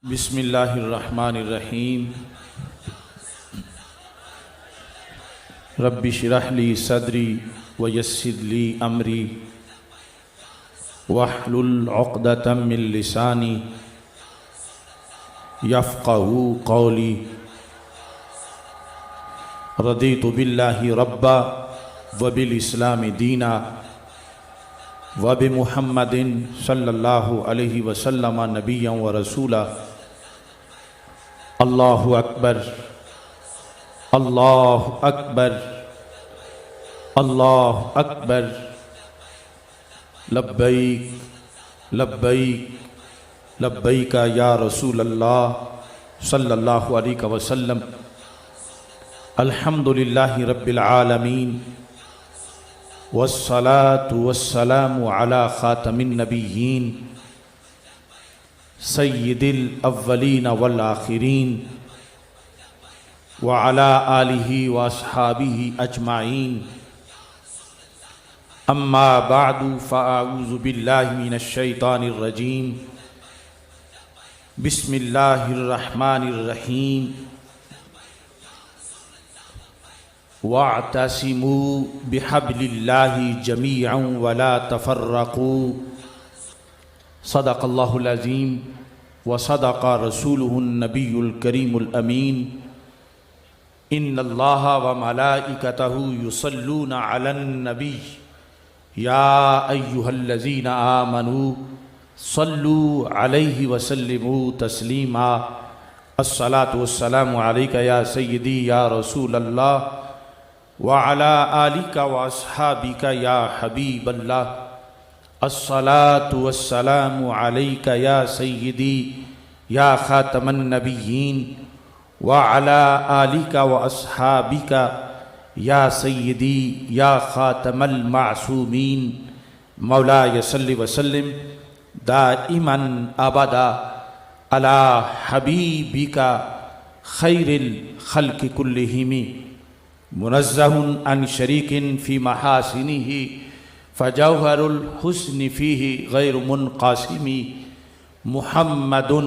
बिस्मिल्लाहिर्रहमानिर्रहीम। रब्बि श्रह ली सदरी व यस्सिर ली अमरी वहलुल उक़दतम मिन लिसानी यफ़क़हू क़ौली। रदीतु बिल्लाहि रब्बा व बिल इस्लामि दीना व बि मुहम्मदिन सल्लल्लाहु अलैहि वसल्लम नबिय्यन व रसूला। अल्लाहु अकबर, अल्लाहु अकबर, अल्लाहु अकबर। लब्बैक लब्बैक लब्बैक या रसूल अल्लाह सल्लल्लाहु अलैहि वसल्लम। अल्हम्दुलिल्लाहि रब्बिल आलमीन वस्सलातु वस्सलामु अला खातमिन नबिय्यीन सय्यिदिल अव्वलीन वल आखिरीन व अला आलिहि व अस्हाबिहि अजमाइन। अम्मा बादु फ़अऊज़ु बिल्लाहि मिनश शैतानिर रजीम। बिस्मिल्लाहिर रहमानिर रहीम। वअतसिमू बिहब्लिल्लाहि जमीअन वला तफ़र्रक़ू। सदक़ल्लाहुल अज़ीम व सदक़ रसूलुहुन नबियुल करीमुल अमीन। इन्नल्लाहा व मलाइकतहु युसल्लूना अलन नबी या अय्युहल्लज़ीना आमनू सल्लू अलैहि व सल्लिमू तस्लीमा। अस्सलातु वस्सलामु अलैका या सय्यदी या रसूल अल्लाह व अला आलिका व अस्हाबिका या हबीबल्लाह। अस्सलातु वस्सलामु अलैका या सय्यदी या खातमन नबिय्यीन व अला आलिका व अस्हाबिका या सय्यदी या खातमल मासूमीन। मौलाय सल्लि व सल्लिम दाइमन अबदा अला हबीबिका खैरिल खल्क़ि कुल्लिहिम। मुनज़्ज़हुन अन शरीकिन फ़ी महासिनिही फ़जौहरुल हुस्नि फ़ीही गैरु मुनक़ासिमी। मुहम्मदुन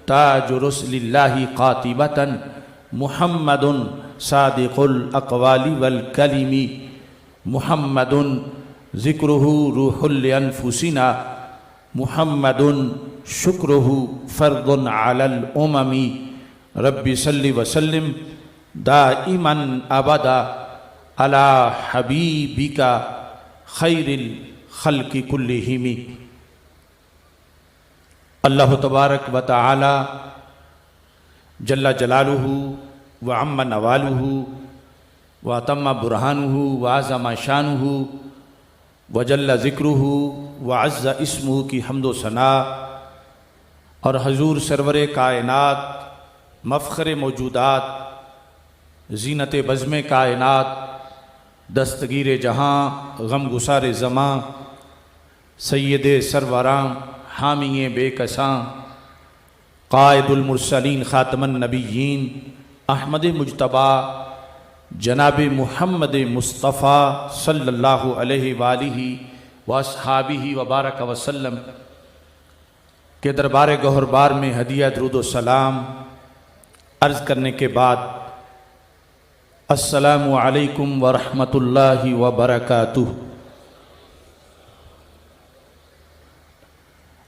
ताजु रसूलिल्लाहि क़ातिबतन मुहम्मदुन सादिक़ुल अक़वालि वल कलिमी। मुहम्मदुन ज़िक्रुहु रूहुल अनफुसिना मुहम्मदुन शुक्रुहु फ़र्दुन अलल उममी। रब्बि सल्लि व सल्लिम दाइमन अबदा अला हबीबिका खैरिल खल्क़ि कुल्लिहिम। अल्लाह तबारक व तआला जल्ला जलालुहु व अम्मा नवालुहु व अतम्मा बुरहानुहु व अज़्ज़मा शानुहु व जल्ला ज़िक्रुहु व अज़्ज़ा इस्मुहु की हम्दो सना और हजूर सरवरे कायनात मफ़ख़रे मौजूदात ज़ीनत बज़्मे कायनात दस्तगीर जहाँ गम गुसार ज़मां सैयदे सरवरां हामिए बेकसां क़ाइदुल मुरसलीन ख़ातमन नबिय्यीन अहमद मुज्तबा जनाब मुहम्मद मुस्तफ़ा सल्लल्लाहु अलैहि वालिहि व अस्हाबिहि व बारक वसल्लम के दरबार गौहरबार में हदिया दुरूद व सलाम अर्ज़ करने के बाद अस्सलामु अलैकुम व रहमतुल्लाहि व बरकातुहू।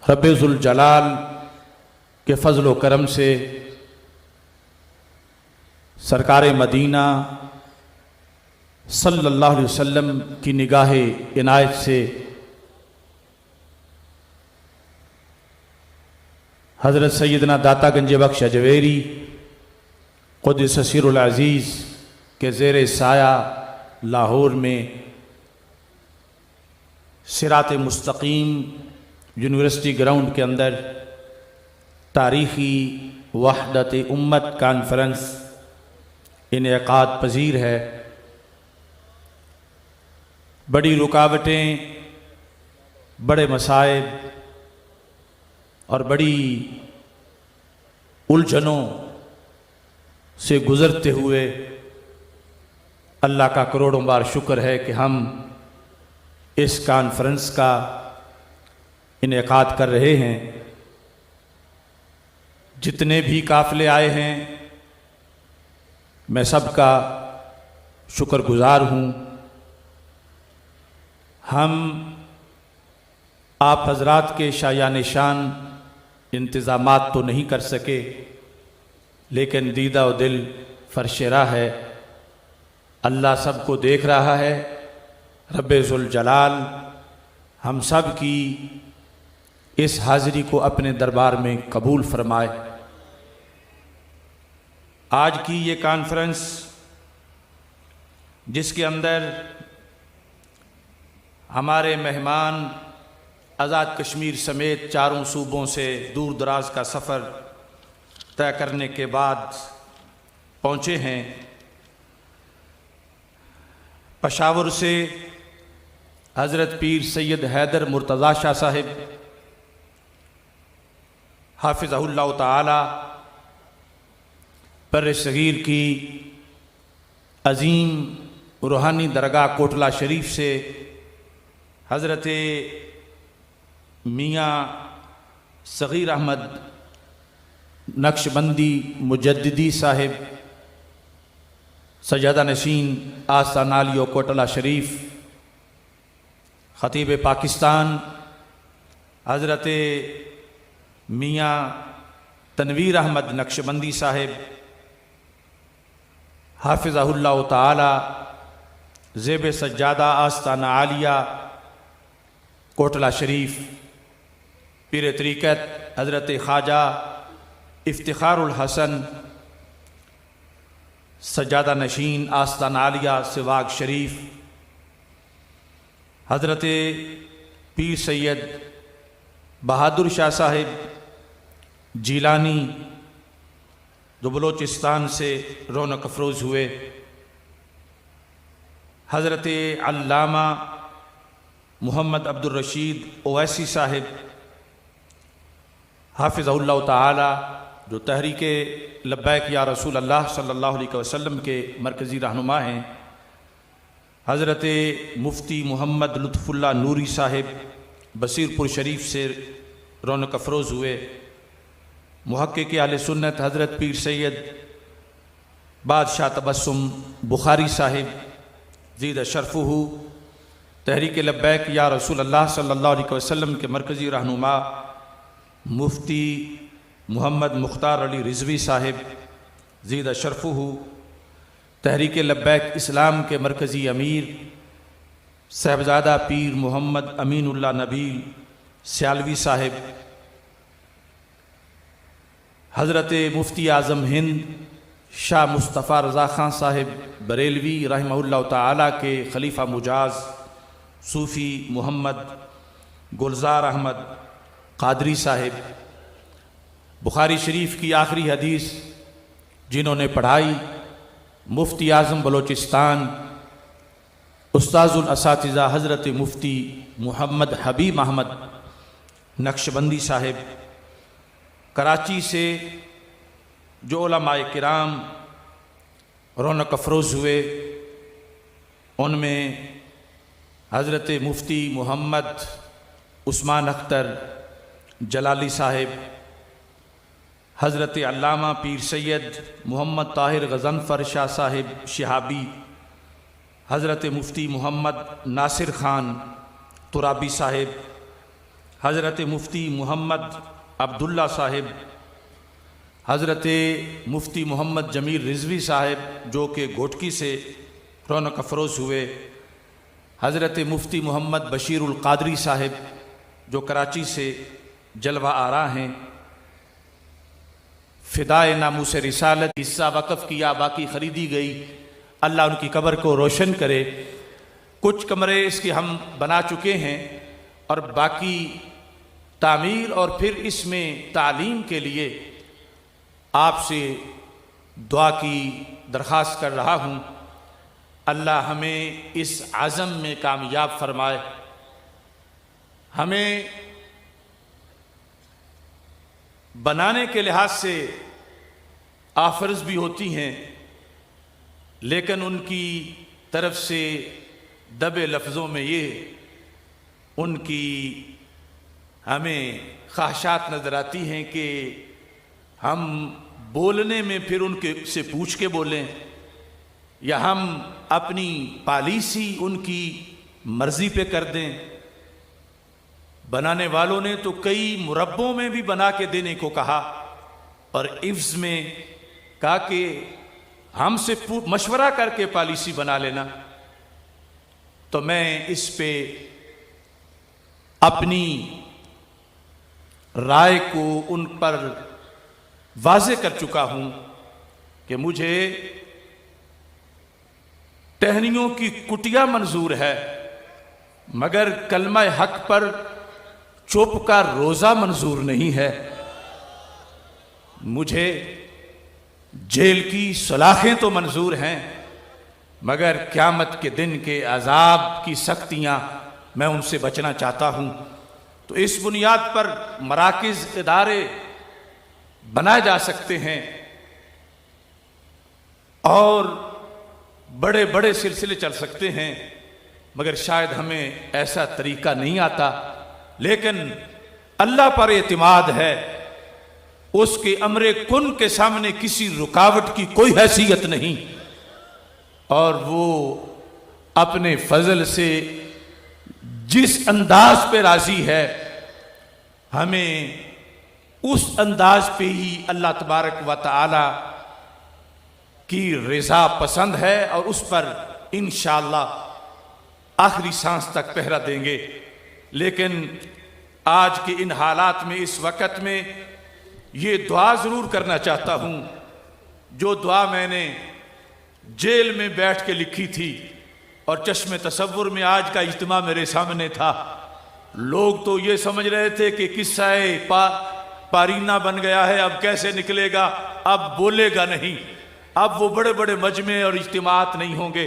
रब्बे ज़ुल जलाल के फ़ज़्ल व करम से सरकार मदीना सल्लल्लाहु अलैहि वसल्लम की निगाह इनायत से हज़रत सैयदना दाता गंज बख्श अजवेरी क़ुद्दस सिरुल अज़ीज़ के ज़ेर साया लाहौर में सिरात मुस्तकीम यूनिवर्सिटी ग्राउंड के अंदर तारीख़ी वहदत उम्मत कॉन्फ्रेंस इनेकाद पजीर है। बड़ी रुकावटें, बड़े मसाइब और बड़ी उलझनों से गुज़रते हुए अल्लाह का करोड़ों बार शुक्र है कि हम इस कॉन्फ्रेंस का इनेकाद कर रहे हैं। जितने भी काफ़िले आए हैं मैं सबका शुक्रगुजार हूँ। हम आप हजरात के शायान शान इंतज़ामात तो नहीं कर सके, लेकिन दीदा व दिल फरशेरा है। अल्लाह सबको देख रहा है। रब्बे ज़ुल जलाल हम सब की इस हाज़िरी को अपने दरबार में कबूल फरमाए। आज की ये कॉन्फ्रेंस जिसके अंदर हमारे मेहमान आज़ाद कश्मीर समेत चारों सूबों से दूर दराज का सफ़र तय करने के बाद पहुँचे हैं। पेशावर से हज़रत पीर सैयद हैदर मुर्तज़ा शाह साहिब हाफ़िज़हुल्लाह ताला पर सगीर की अज़ीम रूहानी दरगाह कोटला शरीफ से हज़रत मियाँ सगीर अहमद नक्शबंदी मुजद्दिदी साहिब सज्जादा नशीन आस्तान आलिया कोटला शरीफ, ख़तीब पाकिस्तान हज़रत मियाँ तनवीर अहमद नक्शबंदी साहिब हाफ़िज़हुल्लाह ताला ज़ेब सज्जादा आस्तान आलिया कोटला शरीफ, पीर तरीक़त हज़रत ख्वाजा इफ्तिखारुल हसन सज्जादा नशीन आस्तान आलिया सिवाग शरीफ, हज़रत पीर सैयद बहादुर शाह साहिब जीलानी जो बलोचिस्तान से रौनक अफरोज़ हुए, हज़रत अल्लामा मोहम्मद अब्दुल रशीद ओवैसी साहिब हाफ़िज़हुल्लाह ताला जो तहरीक लब्बैक या रसूल अल्लाह सल्लल्लाहु अलैहि वसल्लम के मरकज़ी रहनुमा हैं, हज़रत मुफ्ती मोहम्मद लुत्फ़ुल्लाह नूरी साहिब बसीरपुर शरीफ से रौनक अफरोज़ हुए, मुहक्किक अहले सुन्नत हज़रत पीर सैयद बादशाह तबस्सुम बुखारी साहिब ज़ीद शरफ़ुहु तहरीक लब्बैक या रसूल अल्लाह सल्लल्लाहु अलैहि वसल्लम के मरकज़ी रहनुमा मुफ्ती मोहम्मद मुख्तार अली रिज़वी साहिब ज़ीद शरफ़ुहु तहरीक लब्बैक इस्लाम के मरकज़ी अमीर साहिबज़ादा पीर मोहम्मद अमीनुल्लाह नबील सियालवी साहिब, हज़रत मुफ्ती आज़म हिंद शाह मुस्तफ़ा रज़ा ख़ान साहिब बरेलवी रहमहुल्लाह ताला के खलीफा मुजाज़ सूफ़ी मोहम्मद गुलज़ार अहमद क़ादरी साहिब, बुखारी शरीफ की आखिरी हदीस जिन्होंने पढ़ाई मुफ्ती आज़म बलोचिस्तान उस्ताज़ुल असातिज़ा हज़रत मुफ्ती मोहम्मद हबीब अहमद नक्शबंदी साहिब, कराची से जो उलमाए किराम रौनक अफरोज़ हुए उनमें हज़रत मुफ्ती मोहम्मद उस्मान अख्तर जलाली साहिब, हज़रत अल्लामा पीर सैयद मोहम्मद ताहिर गज़नफ़र शाह साहिब शिहाबी, हज़रत मुफ्ती मोहम्मद नासिर ख़ान तुराबी साहिब, हज़रत मुफ्ती मोहम्मद अब्दुल्ला साहिब, हज़रत मुफ्ती मोहम्मद जमील रिज़वी साहिब जो कि घोटकी से रौनक अफरोज़ हुए, हज़रत मुफ्ती मोहम्मद बशीरुल क़ादरी साहिब जो कराची से जलवा आरा हैं, फ़िदाए नामूस रिसालत हिस्सा वक़फ़ किया, बाकी ख़रीदी गई। अल्लाह उनकी कब्र को रोशन करे। कुछ कमरे इसके हम बना चुके हैं और बाकी तामीर और फिर इसमें तालीम के लिए आपसे दुआ की दरख्वास्त कर रहा हूँ। अल्लाह हमें इस आज़म में कामयाब फरमाए। हमें बनाने के लिहाज से आफर्स भी होती हैं, लेकिन उनकी तरफ से दबे लफ्ज़ों में ये उनकी हमें ख्वाहिशात नज़र आती हैं कि हम बोलने में फिर उनके से पूछ के बोलें, या हम अपनी पॉलिसी उनकी मर्जी पे कर दें। बनाने वालों ने तो कई मुरब्बों में भी बना के देने को कहा और इफ्ज में कहा कि हमसे मशवरा करके पॉलिसी बना लेना। तो मैं इस पे अपनी राय को उन पर वाजे कर चुका हूं कि मुझे टहनियों की कुटिया मंजूर है, मगर कलमा हक पर चुप का रोजा मंजूर नहीं है। मुझे जेल की सलाखें तो मंजूर हैं, मगर क़यामत के दिन के अजाब की सख्तियां मैं उनसे बचना चाहता हूं। तो इस बुनियाद पर मराकिज़ इदारे बनाए जा सकते हैं और बड़े बड़े सिलसिले चल सकते हैं, मगर शायद हमें ऐसा तरीका नहीं आता। लेकिन अल्लाह पर एतमाद है, उसके अमरे कुन के सामने किसी रुकावट की कोई हैसियत नहीं, और वो अपने फजल से जिस अंदाज पे राजी है हमें उस अंदाज पे ही अल्लाह तबारक व तआला की रज़ा पसंद है और उस पर इंशाअल्लाह आखिरी सांस तक पहरा देंगे। लेकिन आज के इन हालात में, इस वक़्त में, ये दुआ ज़रूर करना चाहता हूँ जो दुआ मैंने जेल में बैठ के लिखी थी और चश्मे तसव्वुर में आज का इज्तिमा मेरे सामने था। लोग तो ये समझ रहे थे कि किस्सा पारीना बन गया है, अब कैसे निकलेगा, अब बोलेगा नहीं, अब वो बड़े बड़े मजमे और इज्तिमात नहीं होंगे।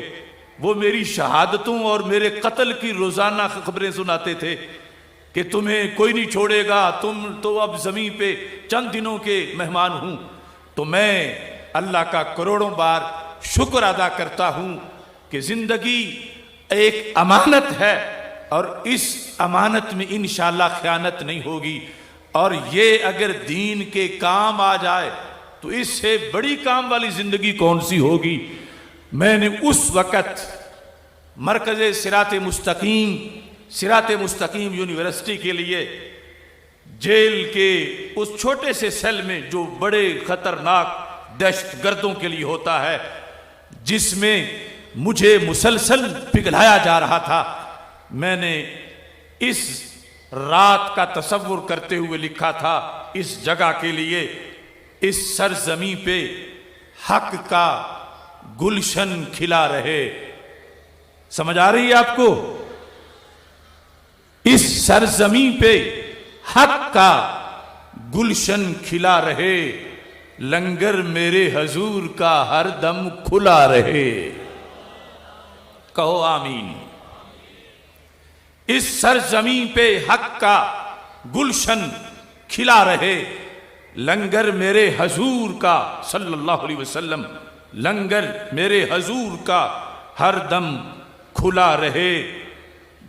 वो मेरी शहादतों और मेरे कत्ल की रोज़ाना खबरें सुनाते थे कि तुम्हें कोई नहीं छोड़ेगा, तुम तो अब ज़मीन पे चंद दिनों के मेहमान हूँ। तो मैं अल्लाह का करोड़ों बार शुक्र अदा करता हूँ कि ज़िंदगी एक अमानत है और इस अमानत में इंशाअल्लाह ख़यानत नहीं होगी। और ये अगर दीन के काम आ जाए तो इससे बड़ी काम वाली ज़िंदगी कौन सी होगी। मैंने उस वक़्त मरकज़ सिरात मुस्तकीम यूनिवर्सिटी के लिए जेल के उस छोटे से सेल में, जो बड़े ख़तरनाक दहशतगर्दों के लिए होता है, जिसमें मुझे मुसलसल पिघलाया जा रहा था, मैंने इस रात का तसव्वुर करते हुए लिखा था, इस जगह के लिए, इस सरजमी पे हक का गुलशन खिला रहे। समझ आ रही है आपको? इस सरजमी पे हक का गुलशन खिला रहे, लंगर मेरे हजूर का हर दम खुला रहे। कहो आमीन। इस सरजमी पे हक का गुलशन खिला रहे, लंगर मेरे हजूर का सल्लल्लाहु अलैहि वसल्लम, लंगर मेरे हजूर का हर दम खुला रहे।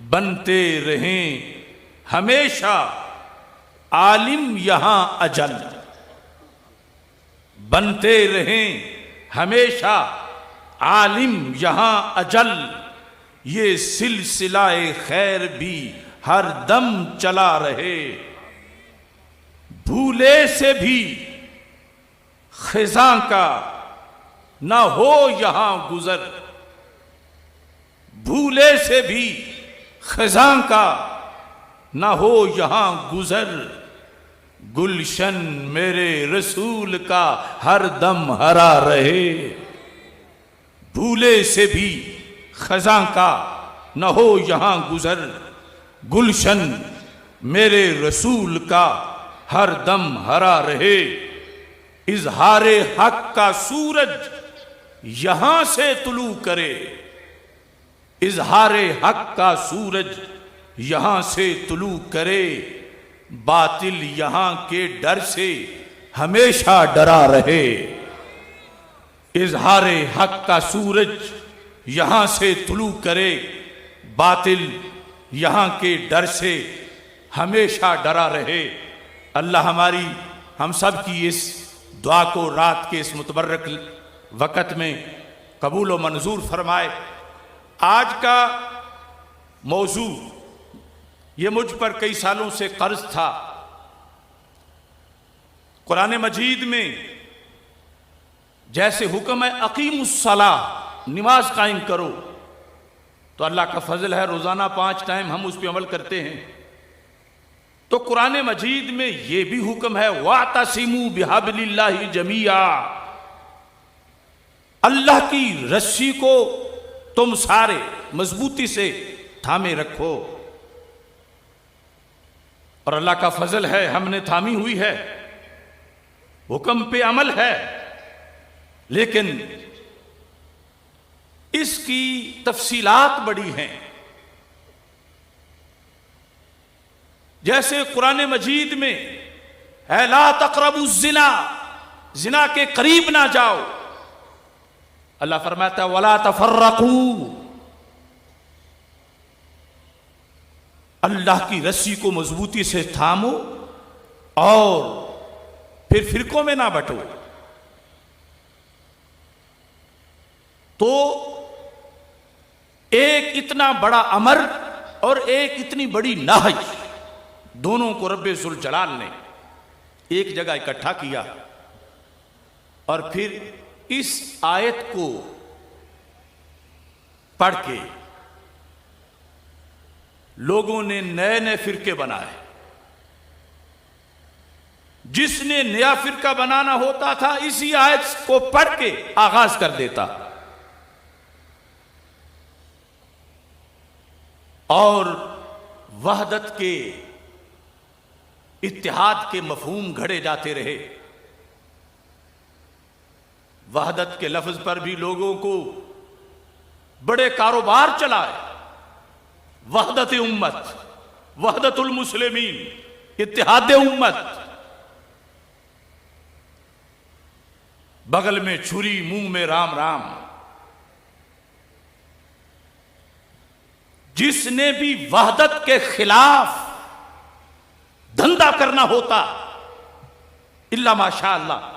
बनते रहें हमेशा आलिम यहां अजल, बनते रहें हमेशा आलिम यहां अजल, ये सिलसिलाए खैर भी हर दम चला रहे। भूले से भी खिज़ां का ना हो यहां गुजर, भूले से भी खिज़ां का ना हो यहां गुजर, गुलशन मेरे रसूल का हर दम हरा रहे। भूले से भी खज़ां का न हो यहाँ गुजर, गुलशन मेरे रसूल का हर दम हरा रहे। इजहारे हक का सूरज यहाँ से तुलू करे, इजहारे हक का सूरज यहाँ से तुलू करे, बातिल यहाँ के डर से हमेशा डरा रहे। इजहारे हक का सूरज यहाँ से तुलू करे, बातिल यहाँ के डर से हमेशा डरा रहे। अल्लाह हमारी हम सब की इस दुआ को रात के इस मुतबर्रक वक़्त में कबूल व मंजूर फरमाए। आज का मौजू ये मुझ पर कई सालों से कर्ज था। कुरान मजीद में जैसे हुक्म है अकीमुस्सलाह, नमाज कायम करो, तो अल्लाह का फजल है रोज़ाना 5 टाइम हम उस पर अमल करते हैं। तो कुरान मजीद में यह भी हुक्म है वातसिमू बिहाब्लिल्लाहि जमीआ, अल्लाह की रस्सी को तुम सारे मजबूती से थामे रखो। और अल्लाह का फजल है हमने थामी हुई है, हुक्म पे अमल है, लेकिन इसकी तफसीलात बड़ी हैं। जैसे कुरान मजीद में है ला तक़रबु ज़िना, जिना के करीब ना जाओ। अल्लाह फरमाता है वला तफर्रकू, अल्लाह की रस्सी को मजबूती से थामो और फिर फिरकों में ना बंटो। तो एक इतना बड़ा अमर और एक इतनी बड़ी नाही, दोनों को रब्बे ज़ुल जलाल ने एक जगह इकट्ठा किया और फिर इस आयत को पढ़ के लोगों ने नए नए फिरके बनाए। जिसने नया फिरका बनाना होता था इसी आयत को पढ़ के आगाज कर देता और वहदत के इत्तिहाद के मफहूम घड़े जाते रहे। वहदत के लफ्ज पर भी लोगों को बड़े कारोबार चलाए। वहदत उम्मत, वहदतुल मुस्लिमीन, इत्तिहाद उम्मत, बगल में छुरी मुंह में राम राम। जिसने भी वहदत के खिलाफ धंधा करना होता इल्ला माशाअल्लाह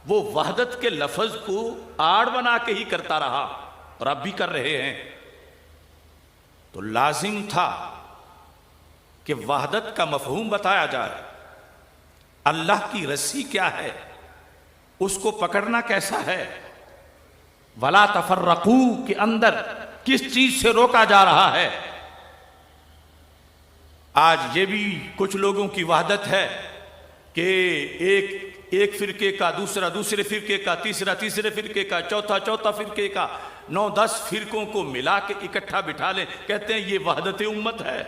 वो वहदत के लफ्ज को आड़ बना के ही करता रहा और अब भी कर रहे हैं। तो लाजिम था कि वहदत का मफहूम बताया जाए। अल्लाह की रस्सी क्या है, उसको पकड़ना कैसा है, वला तफर्रकू के अंदर किस चीज से रोका जा रहा है। आज ये भी कुछ लोगों की वहदत है कि एक फिरके का दूसरा दूसरे फिरके का तीसरा तीसरे फिरके का चौथा चौथा फिरके का 9-10 फिरकों को मिला के इकट्ठा बिठा लें, कहते हैं ये वहदत उम्मत है।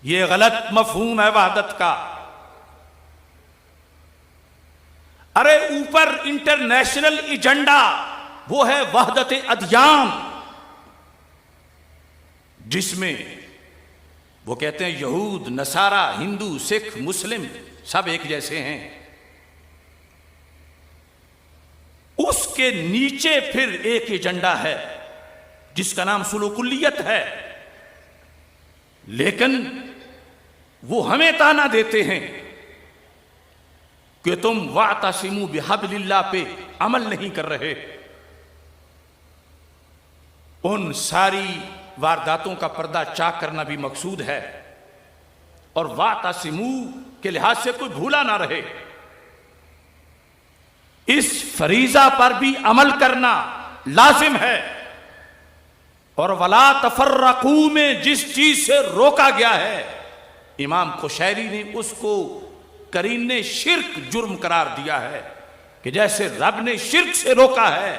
ये गलत मफहूम है वहदत का। अरे ऊपर इंटरनेशनल एजेंडा वो है वहदत अदियान, जिसमें वो कहते हैं यहूद नसारा हिंदू सिख मुस्लिम सब एक जैसे हैं। उसके नीचे फिर एक एजेंडा है जिसका नाम सुलूकुलियत है, लेकिन वो हमें ताना देते हैं कि तुम वातसिमू बिहब्लिल्लाह पे अमल नहीं कर रहे। उन सारी वारदातों का पर्दा चाक करना भी मकसूद है और वातसिमू के लिहाज से कोई भूला ना रहे। इस फरीजा पर भी अमल करना लाजिम है। और वला तफर्रकू में जिस चीज से रोका गया है, इमाम खुशैरी ने उसको करीने शिर्क जुर्म करार दिया है कि जैसे रब ने शिर्क से रोका है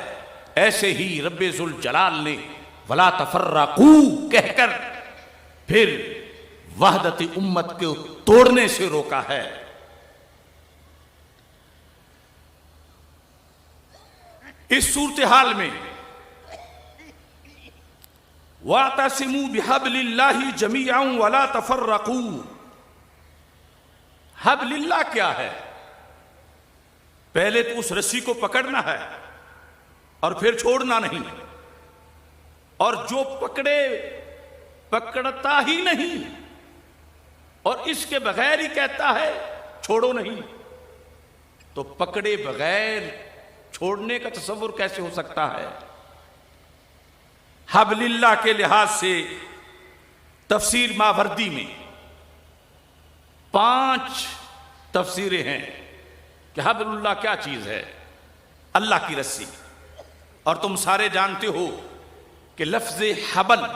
ऐसे ही रब्बे ज़ुल जलाल ने वला तफर्रकू कहकर फिर वहदत उम्मत को तोड़ने से रोका है। इस सूरत हाल में वातसिमू बिहब्लिल्लाहि जमीअन वला तफर्रकू, हब्लिल्लाह क्या है? पहले तो उस रस्सी को पकड़ना है और फिर छोड़ना नहीं, और जो पकड़े पकड़ता ही नहीं और इसके बगैर ही कहता है छोड़ो नहीं, तो पकड़े बगैर छोड़ने का तसव्वुर कैसे हो सकता है। हबलिल्लाह के लिहाज से तफसीर मावरदी में 5 तफसीरें हैं कि हबलुल्लाह क्या चीज है। अल्लाह की रस्सी, और तुम सारे जानते हो कि लफ्ज हबल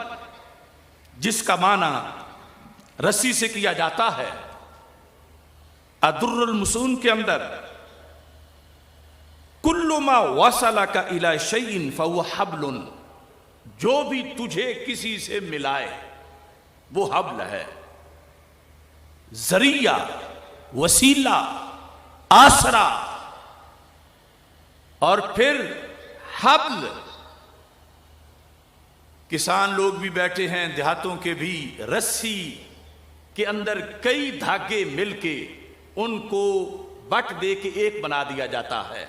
जिसका माना रस्सी से किया जाता है, अदुर्रुल मसून के अंदर कुल्लु मा वसला का इला शैइन फहुव हबलुन, जो भी तुझे किसी से मिलाए वो हब्ल है। जरिया, वसीला, आसरा, और फिर हब्ल। किसान लोग भी बैठे हैं, देहातों के भी, रस्सी के अंदर कई धागे मिलके उनको बट दे के एक बना दिया जाता है,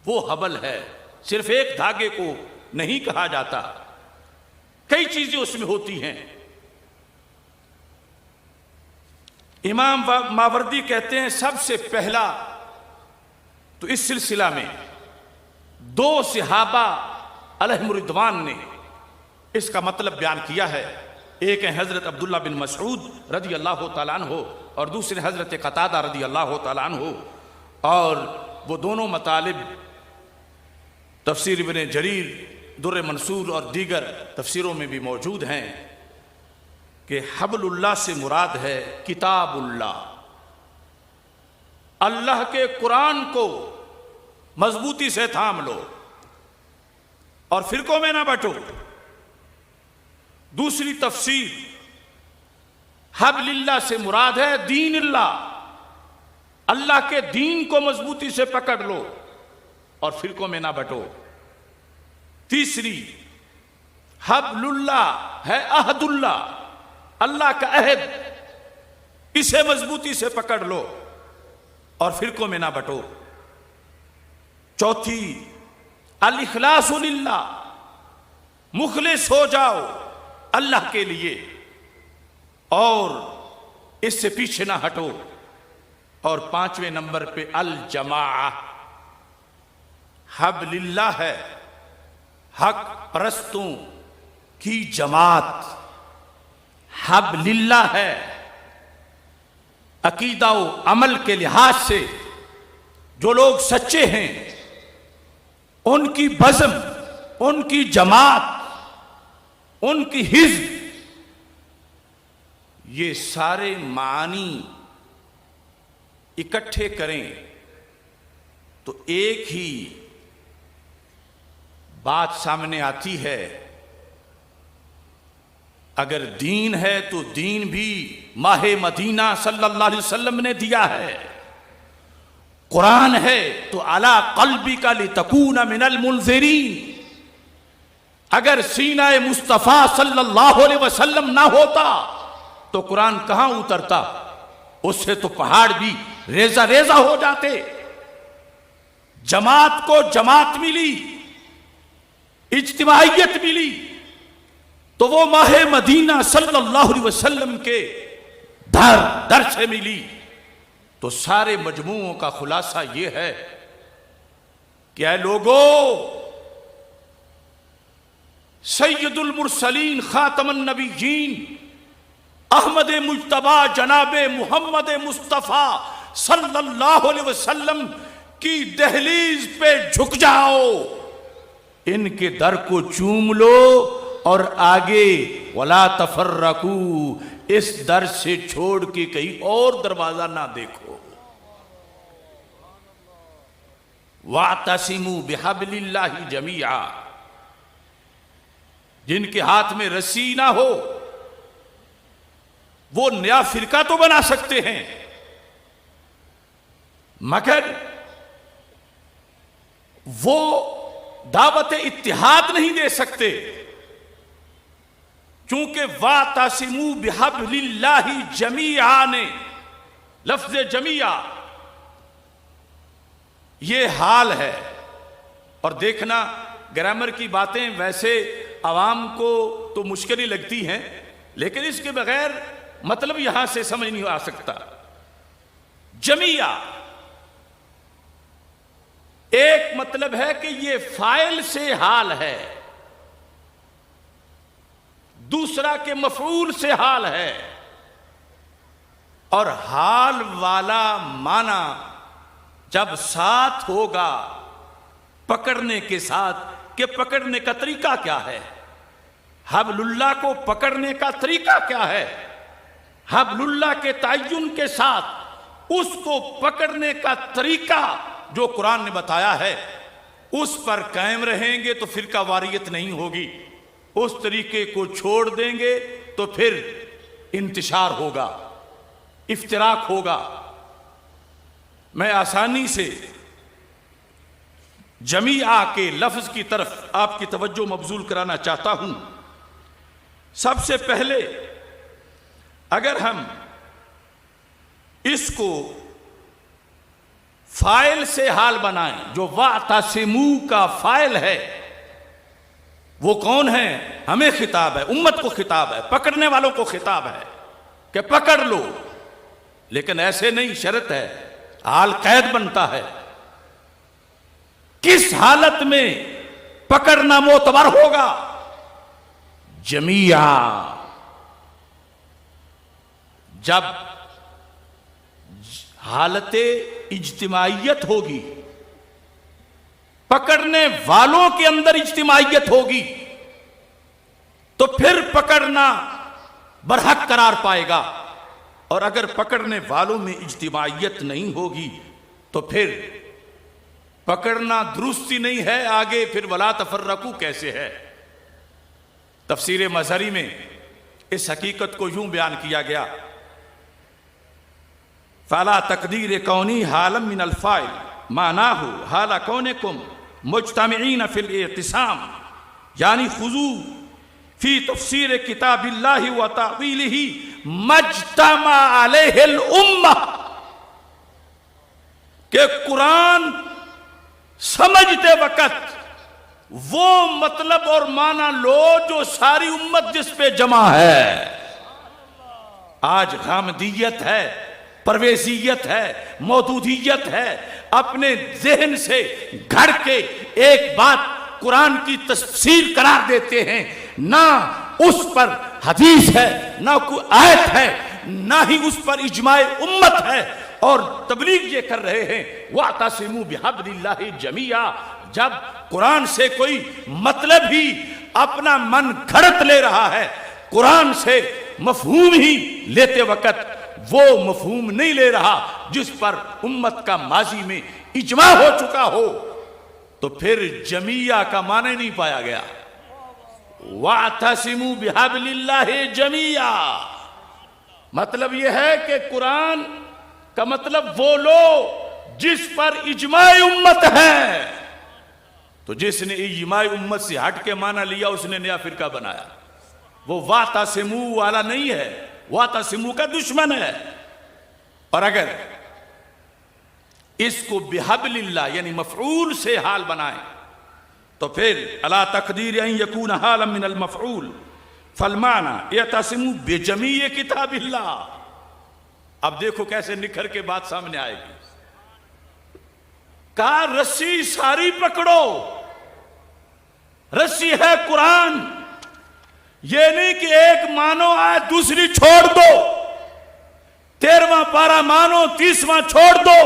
वो हबल है। सिर्फ एक धागे को नहीं कहा जाता, कई चीजें उसमें होती हैं। इमाम मावरदी कहते हैं सबसे पहला तो इस सिलसिला में 2 सहाबा अलैहिमुर्रिदवान ने इसका मतलब बयान किया है। एक है हजरत अब्दुल्ला बिन मसऊद रजी अल्लाह तआला अन्हु और दूसरे हजरत कतादा रजी अल्लाह तआला अन्हु, और वो दोनों मतालिब तफसीर इब्न जरीर, दुर्र मंसूर और दीगर तफसीरों में भी मौजूद हैं कि हबलुल्लाह से मुराद है किताबुल्लाह, अल्लाह के कुरान को मजबूती से थाम लो और फिरकों में ना बंटो। दूसरी तफसीर, हबलिल्लाह से मुराद है दीनिल्लाह, अल्लाह के दीन को मजबूती से पकड़ लो और फिरकों में ना बंटो। तीसरी, हबलुल्लाह है अहदुल्लाह, अल्लाह का अहद, इसे मजबूती से पकड़ लो और फिरकों में ना बंटो। चौथी, अल इखलासु लिल्लाह, मुखलिस हो जाओ अल्लाह के लिए और इससे पीछे ना हटो। और 5वें नंबर पे अल जमाआ, हबलिल्लाह है हक परस्तों की जमात, हबलिल्लाह है अकीदा व अमल के लिहाज से जो लोग सच्चे हैं उनकी बज़म, उनकी जमात, उनकी हिज़्ब, ये सारे मानी इकट्ठे करें तो एक ही बात सामने आती है। अगर दीन है तो दीन भी माहे मदीना सल्लल्लाहु अलैहि वसल्लम ने दिया है। कुरान है तो अला क़ल्बिका लितकूना मिनल मुनज़िरीन, अगर सीना मुस्तफ़ा सल्लल्लाहु अलैहि वसल्लम ना होता तो कुरान कहां उतरता, उससे तो पहाड़ भी रेजा रेजा हो जाते। जमात को जमात मिली, इज्तिमाइयत मिली, तो वो माहे मदीना सल्लल्लाहु अलैहि वसल्लम के दर से मिली। तो सारे मजमूओं का खुलासा ये है कि ऐ लोगो, सैयदुल मुरसलीन खातमुन नबिय्यीन अहमद मुज्तबा जनाबे मुहम्मद मुस्तफ़ा सल्लल्लाहु अलैहि वसल्लम की दहलीज पे झुक जाओ, इनके दर को चूम लो और आगे वला तफर्रकू, इस दर से छोड़ के कहीं और दरवाजा ना देखो। वातसिमू बिहब्लिल्लाहि जमीआ, जिनके हाथ में रस्सी ना हो वो नया फिरका तो बना सकते हैं, मगर वो दावत इत्तिहाद नहीं दे सकते, क्योंकि वातसिमू बिहब्लिल्लाहि जमीआ ने लफ्ज जमीआ ये हाल है। और देखना, ग्रामर की बातें वैसे आवाम को तो मुश्किल ही लगती हैं, लेकिन इसके बगैर मतलब यहां से समझ नहीं आ सकता। जमिया एक मतलब है कि ये फाइल से हाल है, दूसरा के मफऊल से हाल है, और हाल वाला माना जब साथ होगा पकड़ने के साथ कि पकड़ने का तरीका क्या है, हबलुल्लाह को पकड़ने का तरीका क्या है, हबलुल्लाह के तय्युन के साथ उसको पकड़ने का तरीका जो कुरान ने बताया है उस पर कायम रहेंगे तो फिरका वारियत नहीं होगी, उस तरीके को छोड़ देंगे तो फिर इंतशार होगा, इफ्तिराक होगा। मैं आसानी से जमीआ के लफ्ज की तरफ आपकी तवज्जो मबजूल कराना चाहता हूं। सबसे पहले अगर हम इसको फाइल से हाल बनाएं, जो वातसिमू का फाइल है वो कौन है? हमें खिताब है, उम्मत को खिताब है, पकड़ने वालों को खिताब है कि पकड़ लो, लेकिन ऐसे नहीं, शर्त है, हाल कैद बनता है। किस हालत में पकड़ना मोतबर होगा? जमिया, जब हालते इज्तिमाइयत होगी, पकड़ने वालों के अंदर इज्तिमाइयत होगी, तो फिर पकड़ना बरहक करार पाएगा। और अगर पकड़ने वालों में इज्तिमाइयत नहीं होगी तो फिर पकड़ना दुरुस्ती नहीं है, आगे फिर वला तफर्रकू कैसे है? तफसीर मज़हरी में इस हकीकत को यूं बयान किया गया, फ़ला तक़दीर कौनी हालम मिन अल-फ़ाइल मानाहु हाला कौनिकुम मुज्तमिईन फ़िल इअ्तिसाम, यानी खुज़ू फ़ी तफ़सीर किताबिल्लाहि व तावीलिही मज्तमा अलैहिल उम्मा, के कुरान समझते वक्त वो मतलब और माना लो जो सारी उम्मत जिस पे जमा है। आज गामदियत है, परवेजियत है, मौदूदियत है, अपने जहन से घड़ के एक बात कुरान की तफसीर करार देते हैं, ना उस पर हदीस है, ना कोई आयत है, ना ही उस पर इजमाए उम्मत है, और तबलीग ये कर रहे हैं वातसिमू बिहब्लिल्लाहि जमिया। जब कुरान से कोई मतलब ही अपना मन घड़त ले रहा है, कुरान से मफहूम ही लेते वक्त वो मफहूम नहीं ले रहा जिस पर उम्मत का माजी में इजमा हो चुका हो, तो फिर जमिया का माने नहीं पाया गया। वातसिमू बिहब्लिल्लाहि जमिया मतलब यह है कि कुरान का मतलब वो लो जिस पर इजमाए उम्मत है। तो जिसने इजमाए उम्मत से हट के माना लिया उसने नया फिरका बनाया, वो वातसिमू वाला नहीं है, वातसिमू का दुश्मन है। और अगर इसको बिहब्लिल्लाह यानी मफऊल से हाल बनाए तो फिर अला तकदीर अन यकून हालम मिनल मफऊल फलमाना यतसिमू बिजमीए किताबिल्लाह। अब देखो कैसे निखर के बात सामने आएगी। कहा रस्सी सारी पकड़ो, रस्सी है कुरान, ये नहीं कि एक मानो आए दूसरी छोड़ दो, 13वां पारा मानो 30वां छोड़ दो,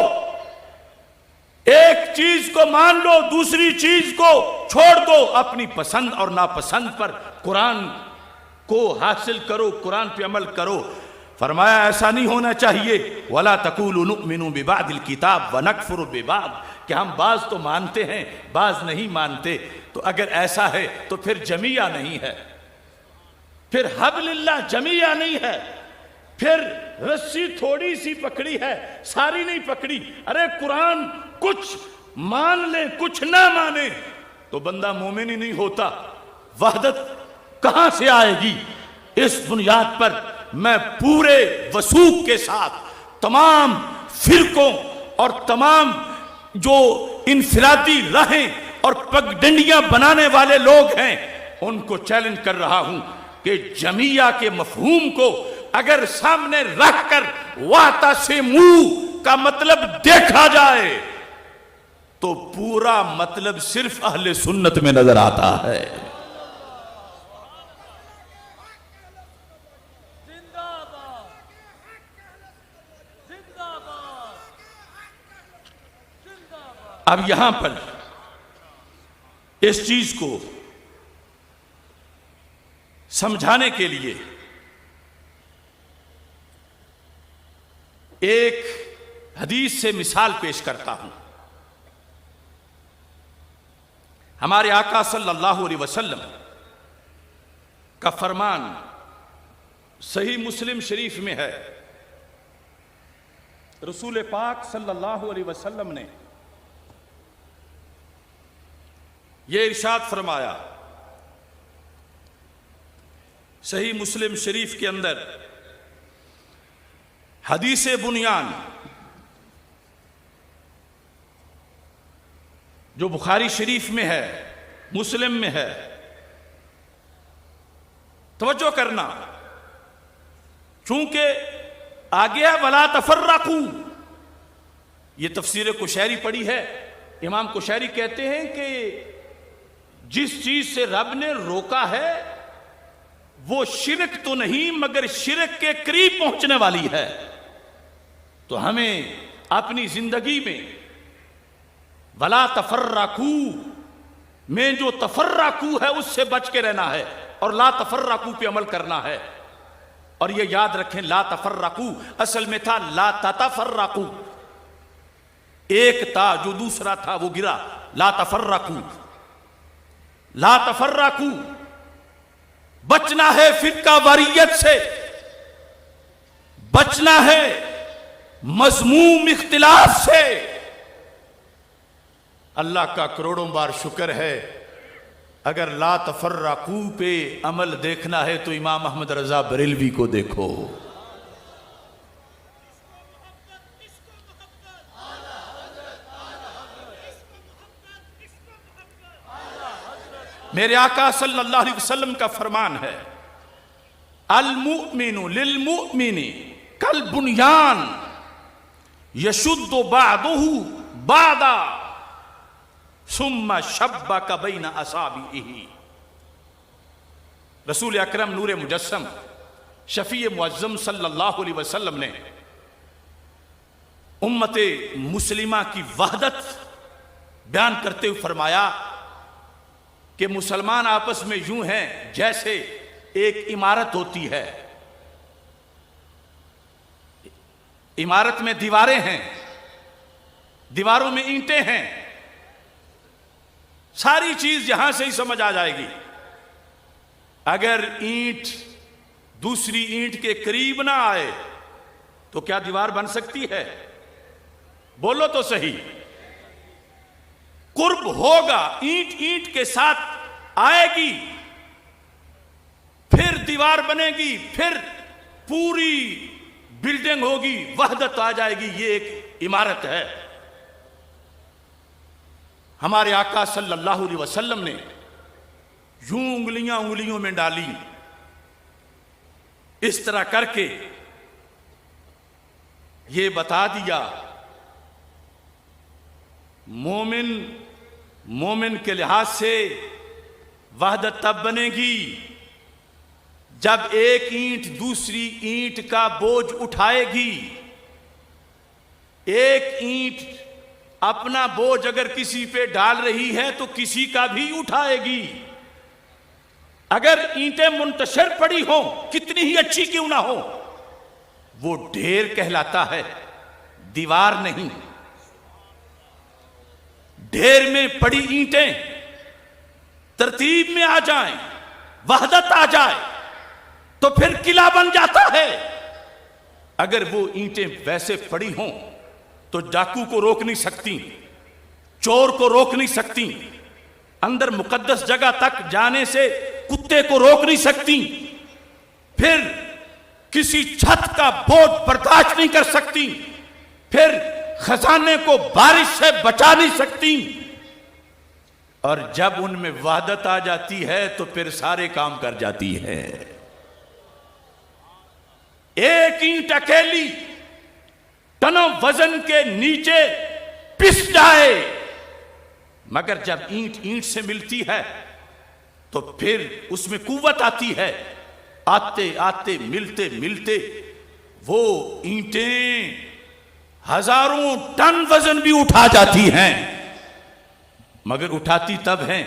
एक चीज को मान लो दूसरी चीज को छोड़ दो। अपनी पसंद और नापसंद पर कुरान को हासिल करो, कुरान पे अमल करो। फरमाया ऐसा नहीं होना चाहिए, वला तक़ूलू नुअमिनु बिबादिल किताब व नकफुरु बिबाद, कि हम बाज तो मानते हैं बाज नहीं मानते। तो अगर ऐसा है तो फिर जमिया नहीं है, फिर हब्लिल्लाह जमिया नहीं है, फिर रस्सी थोड़ी सी पकड़ी है, सारी नहीं पकड़ी। अरे कुरान कुछ मान ले कुछ ना माने तो बंदा मोमिन ही नहीं होता। वहदत कहां से आएगी? इस बुनियाद पर मैं पूरे वसूख के साथ तमाम फिरकों और तमाम जो इनफिरादी राहें और पगडंडियां बनाने वाले लोग हैं उनको चैलेंज कर रहा हूं कि जमिया के मफहूम को अगर सामने रखकर वातसिमू का मतलब देखा जाए तो पूरा मतलब सिर्फ अहले सुन्नत में नजर आता है। अब यहां पर इस चीज को समझाने के लिए एक हदीस से मिसाल पेश करता हूं। हमारे आका सल्लल्लाहु अलैहि वसल्लम का फरमान सही मुस्लिम शरीफ में है। रसूल पाक सल्लल्लाहु अलैहि वसल्लम ने यह इरशाद फरमाया, सही मुस्लिम शरीफ के अंदर हदीस बुनियान जो बुखारी शरीफ में है, मुस्लिम में है, तवज्जो करना, चूंकि आगे वला तफर्रकू, ये तफसीर कुशैरी पढ़ी है। इमाम कुशैरी कहते हैं कि जिस चीज से रब ने रोका है वो शिरक तो नहीं मगर शिरक के करीब पहुंचने वाली है। तो हमें अपनी जिंदगी में वला तफर्रकू में जो तफर्रकू है उससे बच के रहना है और ला तफर्रकू पे अमल करना है। और ये याद रखें, ला तफर्रकू असल में था ला ततफर्रकू, एक था जो दूसरा था वो गिरा, ला तफर्रकू, ला तफर्रकू। बचना है फिरका वारियत से, बचना है मजमूम इख्तिलाफ से। अल्लाह का करोड़ों बार शुक्र है, अगर ला तफर्रकू पे अमल देखना है तो इमाम अहमद रजा बरेलवी को देखो। मेरे आका सल्लल्लाहु अलैहि वसल्लम का फरमान है, अल मुमिनु लिल मुमिनी कल बुनियान यशुद्दु बादुहु बादा सुम्मा शब्बा का बैना असाबिही। रसूल अकरम नूर मुजस्सम शफी मुअज्जम सल्लल्लाहु अलैहि वसल्लम ने उम्मते मुस्लिमा की वहदत बयान करते हुए फरमाया कि मुसलमान आपस में यूं हैं जैसे एक इमारत होती है। इमारत में दीवारें हैं, दीवारों में ईंटें हैं, सारी चीज यहां से ही समझ आ जाएगी। अगर ईंट दूसरी ईंट के करीब ना आए तो क्या दीवार बन सकती है? बोलो तो सही। कुर्ब होगा, ईंट ईंट के साथ आएगी, फिर दीवार बनेगी, फिर पूरी बिल्डिंग होगी, वहदत आ जाएगी। ये एक इमारत है। हमारे आका सल्लल्लाहु अलैहि वसल्लम ने यूं उंगलियां उंगलियों में डाली, इस तरह करके ये बता दिया, मोमिन मोमिन के लिहाज से वहदत तब बनेगी जब एक ईंट दूसरी ईंट का बोझ उठाएगी। एक ईंट अपना बोझ अगर किसी पे डाल रही है तो किसी का भी उठाएगी। अगर ईंटें मुंतशिर पड़ी हो, कितनी ही अच्छी क्यों ना हो, वो ढेर कहलाता है, दीवार नहीं। ढेर में पड़ी ईंटें तरतीब में आ जाएं, वहदत आ जाए तो फिर किला बन जाता है। अगर वो ईंटें वैसे पड़ी हों तो डाकू को रोक नहीं सकती, चोर को रोक नहीं सकती, अंदर मुकद्दस जगह तक जाने से कुत्ते को रोक नहीं सकती, फिर किसी छत का बोझ बर्दाश्त नहीं कर सकती, फिर खजाने को बारिश से बचा नहीं सकती। और जब उनमें वहदत आ जाती है तो फिर सारे काम कर जाती है। एक ईंट अकेली टनों वजन के नीचे पिस जाए, मगर जब ईंट ईंट से मिलती है तो फिर उसमें कुव्वत आती है। आते आते मिलते मिलते वो ईंटें हजारों टन वजन भी उठा जाती हैं, मगर उठाती तब हैं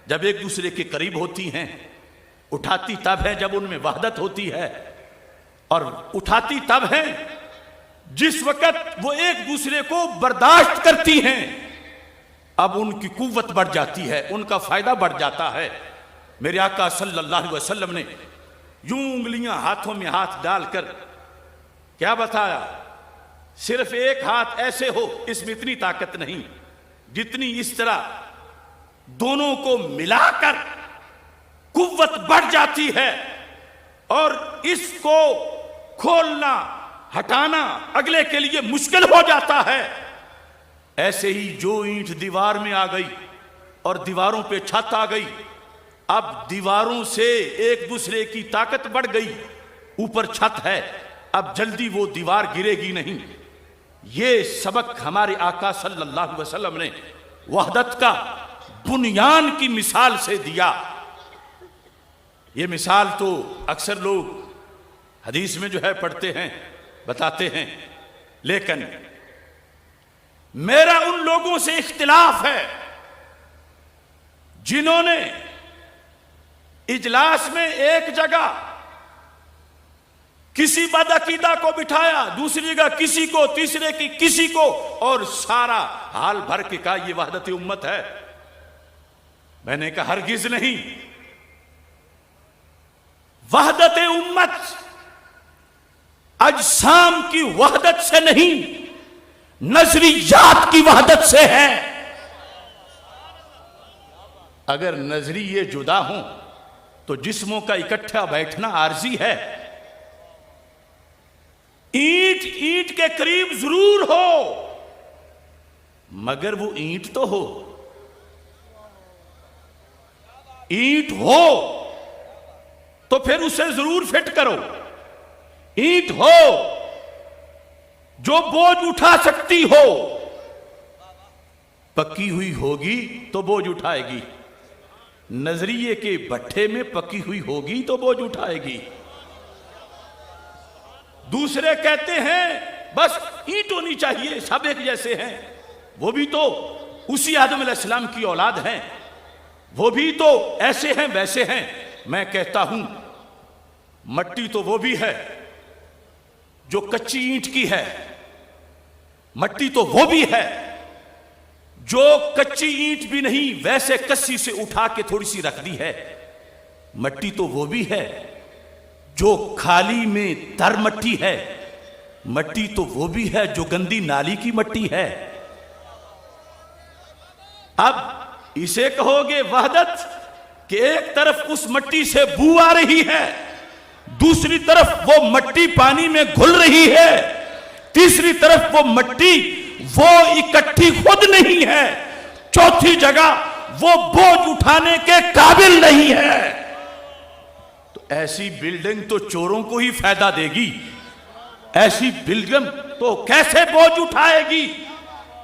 जब एक दूसरे के करीब होती हैं, उठाती तब है जब उनमें वहदत होती है, और उठाती तब है जिस वक्त वो एक दूसरे को बर्दाश्त करती हैं। अब उनकी कुव्वत बढ़ जाती है, उनका फायदा बढ़ जाता है। मेरे आका सल्लल्लाहु अलैहि वसल्लम ने यूं उंगलियां हाथों में हाथ डालकर क्या बताया, सिर्फ एक हाथ ऐसे हो, इसमें इतनी ताकत नहीं जितनी इस तरह दोनों को मिलाकर कुव्वत बढ़ जाती है, और इसको खोलना हटाना अगले के लिए मुश्किल हो जाता है। ऐसे ही जो ईंट दीवार में आ गई और दीवारों पे छत आ गई, अब दीवारों से एक दूसरे की ताकत बढ़ गई, ऊपर छत है, अब जल्दी वो दीवार गिरेगी नहीं। ये सबक हमारे आका सल्लल्लाहु अलैहि वसल्लम ने वहदत का बुनियान की मिसाल से दिया। ये मिसाल तो अक्सर लोग हदीस में जो है पढ़ते हैं, बताते हैं, लेकिन मेरा उन लोगों से इख्तिलाफ है जिन्होंने इजलास में एक जगह किसी बदअकीदा को बिठाया, दूसरी जगह किसी को, तीसरे की किसी को, और सारा हाल भर के कहा यह वहदत उम्मत है। मैंने कहा हरगिज नहीं, वहदत उम्मत अजसाम की वहदत से नहीं, नजरियात की वहदत से है। अगर नजरिए जुदा हों तो जिस्मों का इकट्ठा बैठना आर्जी है। ईंट ईंट के करीब जरूर हो, मगर वो ईंट तो हो। ईंट हो तो फिर उसे जरूर फिट करो। ईंट हो जो बोझ उठा सकती हो, पक्की हुई होगी तो बोझ उठाएगी। नजरिए के भट्ठे में पकी हुई होगी तो बोझ उठाएगी। दूसरे कहते हैं बस ईंट होनी चाहिए, सब एक जैसे हैं। वो भी तो उसी आदम अलैहिस्सलाम की औलाद हैं, वो भी तो ऐसे हैं वैसे हैं। मैं कहता हूं मट्टी तो वो भी है जो कच्ची ईंट की है, मट्टी तो वो भी है जो कच्ची ईंट भी नहीं वैसे कस्सी से उठा के थोड़ी सी रख दी है। मट्टी तो वो भी है जो खाली में तर मट्टी है। मट्टी तो वो भी है जो गंदी नाली की मट्टी है। अब इसे कहोगे वहदत कि एक तरफ उस मट्टी से बू आ रही है, दूसरी तरफ वो मट्टी पानी में घुल रही है, तीसरी तरफ वो मट्टी वो इकट्ठी खुद नहीं है, चौथी जगह वो बोझ उठाने के काबिल नहीं है। तो ऐसी बिल्डिंग तो चोरों को ही फायदा देगी, ऐसी बिल्डिंग तो कैसे बोझ उठाएगी।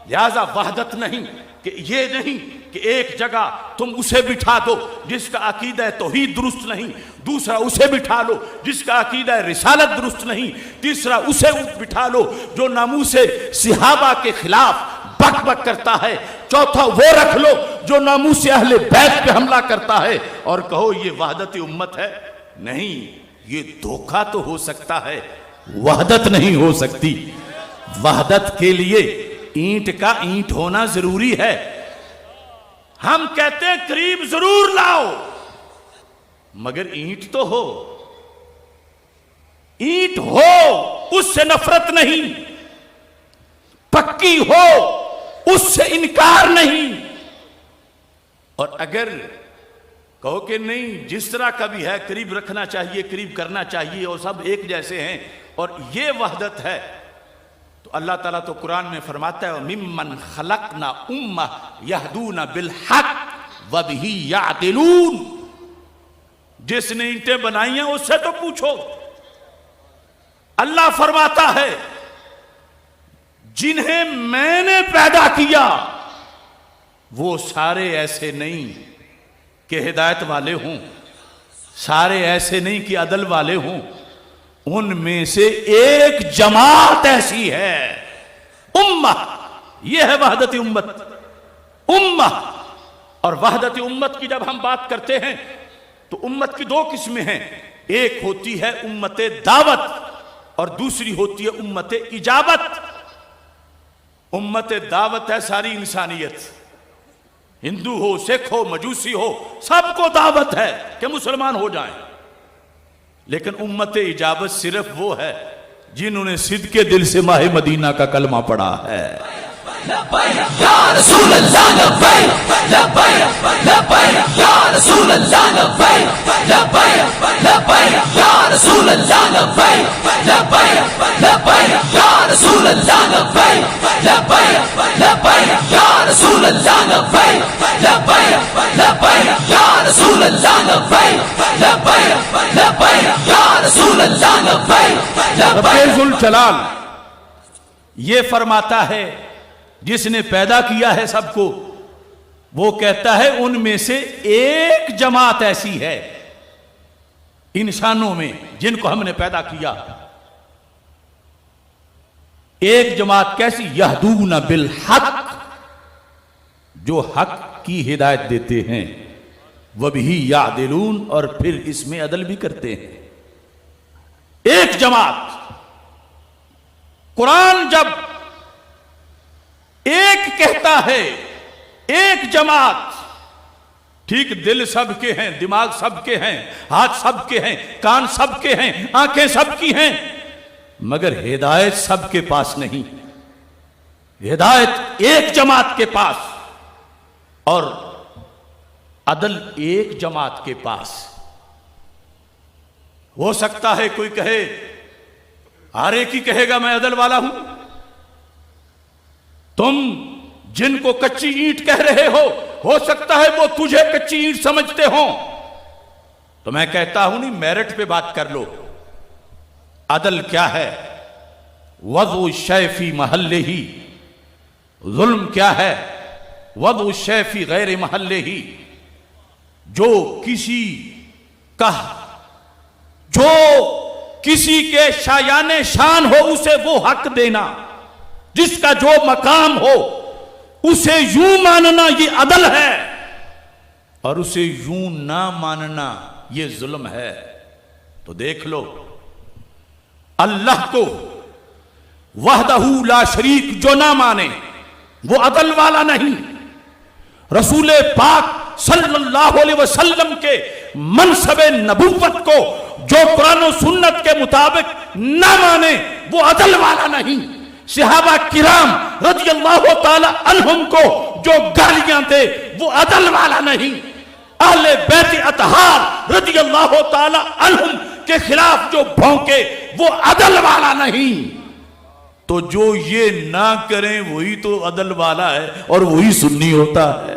लिहाजा वहदत नहीं कि ये नहीं कि एक जगह तुम उसे बिठा दो जिसका अकीदा तौहीद दुरुस्त नहीं, दूसरा उसे बिठा लो जिसका अकीदा रिसालत दुरुस्त नहीं, तीसरा उसे बिठा लो जो नामूसे सिहाबा के खिलाफ बक बक करता है, चौथा वो रख लो जो नामूसे अहले बैत पे हमला करता है, और कहो ये वहदत उम्मत है। नहीं, ये धोखा तो हो सकता है, वहदत नहीं हो सकती। वहदत के लिए ईंट का ईंट होना जरूरी है। हम कहते हैं करीब जरूर लाओ, मगर ईंट तो हो। ईंट हो उससे नफरत नहीं, पक्की हो उससे इनकार नहीं। और अगर कहो कि नहीं जिस तरह का भी है करीब रखना चाहिए, करीब करना चाहिए और सब एक जैसे हैं और ये वहदत है, तो अल्लाह ताला तो कुरान में फरमाता है मिम्मन खलकना उम्मा यहदूना बिल हक व बिही यादिलून। जिसने ईंटें बनाई हैं उससे तो पूछो। अल्लाह फरमाता है जिन्हें मैंने पैदा किया वो सारे ऐसे नहीं कि हिदायत वाले हों, सारे ऐसे नहीं कि अदल वाले हों। उनमें से एक जमात ऐसी है, उम्मा। यह है वहदत उम्मत, उम्मा। और वहदत उम्मत की जब हम बात करते हैं तो उम्मत की दो किस्में हैं। एक होती है उम्मत दावत और दूसरी होती है उम्मत इजाबत। उम्मत दावत है सारी इंसानियत, हिंदू हो, सिख हो, मजूसी हो, सबको दावत है कि मुसलमान हो जाएं। लेकिन उम्मत इजाबत सिर्फ वो है जिन्होंने सिद्ध के दिल से माहे मदीना का कलमा पढ़ा है। या रसूल अल्लाह लब्बैक लब्बैक लब्बैक या रसूल अल्लाह लब्बैक लब्बैक लब्बैक या रसूल अल्लाह लब्बैक लब्बैक लब्बैक या रसूल अल्लाह लब्बैक लब्बैक लब्बैक या रसूल अल्लाह लब्बैक लब्बैक लब्बैक या रसूल अल्लाह लब्बैक लब्बैक लब्बैक या रसूल अल्लाह लब्बैक लब्बैक। जुल जलाल ये फरमाता है, जिसने पैदा किया है सबको, वो कहता है उनमें से एक जमात ऐसी है इंसानों में जिनको हमने पैदा किया। एक जमात कैसी? यहदून बिल हक, जो हक की हिदायत देते हैं, वबिही यादिलून, और फिर इसमें अदल भी करते हैं। एक जमात। कुरान जब एक कहता है, एक जमात, ठीक दिल सबके हैं, दिमाग सबके हैं, हाथ सबके हैं, कान सबके हैं, आंखें सबकी हैं, मगर हिदायत सबके पास नहीं। हिदायत एक जमात के पास और अदल एक जमात के पास। हो सकता है कोई कहे, हर एक ही कहेगा मैं अदल वाला हूं। तुम जिनको कच्ची ईंट कह रहे हो सकता है वो तुझे कच्ची ईंट समझते हो। तो मैं कहता हूं नहीं, मेरिट पे बात कर लो। अदल क्या है? वज़उ शैफी महल्ले ही। जुल्म क्या है? वज़उ शैफी गैर महल्ले ही। जो किसी के शायाने शान हो उसे वो हक देना, जिसका जो मकाम हो उसे यूं मानना ये अदल है, और उसे यूं ना मानना ये जुल्म है। तो देख लो, अल्लाह को वहदहू ला शरीक जो ना माने वो अदल वाला नहीं। रसूल पाक सल्लल्लाहु अलैहि वसल्लम के मनसबे नबुव्वत को जो कुरान और सुन्नत के मुताबिक ना माने वो अदल वाला नहीं। सहाबा किराम रज़ियल्लाहु ताला अन्हुम को जो गालियां दे वो अदल वाला नहीं। अहले बैत अतहार रज़ियल्लाहु ताला अन्हुम के खिलाफ जो भौंके वो अदल वाला नहीं। तो जो ये ना करें वही तो अदल वाला है और वही सुन्नी होता है।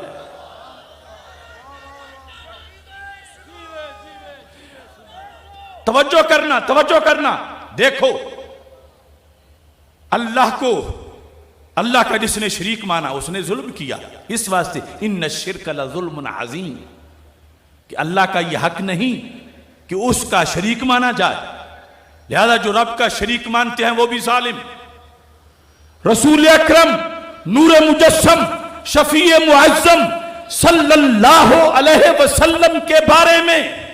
तवज्जो करना, तवज्जो करना। देखो, अल्लाह को, अल्लाह का जिसने शरीक माना उसने जुल्म किया। इस वास्ते इन्न शिर्क लजुल्मुन अज़ीम, कि अल्लाह का यह हक नहीं कि उसका शरीक माना जाए। लिहाजा जो रब का शरीक मानते हैं वो भी जालिम। रसूल अकरम नूर मुजस्सम शफीए मुअज्जम सल्लल्लाहु अलैहि वसल्लम के बारे में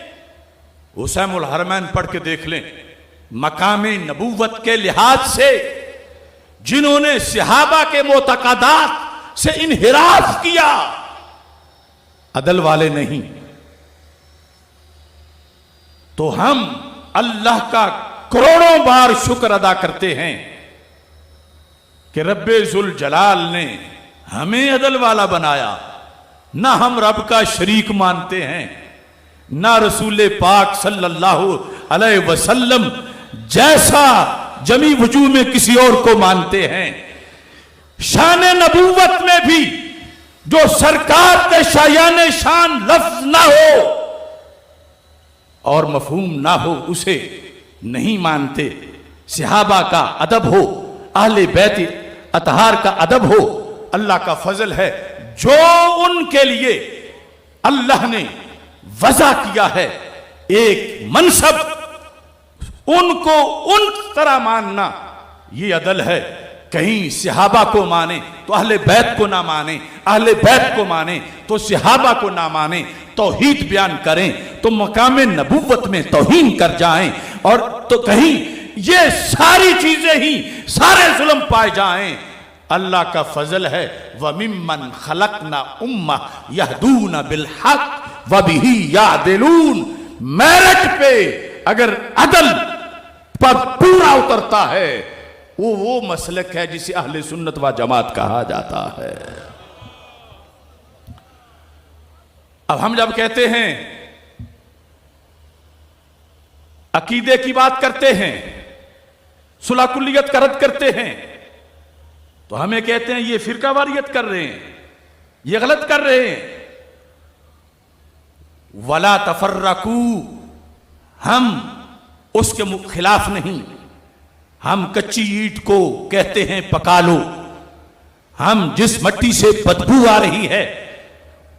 हुसैमुल हरमैन पढ़ के देख लें। मकामे नबूवत के लिहाज से जिन्होंने सहाबा के मोतकदात से इन्हिराफ किया, अदल वाले नहीं। तो हम अल्लाह का करोड़ों बार शुक्र अदा करते हैं कि रब्बे जुल जलाल ने हमें अदल वाला बनाया। ना हम रब का शरीक मानते हैं, ना रसूल पाक सल्लल्लाहु अलैहि वसल्लम जैसा जमी वजू में किसी और को मानते हैं। शान नबूवत में भी जो सरकार के शायान शान लफ्ज ना हो और मफहूम ना हो उसे नहीं मानते। सहाबा का अदब हो, अहले बैत अतहार का अदब हो, अल्लाह का फजल है जो उनके लिए अल्लाह ने वज़ा किया है एक मनसब, उनको उन तरह मानना ये अदल है। कहीं सहाबा को माने तो अहले बैत को ना माने, अहले बैत को माने तो सहाबा को ना माने, तौहीद बयान करें तो मकाम नबुव्वत में तौहीन कर जाएं, और तो कहीं ये सारी चीजें ही सारे जुल्म पाए जाएं। अल्लाह का फजल है, व मिम्मन खलकना उम्मा यहदूना बिल हक व बिही यादिलून। मेरिट पे अगर अदल पर पूरा उतरता है वो मसलक है जिसे अहले सुन्नत व जमात कहा जाता है। अब हम जब कहते हैं अकीदे की बात करते हैं, सुलह कुल्लियत का रद्द करते हैं, तो हमें कहते हैं ये फिरकावारियत कर रहे हैं, ये गलत कर रहे हैं। वला तफर्रकू, हम उसके खिलाफ नहीं। हम कच्ची ईंट को कहते हैं पका लो, हम जिस मट्टी से बदबू आ रही है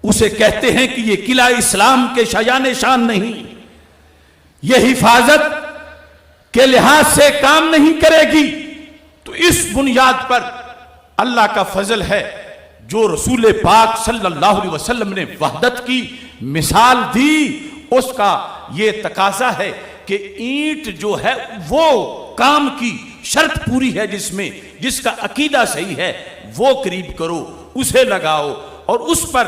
उसे कहते हैं कि ये किला इस्लाम के शायान शान नहीं, ये हिफाजत के लिहाज से काम नहीं करेगी। तो इस बुनियाद पर अल्लाह का फजल है जो रसूल पाक सल्लल्लाहु अलैहि वसल्लम ने वहदत की मिसाल दी, उसका ये तकाजा है कि ईंट जो है वो काम की शर्त पूरी है, जिसका अकीदा सही है वो करीब करो, उसे लगाओ और उस पर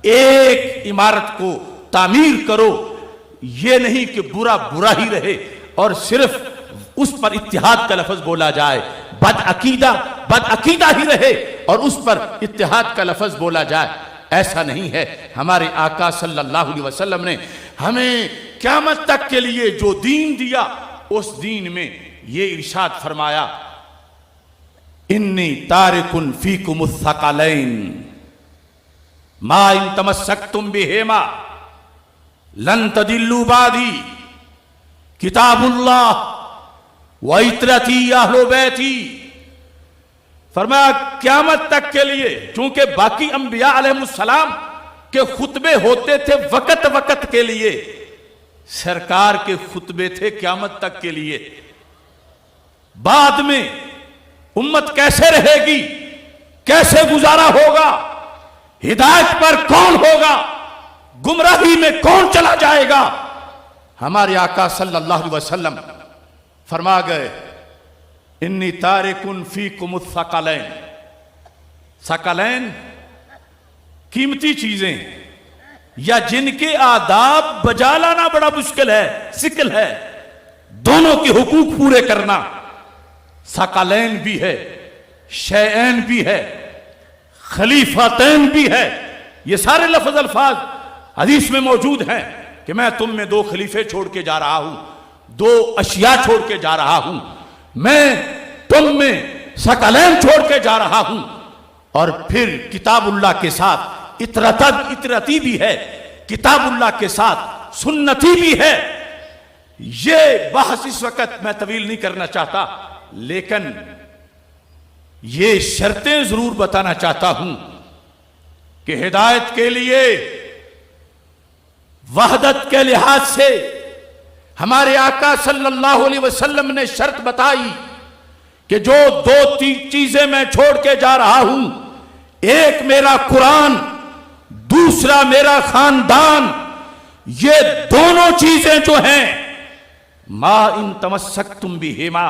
एक इमारत को तामीर करो। ये नहीं कि बुरा बुरा ही रहे और सिर्फ उस पर इत्तिहाद का लफ्ज बोला जाए, बद अकीदा ही रहे और उस पर इत्तिहाद का लफ्ज बोला जाए। ऐसा नहीं है। हमारे आका सल्लल्लाहु अलैहि वसल्लम ने हमें क़यामत तक के लिए जो दीन दिया, उस दीन में ये इरशाद फरमाया, इन्नी तारिकुन फीकुमुस सक़लैन मा इन तमस्सकतुम बिहिमा लन तदिल्लू बादी किताबुल्लाह व इतरती अहलो बैती। फरमाया क़यामत तक के लिए, चूंकि बाकी अंबिया अलैहिमुस्सलाम के खुतबे होते थे वक्त वक्त के लिए, सरकार के खुतबे थे क़यामत तक के लिए। बाद में उम्मत कैसे रहेगी, कैसे गुजारा होगा, हिदायत पर कौन होगा, गुमराही में कौन चला जाएगा, हमारे आका सल्लल्लाहु अलैहि वसल्लम फरमा गए, इन्नी तारिकुन फीकुमुस सक़लैन। सकलैन कीमती चीजें या जिनके आदाब बजा लाना बड़ा मुश्किल है, सिकल है, दोनों के हुकूक पूरे करना। सकलैन भी है, शैएन भी है, खलीफतैन भी है। ये सारे लफ्ज अल्फाज हदीस में मौजूद हैं कि मैं तुम में 2 खलीफे छोड़ के जा रहा हूं, 2 अशिया छोड़ के जा रहा हूं, मैं तुम में सकलैन छोड़ के जा रहा हूं। और फिर किताबुल्लाह के साथ इतरती भी है, किताबुल्लाह के साथ सुन्नती भी है। ये बहस इस वक्त मैं तवील नहीं करना चाहता, लेकिन ये शर्तें जरूर बताना चाहता हूं कि हिदायत के लिए वहदत के लिहाज से हमारे आका सल्लल्लाहु अलैहि वसल्लम ने शर्त बताई कि जो 2 चीजें मैं छोड़ के जा रहा हूं, एक मेरा कुरान, दूसरा मेरा खानदान, ये दोनों चीजें जो हैं, मा इन तमस्सकतुम बिहिमा,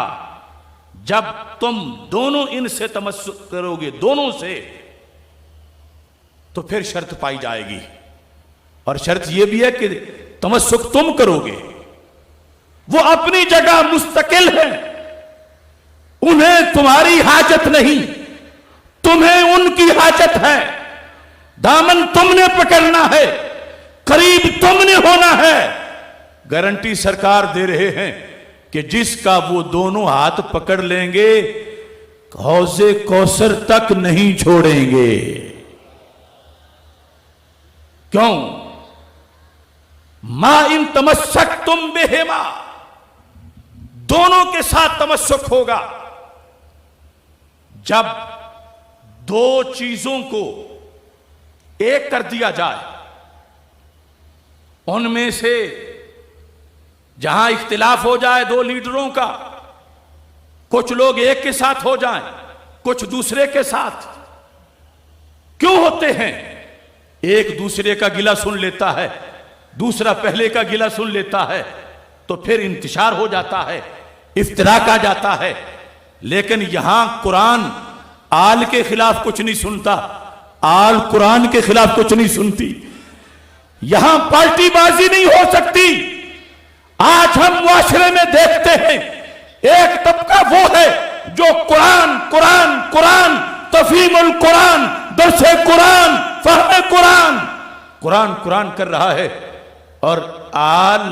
जब तुम दोनों इनसे तमस्सुक करोगे, दोनों से, तो फिर शर्त पाई जाएगी। और शर्त यह भी है कि तमस्सुक तुम करोगे, वो अपनी जगह मुस्तकिल है, उन्हें तुम्हारी हाजत नहीं, तुम्हें उनकी हाजत है। दामन तुमने पकड़ना है, करीब तुमने होना है। गारंटी सरकार दे रहे हैं कि जिसका वो दोनों हाथ पकड़ लेंगे, हौज़े कौसर तक नहीं छोड़ेंगे। क्यों? मा इन तमस्सकतुम बिहिमा, दोनों के साथ तमस्सुक होगा, जब दो चीजों को एक कर दिया जाए, उनमें से जहां इख्तिलाफ हो जाए दो लीडरों का, कुछ लोग एक के साथ हो जाएं, कुछ दूसरे के साथ, क्यों होते हैं? एक दूसरे का गिला सुन लेता है, दूसरा पहले का गिला सुन लेता है, तो फिर इंतशार हो जाता है, इफ्तिराक आ जाता है। लेकिन यहां कुरान आल के खिलाफ कुछ नहीं सुनता, आल कुरान के खिलाफ कुछ नहीं सुनती। यहां पार्टीबाजी नहीं हो सकती। आज हम मुआशरे में देखते हैं एक तबका वो है जो कुरान कुरान कुरान, तफहीमुल कुरान, दरसे कुरान, फहमे कुरान, कुरान कुरान कर रहा है और आल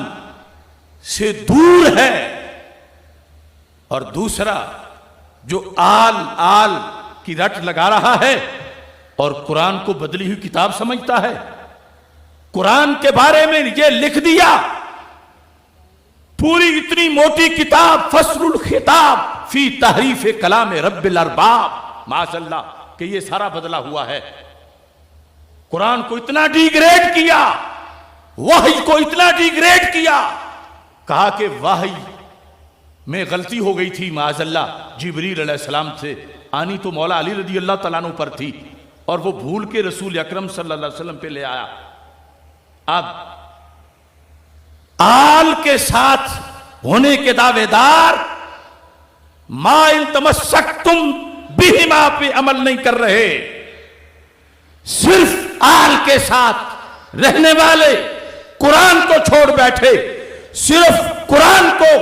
से दूर है। और दूसरा जो आल आल की रट लगा रहा है और कुरान को बदली हुई किताब समझता है। कुरान के बारे में ये लिख दिया, पूरी इतनी मोटी किताब फसलुल खिताब फी तहरीफ कलाम रब्बिल अरबाब, माशअल्लाह कि ये सारा बदला हुआ है। कुरान को इतना डिग्रेड किया, वही को इतना डिग्रेड किया, कहा कि वही में गलती हो गई थी माज़अल्लाह, जिब्रील अलैहिस्सलाम से आनी तो मौला अली रज़ी अल्लाह तआला अन्हु पर थी और वो भूल के रसूल अकरम सल्लल्लाहु अलैहि वसल्लम पे ले आया। अब आल के साथ होने के दावेदार मा इन तमस्सकतुम बिहिमा पे अमल नहीं कर रहे। सिर्फ आल के साथ रहने वाले कुरान को छोड़ बैठे, सिर्फ कुरान को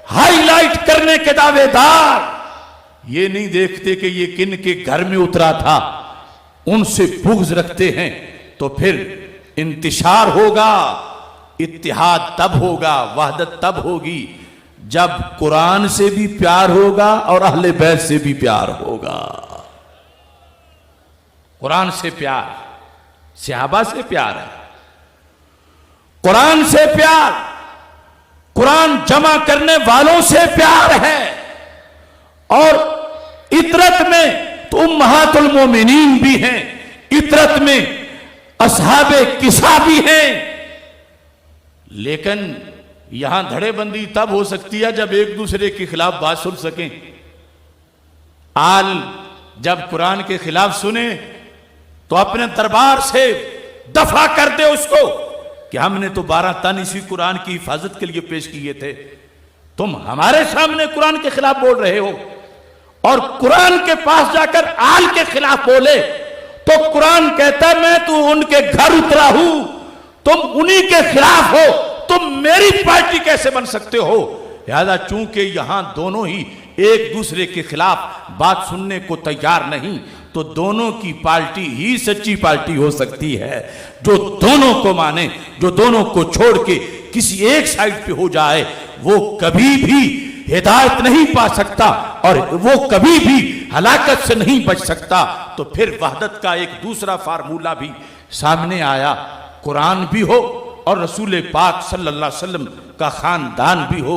हाईलाइट करने के दावेदार ये नहीं देखते कि ये किन के घर में उतरा था, उनसे बुग़्ज़ रखते हैं। तो फिर इंतिशार होगा, इत्तिहाद तब होगा, वहदत तब होगी जब कुरान से भी प्यार होगा और अहले बैत से भी प्यार होगा। कुरान से प्यार, सहाबा से प्यार है, कुरान से प्यार, कुरान जमा करने वालों से प्यार है। और इतरत में तो उम्महातुल मोमिनीन भी हैं, इतरत में असहाबे किसा भी हैं। लेकिन यहां धड़ेबंदी तब हो सकती है जब एक दूसरे के खिलाफ बात सुन सकें। आल जब कुरान के खिलाफ सुने तो अपने दरबार से दफा कर दे उसको कि हमने तो 12 तन इसी कुरान की हिफाजत के लिए पेश किए थे, तुम हमारे सामने कुरान के खिलाफ बोल रहे हो। और कुरान के पास जाकर आल के खिलाफ बोले तो कुरान कहता है मैं तो उनके घर उतरा हूं, तुम उन्हीं के खिलाफ हो, तुम मेरी पार्टी कैसे बन सकते हो? लिहाजा चूंकि यहां दोनों ही एक दूसरे के खिलाफ बात सुनने को तैयार नहीं, तो दोनों की पार्टी ही सच्ची पार्टी हो सकती है जो दोनों को माने, जो दोनों को छोड़ के किसी एक साइड पे हो जाए वो कभी भी हिदायत नहीं पा सकता और वो कभी भी हलाकत से नहीं बच सकता। तो फिर वहदत का एक दूसरा फार्मूला भी सामने आया, कुरान भी हो और रसूल पाक सल्लल्लाहु अलैहि वसल्लम का खानदान भी हो।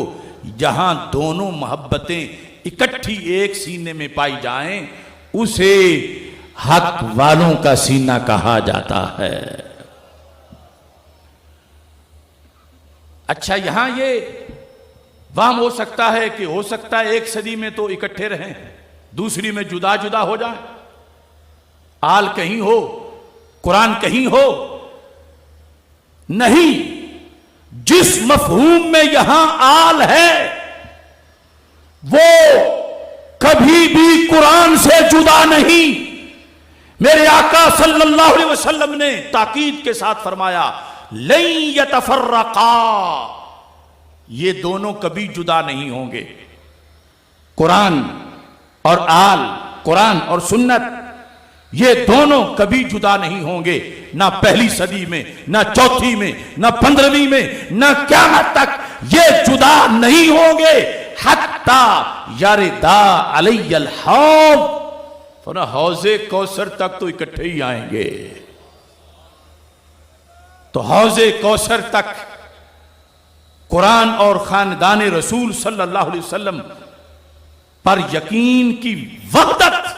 जहां दोनों मोहब्बतें इकट्ठी एक सीने में पाई जाएं उसे हक वालों का सीना कहा जाता है। अच्छा, यहां ये वाम हो सकता है कि हो सकता है एक सदी में तो इकट्ठे रहें, दूसरी में जुदा जुदा हो जाए, आल कहीं हो कुरान कहीं हो। नहीं, जिस मफहूम में यहां आल है वो कभी भी कुरान से जुदा नहीं। मेरे आका सल्लल्लाहु अलैहि वसल्लम ने ताकीद के साथ फरमाया लन यतफर्रका, ये दोनों कभी जुदा नहीं होंगे। कुरान और आल, कुरान और सुन्नत, ये दोनों कभी जुदा नहीं होंगे, ना पहली सदी में, ना चौथी में, ना 15वीं में, ना क़यामत तक ये जुदा नहीं होंगे। हत्ता यारिदा अलैयल हौज़, हौज़े कौसर तक तो इकट्ठे ही आएंगे। तो हौज़े कौसर तक कुरान और खानदान रसूल सल्लल्लाहु अलैहि वसल्लम पर यकीन की वहदत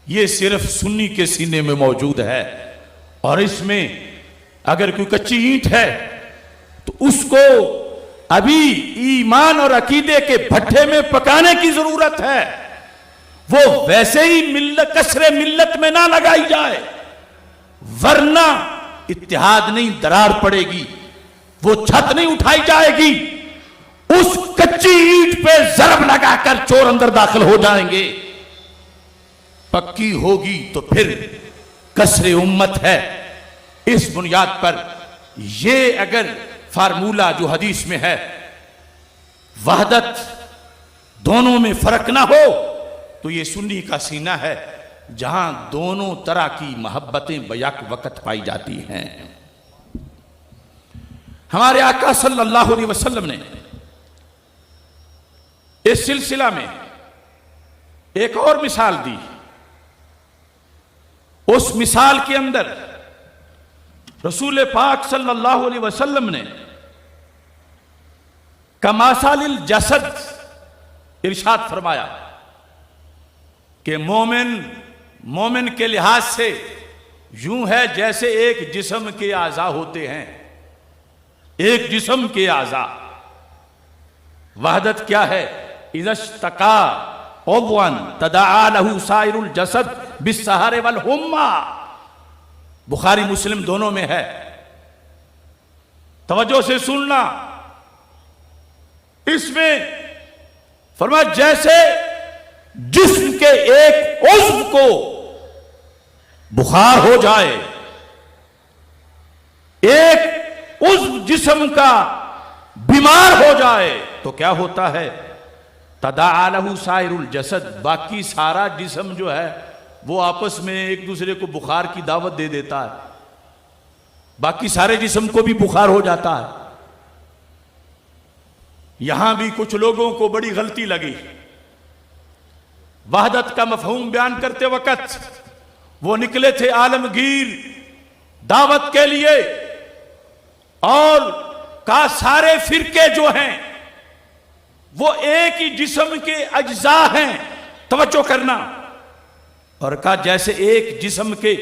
ये सिर्फ सुन्नी के सीने में मौजूद है। और इसमें अगर कोई कच्ची ईंट है तो उसको अभी ईमान और अकीदे के भट्ठे में पकाने की जरूरत है। वो वैसे ही मिल्लत कसरे मिल्लत में ना लगाई जाए, वरना इत्तेहाद नहीं, दरार पड़ेगी, वो छत नहीं उठाई जाएगी। उस कच्ची ईंट पे जरब लगाकर चोर अंदर दाखिल हो जाएंगे। पक्की होगी तो फिर कसरे उम्मत है। इस बुनियाद पर ये अगर फार्मूला जो हदीस में है, वहदत दोनों में फर्क ना हो, तो ये सुन्नी का सीना है जहां दोनों तरह की मोहब्बतें बयाक वक्त पाई जाती हैं। हमारे आका सल्लल्लाहु अलैहि वसल्लम ने इस सिलसिला में एक और मिसाल दी। उस मिसाल के अंदर रसूल पाक सल्लल्लाहु अलैहि वसल्लम ने कमासालिल जसद इरशाद फरमाया कि मोमिन के लिहाज से यूं है जैसे एक जिस्म के आज़ा होते हैं। एक जिस्म के आज़ा। वहदत क्या है? इज़्तका उज़्वन तदआ लहू साइरुल जसद बिस्सहर वल हुम्मा। बुखारी मुस्लिम दोनों में है। तवज्जो से सुनना। इसमें फरमाया जैसे जिस्म के एक उज़्व को बुखार हो जाए, एक उज़्व जिस्म का बीमार हो जाए तो क्या होता है? तदआ लहू साइरुल जसद। बाकी सारा जिस्म जो है वो आपस में एक दूसरे को बुखार की दावत दे देता है। बाकी सारे जिस्म को भी बुखार हो जाता है। यहां भी कुछ लोगों को बड़ी गलती लगी। वहदत का मफहूम बयान करते वक्त वो निकले थे आलमगीर दावत के लिए, और का सारे फिरके जो हैं वो एक ही जिस्म के अज्जा हैं। तवज्जो करना। और कहा जैसे एक जिस्म के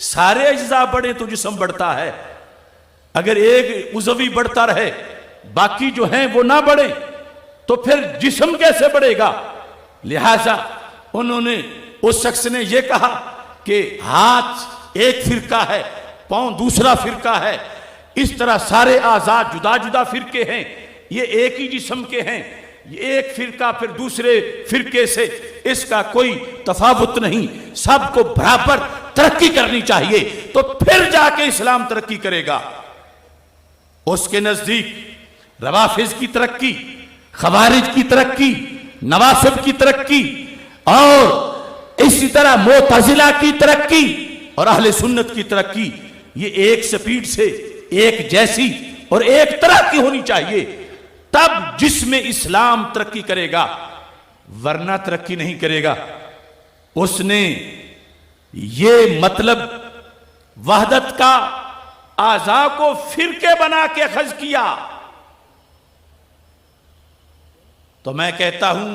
सारे अज्जा बढ़े तो जिस्म बढ़ता है। अगर एक उज़वी बढ़ता रहे बाकी जो हैं वो ना बढ़े तो फिर जिस्म कैसे बढ़ेगा? लिहाजा उन्होंने, उस शख्स ने यह कहा कि हाथ एक फिरका है, पांव दूसरा फिरका है, इस तरह सारे आजाद जुदा जुदा फिरके हैं, ये एक ही जिस्म के हैं। ये एक फिरका फिर दूसरे फिरके से इसका कोई तफावुत नहीं, सबको बराबर तरक्की करनी चाहिए तो फिर जाके इस्लाम तरक्की करेगा। उसके नजदीक रवाफिज की तरक्की, खवारिज की तरक्की, नवासिब की तरक्की और इसी तरह मोतजिला की तरक्की और अहले सुन्नत की तरक्की, ये एक स्पीड से, एक जैसी और एक तरह की होनी चाहिए। तब जिसमें इस्लाम तरक्की करेगा, वरना तरक्की नहीं करेगा। उसने ये मतलब वहदत का आज़ा को फिरके बना के अखज़ किया। तो मैं कहता हूं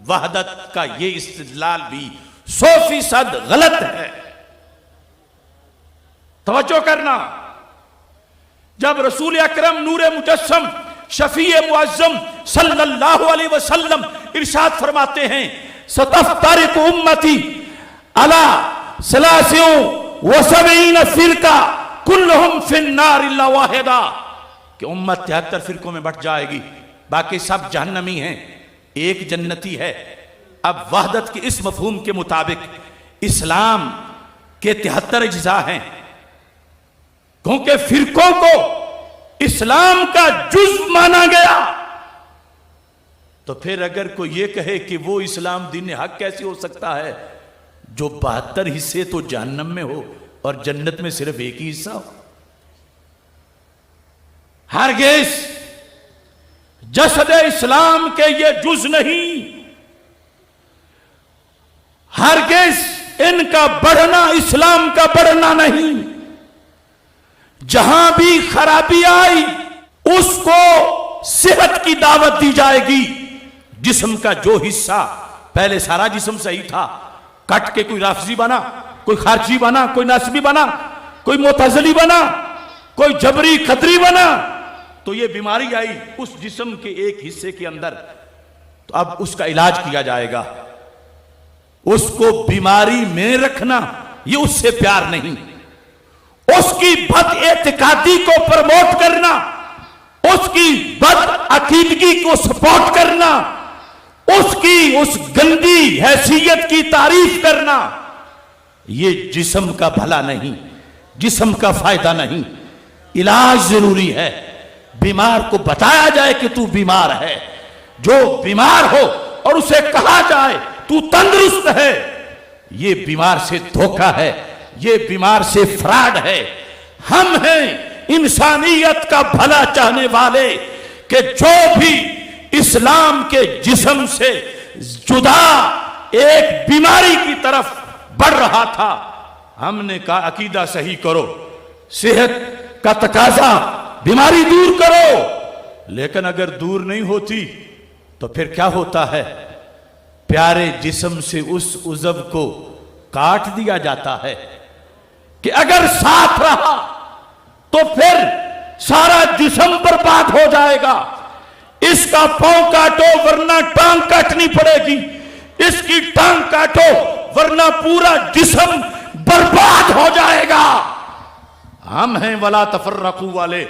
वहदत का ये इस्तिदलाल भी 100% गलत है। तवज्जो करना। जब रसूल अकरम नूरे मुजस्सम शफीए मुअज्जम सल्लल्लाहु अलैहि वसल्लम इरशाद फरमाते हैं, सतफ्तारिकु उम्मती अला सलासिन व सबईन फिरका कुल्लुहुम फिन्नार इल्ला वाहिदा, कि उम्मत 73 फिरकों में बट जाएगी, बाकी सब जहन्नमी हैं, एक जन्नती है। अब वहदत के इस मफहूम के मुताबिक इस्लाम के 73 अज्जा हैं, क्योंकि फिरकों को इस्लाम का जुज़ माना गया। तो फिर अगर कोई ये कहे कि वो इस्लाम दीन हक कैसे हो सकता है जो 72 हिस्से तो जहन्नम में हो और जन्नत में सिर्फ एक ही हिस्सा हो? हरगिज़ जसद इस्लाम के ये जुज़ नहीं। हरगिज़ इनका बढ़ना इस्लाम का बढ़ना नहीं। जहां भी खराबी आई उसको सेहत की दावत दी जाएगी। जिस्म का जो हिस्सा, पहले सारा जिस्म सही था, कट के कोई राफजी बना, कोई खारजी बना, कोई नस्बी बना, कोई मुतज़िली बना, कोई जबरी खतरी बना, तो ये बीमारी आई उस जिस्म के एक हिस्से के अंदर, तो अब उसका इलाज किया जाएगा। उसको बीमारी में रखना ये उससे प्यार नहीं, उसकी बद एतिकादी को प्रमोट करना, उसकी बद अकीदगी को सपोर्ट करना, उसकी उस गंदी हैसियत की तारीफ करना, ये जिस्म का भला नहीं, जिस्म का फायदा नहीं। इलाज जरूरी है। बीमार को बताया जाए कि तू बीमार है, जो बीमार हो और उसे कहा जाए तू तंदुरुस्त है, ये बीमार से धोखा है, ये बीमार से फ्रॉड है। हम हैं इंसानियत का भला चाहने वाले कि जो भी इस्लाम के जिस्म से जुदा एक बीमारी की तरफ बढ़ रहा था, हमने कहा अकीदा सही करो, सेहत का तकाजा, बीमारी दूर करो। लेकिन अगर दूर नहीं होती तो फिर क्या होता है? प्यारे जिस्म से उस उज़व को काट दिया जाता है कि अगर साथ रहा तो फिर सारा जिस्म बर्बाद हो जाएगा। इसका पांव काटो वरना टांग काटनी पड़ेगी, इसकी टांग काटो वरना पूरा जिस्म बर्बाद हो जाएगा। हम हैं वला तफर्रकू वाले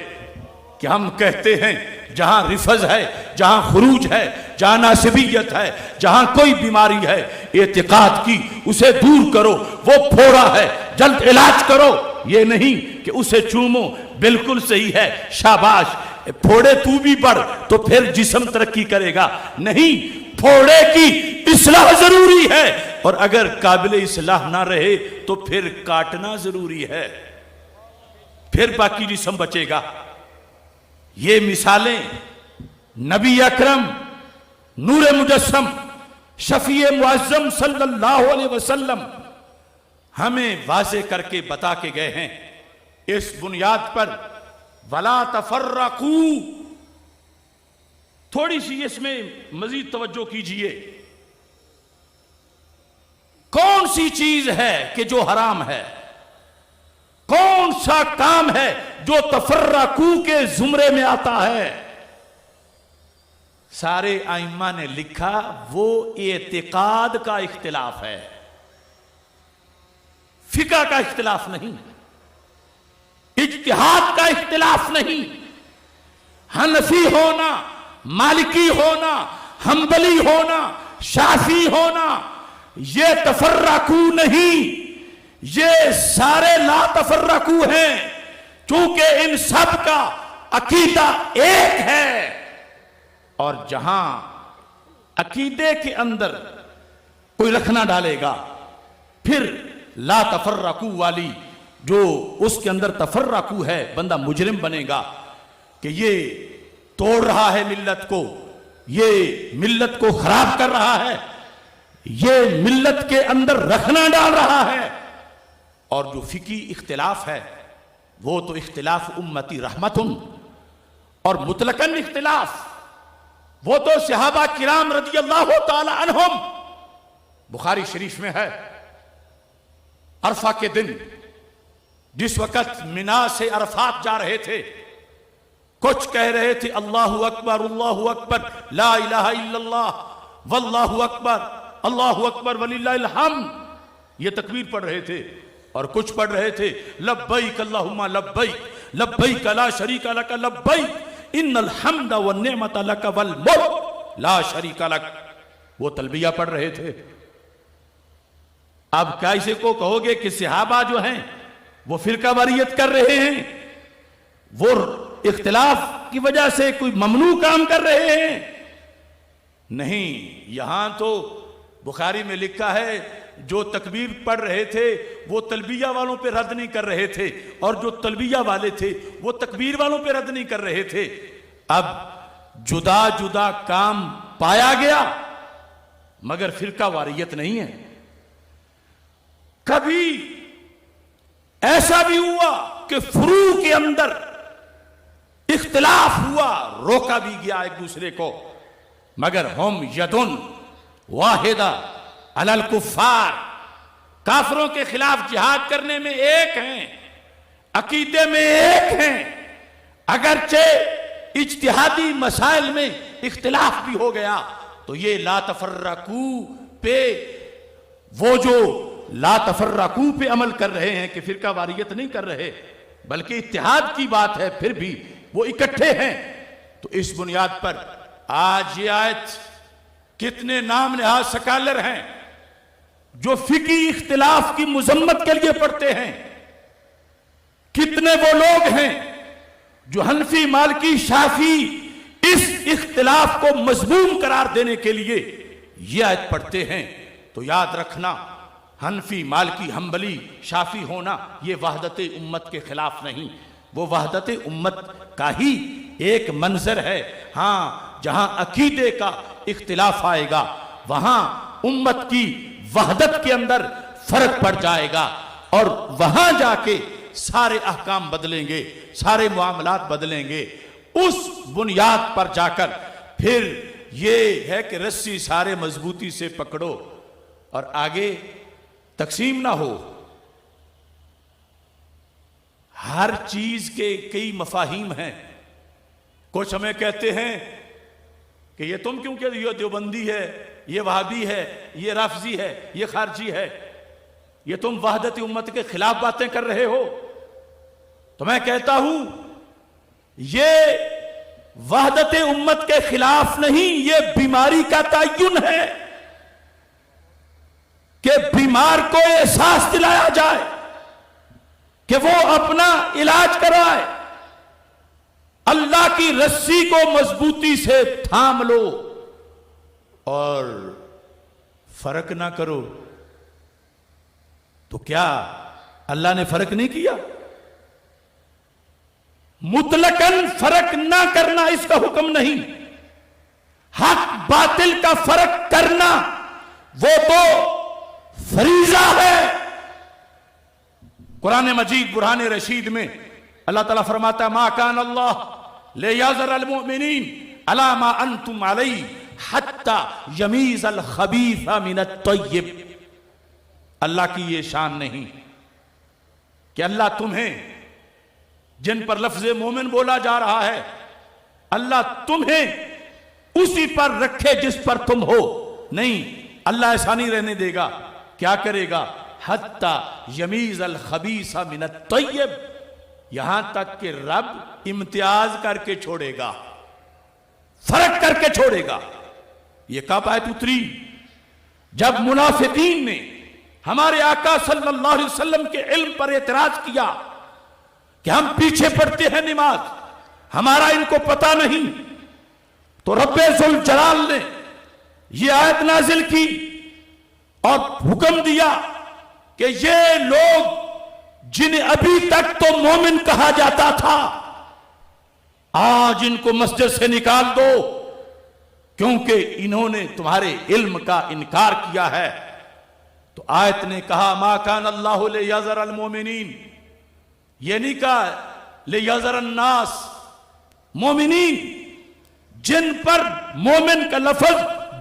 कि हम कहते हैं जहां रिफज है, जहां खुरूज है, जहां नासिबियत है, जहां कोई बीमारी है एतिकाद की, उसे दूर करो। वो फोड़ा है, जल्द इलाज करो। ये नहीं कि उसे चूमो, बिल्कुल सही है, शाबाश, फोड़े तू भी बढ़ तो फिर जिस्म तरक्की करेगा। नहीं, फोड़े की इस्लाह जरूरी है, और अगर काबिल इस्लाह ना रहे तो फिर काटना जरूरी है, फिर बाकी जिस्म बचेगा। ये मिसालें नबी अकरम नूर मुजस्सम शफीए मुअज्जम सल्लल्लाहु अलैहि वसल्लम हमें वाज़े करके बता के गए हैं। इस बुनियाद पर वला तफर्रकू, थोड़ी सी इसमें मजीद तवज्जो कीजिए। कौन सी चीज है कि जो हराम है? कौन सा काम है जो तफर्रकू के जुमरे में आता है? सारे आइम्मा ने लिखा वो एतिकाद का इख्तिलाफ है, फिका का इख्तिलाफ नहीं, इज्तिहाद का इख्तिलाफ नहीं। हनफी होना, मालिकी होना, हम्बली होना, शाफी होना, ये तफर्रकू नहीं, ये सारे ला तफर्रकू हैं, क्योंकि इन सब का अकीदा एक है। और जहां अकीदे के अंदर कोई रखना डालेगा, फिर ला तफर्रकू वाली जो उसके अंदर तफर्रकू है, बंदा मुजरिम बनेगा कि ये तोड़ रहा है मिल्लत को, ये मिल्लत को खराब कर रहा है, ये मिल्लत के अंदर रखना डाल रहा है। और जो फिकी इख्तिलाफ है वो तो इख्तिलाफ उम्मती रहमतुन, और मुतलकन इख्तिलाफ वो तो सहाबा किराम रज़ियल्लाहु ताला अन्हुम। बुखारी शरीफ में है, अरफा के दिन जिस वक़्त मिना से अरफात जा रहे थे, कुछ कह रहे थे अल्लाहु अकबर, ला इलाहा इल्लल्लाह, वल्लाहु अकबर, अल्लाहु अकबर वलिल्लाहिल हम्द, ये तकबीर पढ़ रहे थे। और कुछ पढ़ रहे थे लब्बैक अल्लाहुम्मा लब्बैक, लब्बैक ला शरीका लक लब्बैक, इन्नल हम्द व निअमत लक वल मुल्क ला शरीका लक, वो तलबिया पढ़ रहे थे। अब कैसे को कहोगे कि सहाबा जो हैं वो फिरका वारियत कर रहे हैं, वो इख्तिलाफ की वजह से कोई ममनू काम कर रहे हैं? नहीं, यहां तो बुखारी में लिखा है जो तकबीर पढ़ रहे थे वो तलबिया वालों पे रद्द नहीं कर रहे थे, और जो तलबिया वाले थे वो तकबीर वालों पे रद्द नहीं कर रहे थे। अब जुदा जुदा काम पाया गया मगर फिरका वारियत नहीं है। कभी ऐसा भी हुआ कि फुरू के अंदर इख्तिलाफ हुआ, रोका भी गया एक दूसरे को, मगर हम यदुन वाहिदा अलल कुफ्फार, काफिरों के खिलाफ जिहाद करने में एक हैं, अकीदे में एक हैं, अगरचे इज्तिहादी मसाइल में इख्तिलाफ भी हो गया तो ये ला तफर्रकू पे, वो जो ला तफर्रकू पे अमल कर रहे हैं कि फिरका वारियत नहीं कर रहे बल्कि इत्तिहाद की बात है, फिर भी वो इकट्ठे हैं। तो इस बुनियाद पर आज ये आयत कितने नाम नहाज स्कॉलर हैं जो फिकी इख्तिलाफ की मुजम्मत के लिए पढ़ते हैं, कितने वो लोग हैं जो हनफी मालिकी शाफी इस इख्तिलाफ को मजमूम करार देने के लिए यह आयत पढ़ते हैं। तो याद रखना, हनफी मालिकी हम्बली शाफी होना यह वहदत उम्मत के खिलाफ नहीं, वो वहदत उम्मत का ही एक मंजर है। हां, जहां अकीदे का इख्तिलाफ आएगा वहां उम्मत की वहदत के अंदर फर्क पड़ जाएगा और वहां जाके सारे अहकाम बदलेंगे, सारे मामलात बदलेंगे। उस बुनियाद पर जाकर फिर ये है कि रस्सी सारे मजबूती से पकड़ो और आगे तकसीम ना हो। हर चीज के कई मफाहिम हैं। कुछ हमें कहते हैं कि ये तुम क्यों कहते हो, ये देवबंदी है, ये वहाबी है, ये राफजी है, ये खारजी है, ये तुम वहदत उम्मत के खिलाफ बातें कर रहे हो। तो मैं कहता हूं ये वहदत उम्मत के खिलाफ नहीं, ये बीमारी का तयन है कि बीमार को एहसास दिलाया जाए कि वो अपना इलाज कराए। अल्लाह की रस्सी को मजबूती से थाम लो और फर्क ना करो। तो क्या अल्लाह ने फर्क नहीं किया? मुतलकन फर्क ना करना इसका हुक्म नहीं, हक बातिल का फर्क करना वो तो फरीजा है। कुरान मजीद बुरहान रशीद में अल्लाह ताला फरमाता है, मा कान अल्लाह ले याज़र अल मुमिनीन अला मा अंतुम अलई हत्ता यमीज़ अल खबीसा मिन अत-तय्यब। अल्लाह की ये शान नहीं कि अल्लाह तुम्हें, जिन पर लफ्ज मोमिन बोला जा रहा है, अल्लाह तुम्हें उसी पर रखे जिस पर तुम हो। नहीं, अल्लाह ऐसा नहीं रहने देगा। क्या करेगा? हत्ता यमीज़ अल खबीसा मिन अत-तय्यब, यहां तक कि रब इम्तियाज करके छोड़ेगा, फर्क करके छोड़ेगा। यह कब आयत उतरी? जब मुनाफिकीन ने हमारे आका सल्लल्लाहु अलैहि वसल्लम के इल्म पर एतराज किया कि हम पीछे पड़ते हैं नमाज, हमारा इनको पता नहीं। तो रब्बे जुल जलाल ने यह आयत नाजिल की और हुक्म दिया कि ये लोग जिन्हें अभी तक तो मोमिन कहा जाता था, आज इनको मस्जिद से निकाल दो क्योंकि इन्होंने तुम्हारे इल्म का इनकार किया है। तो आयत ने कहा, मा कान अल्लाहु ले याज़र अल मोमिनीन, ये नहीं कहा ले याज़र अन्नास, मोमिनीन जिन पर मोमिन का लफ्ज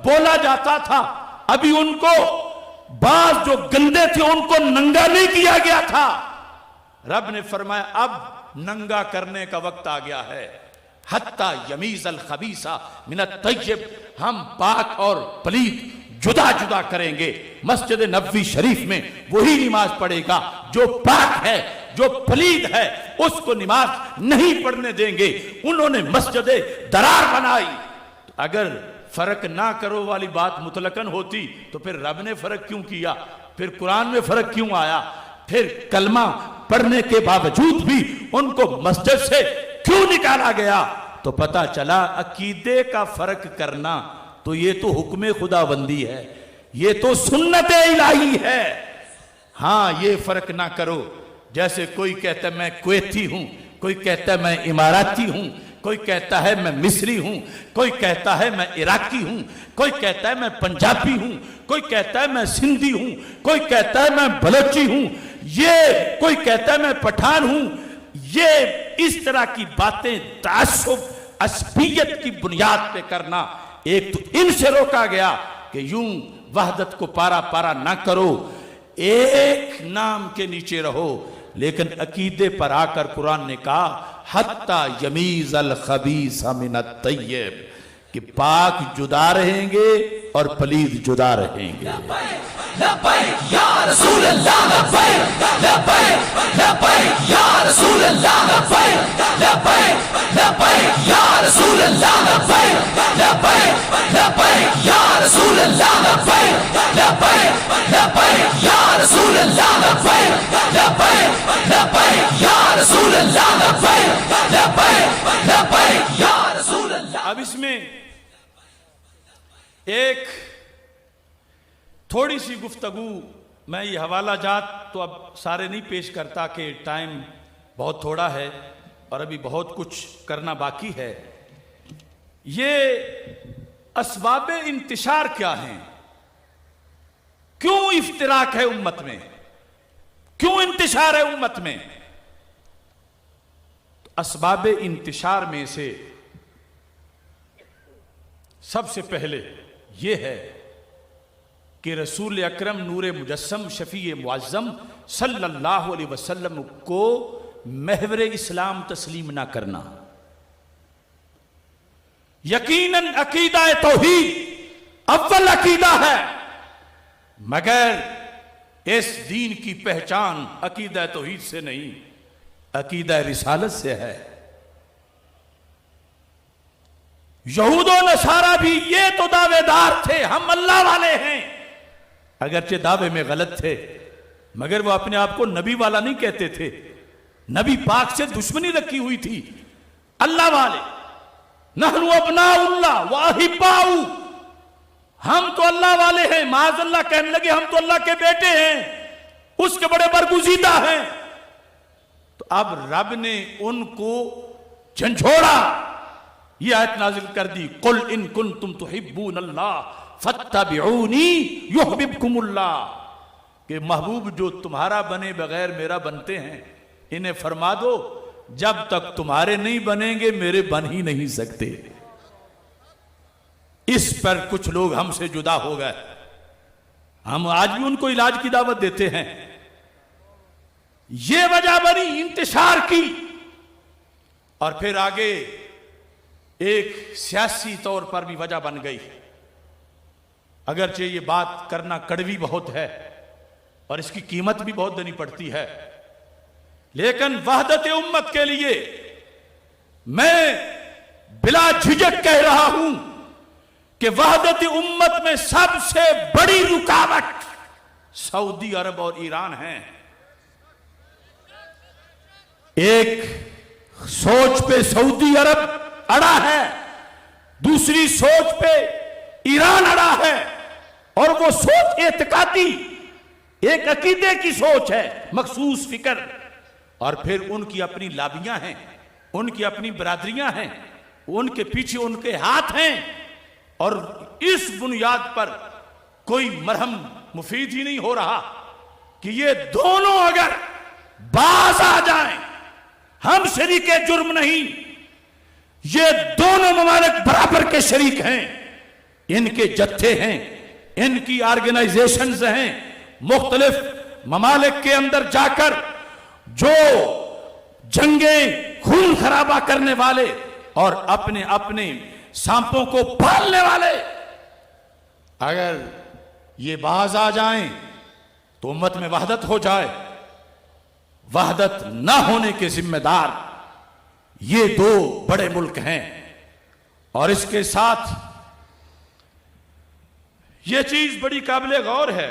बोला जाता था, अभी उनको बाज जो गंदे थे उनको नंगा नहीं किया गया था। रब ने फरमाया अब नंगा करने का वक्त आ गया है। हत्ता यमीज़ अल खबीसा मिन अत-तय्यब, हम पाक और पलीद जुदा जुदा करेंगे। मस्जिद नबवी शरीफ में वही नमाज पढ़ेगा जो पाक है, जो पलीद है उसको नमाज नहीं पढ़ने देंगे। उन्होंने मस्जिद दरार बनाई। तो अगर फर्क ना करो वाली बात मुतलकन होती तो फिर रब ने फर्क क्यों किया? फिर कुरान में फर्क क्यों आया? फिर कलमा पढ़ने के बावजूद भी उनको मस्जिद से क्यों निकाला गया? तो पता चला अकीदे का फर्क करना तो ये तो हुक्म खुदाबंदी है, ये तो सुन्नत इलाही है। हां, ये फर्क ना करो। जैसे कोई कहता है मैं कुवैती हूं, कोई कहता है मैं इमाराती हूं, कोई कहता है मैं मिस्री हूं, कोई कहता है मैं इराकी हूं, कोई कहता है मैं पंजाबी हूं, कोई कहता है मैं सिंधी हूं, कोई कहता है मैं बलोची हूं, ये कोई कहता है मैं पठान हूं। ये इस तरह की बातें तासुब असबियत की बुनियाद पे करना, एक तो इनसे रोका गया कि यूं वहदत को पारा पारा ना करो। एक नाम के नीचे रहो, लेकिन अकीदे पर आकर कुरान ने कहा हत्ता यमीज अल खबीसा मिनत तय्यब, कि पाक जुदा रहेंगे और पलीद जुदा रहेंगे। लब्बैक या रसूल अल्लाह, लब्बैक लब्बैक लब्बैक या रसूल अल्लाह, लब्बैक लब्बैक लब्बैक या रसूल अल्लाह, लब्बैक लब्बैक लब्बैक या रसूल अल्लाह, लब्बैक लब्बैक लब्बैक या रसूल अल्लाह, लब्बैक लब्बैक लब्बैक या रसूल अल्लाह, लब्बैक लब्बैक लब्बैक या रसूल अल्लाह। अब इसमें एक थोड़ी सी गुफ्तगू, मैं ये हवाला जात तो अब सारे नहीं पेश करता कि टाइम बहुत थोड़ा है और अभी बहुत कुछ करना बाकी है। ये असबाब इंतिशार क्या हैं, क्यों इफ्तिराक है उम्मत में, क्यों इंतिशार है उम्मत में। तो असबाब इंतिशार में से सबसे पहले यह है कि रसूल अकरम नूर मुजस्सम शफी मुअज़्ज़म सल्लल्लाहु अलैहि वसल्लम को महवर इस्लाम तस्लीम ना करना। यकीनन अकीदा तौहीद अव्वल अकीदा है, मगर इस दीन की पहचान अकीदा तौहीद से नहीं, अकीदा रिसालत से है। यहूद और नसारा भी ये तो दावेदार थे हम अल्लाह वाले हैं, अगरचे दावे में गलत थे, मगर वो अपने आप को नबी वाला नहीं कहते थे। नबी पाक से दुश्मनी रखी हुई थी। अल्लाह वाले नहनु अबनाउल्लाह व अहिब्बाउ, हम तो अल्लाह वाले हैं। माज़ अल्लाह कहने लगे हम तो अल्लाह के बेटे हैं, उसके बड़े बरगुजीदा हैं। तो अब रब ने उनको झंझोड़ा, यह आयत नाजिल कर दी, कुल इन कुंतुम तुहिब्बून अल्लाह फत्तबिऊनी युहबिबकुमुल्लाह, कि महबूब जो तुम्हारा बने बगैर मेरा बनते हैं, इन्हें फरमा दो जब तक तुम्हारे नहीं बनेंगे मेरे बन ही नहीं सकते। इस पर कुछ लोग हमसे जुदा हो गए, हम आज भी उनको इलाज की दावत देते हैं। यह वजह बनी इंतशार की, और फिर आगे एक सियासी तौर पर भी वजह बन गई। अगरचे ये बात करना कड़वी बहुत है और इसकी कीमत भी बहुत देनी पड़ती है, लेकिन वहदत उम्मत के लिए मैं बिला झिझक कह रहा हूं कि वहदत उम्मत में सबसे बड़ी रुकावट सऊदी अरब और ईरान है। एक सोच पे सऊदी अरब अड़ा है, दूसरी सोच पे ईरान अड़ा है, और वो सोच एतकादी एक अकीदे की सोच है, मखसूस फिक्र, और फिर उनकी अपनी लाबियां हैं, उनकी अपनी बरादरियां हैं, उनके पीछे उनके हाथ हैं, और इस बुनियाद पर कोई मरहम मुफीद ही नहीं हो रहा कि ये दोनों अगर बाज आ जाएं, हम शरीक जुर्म नहीं, ये दोनों ममालिक बराबर के शरीक हैं, इनके जत्थे हैं, इनकी ऑर्गेनाइजेशंस हैं। मुख्तलिफ ममालिक के अंदर जाकर जो जंगें खून खराबा करने वाले और अपने अपने सांपों को पालने वाले, अगर ये बाज आ जाएं तो उम्मत में वहदत हो जाए। वहदत ना होने के जिम्मेदार ये दो बड़े मुल्क हैं, और इसके साथ ये चीज बड़ी काबिले गौर है,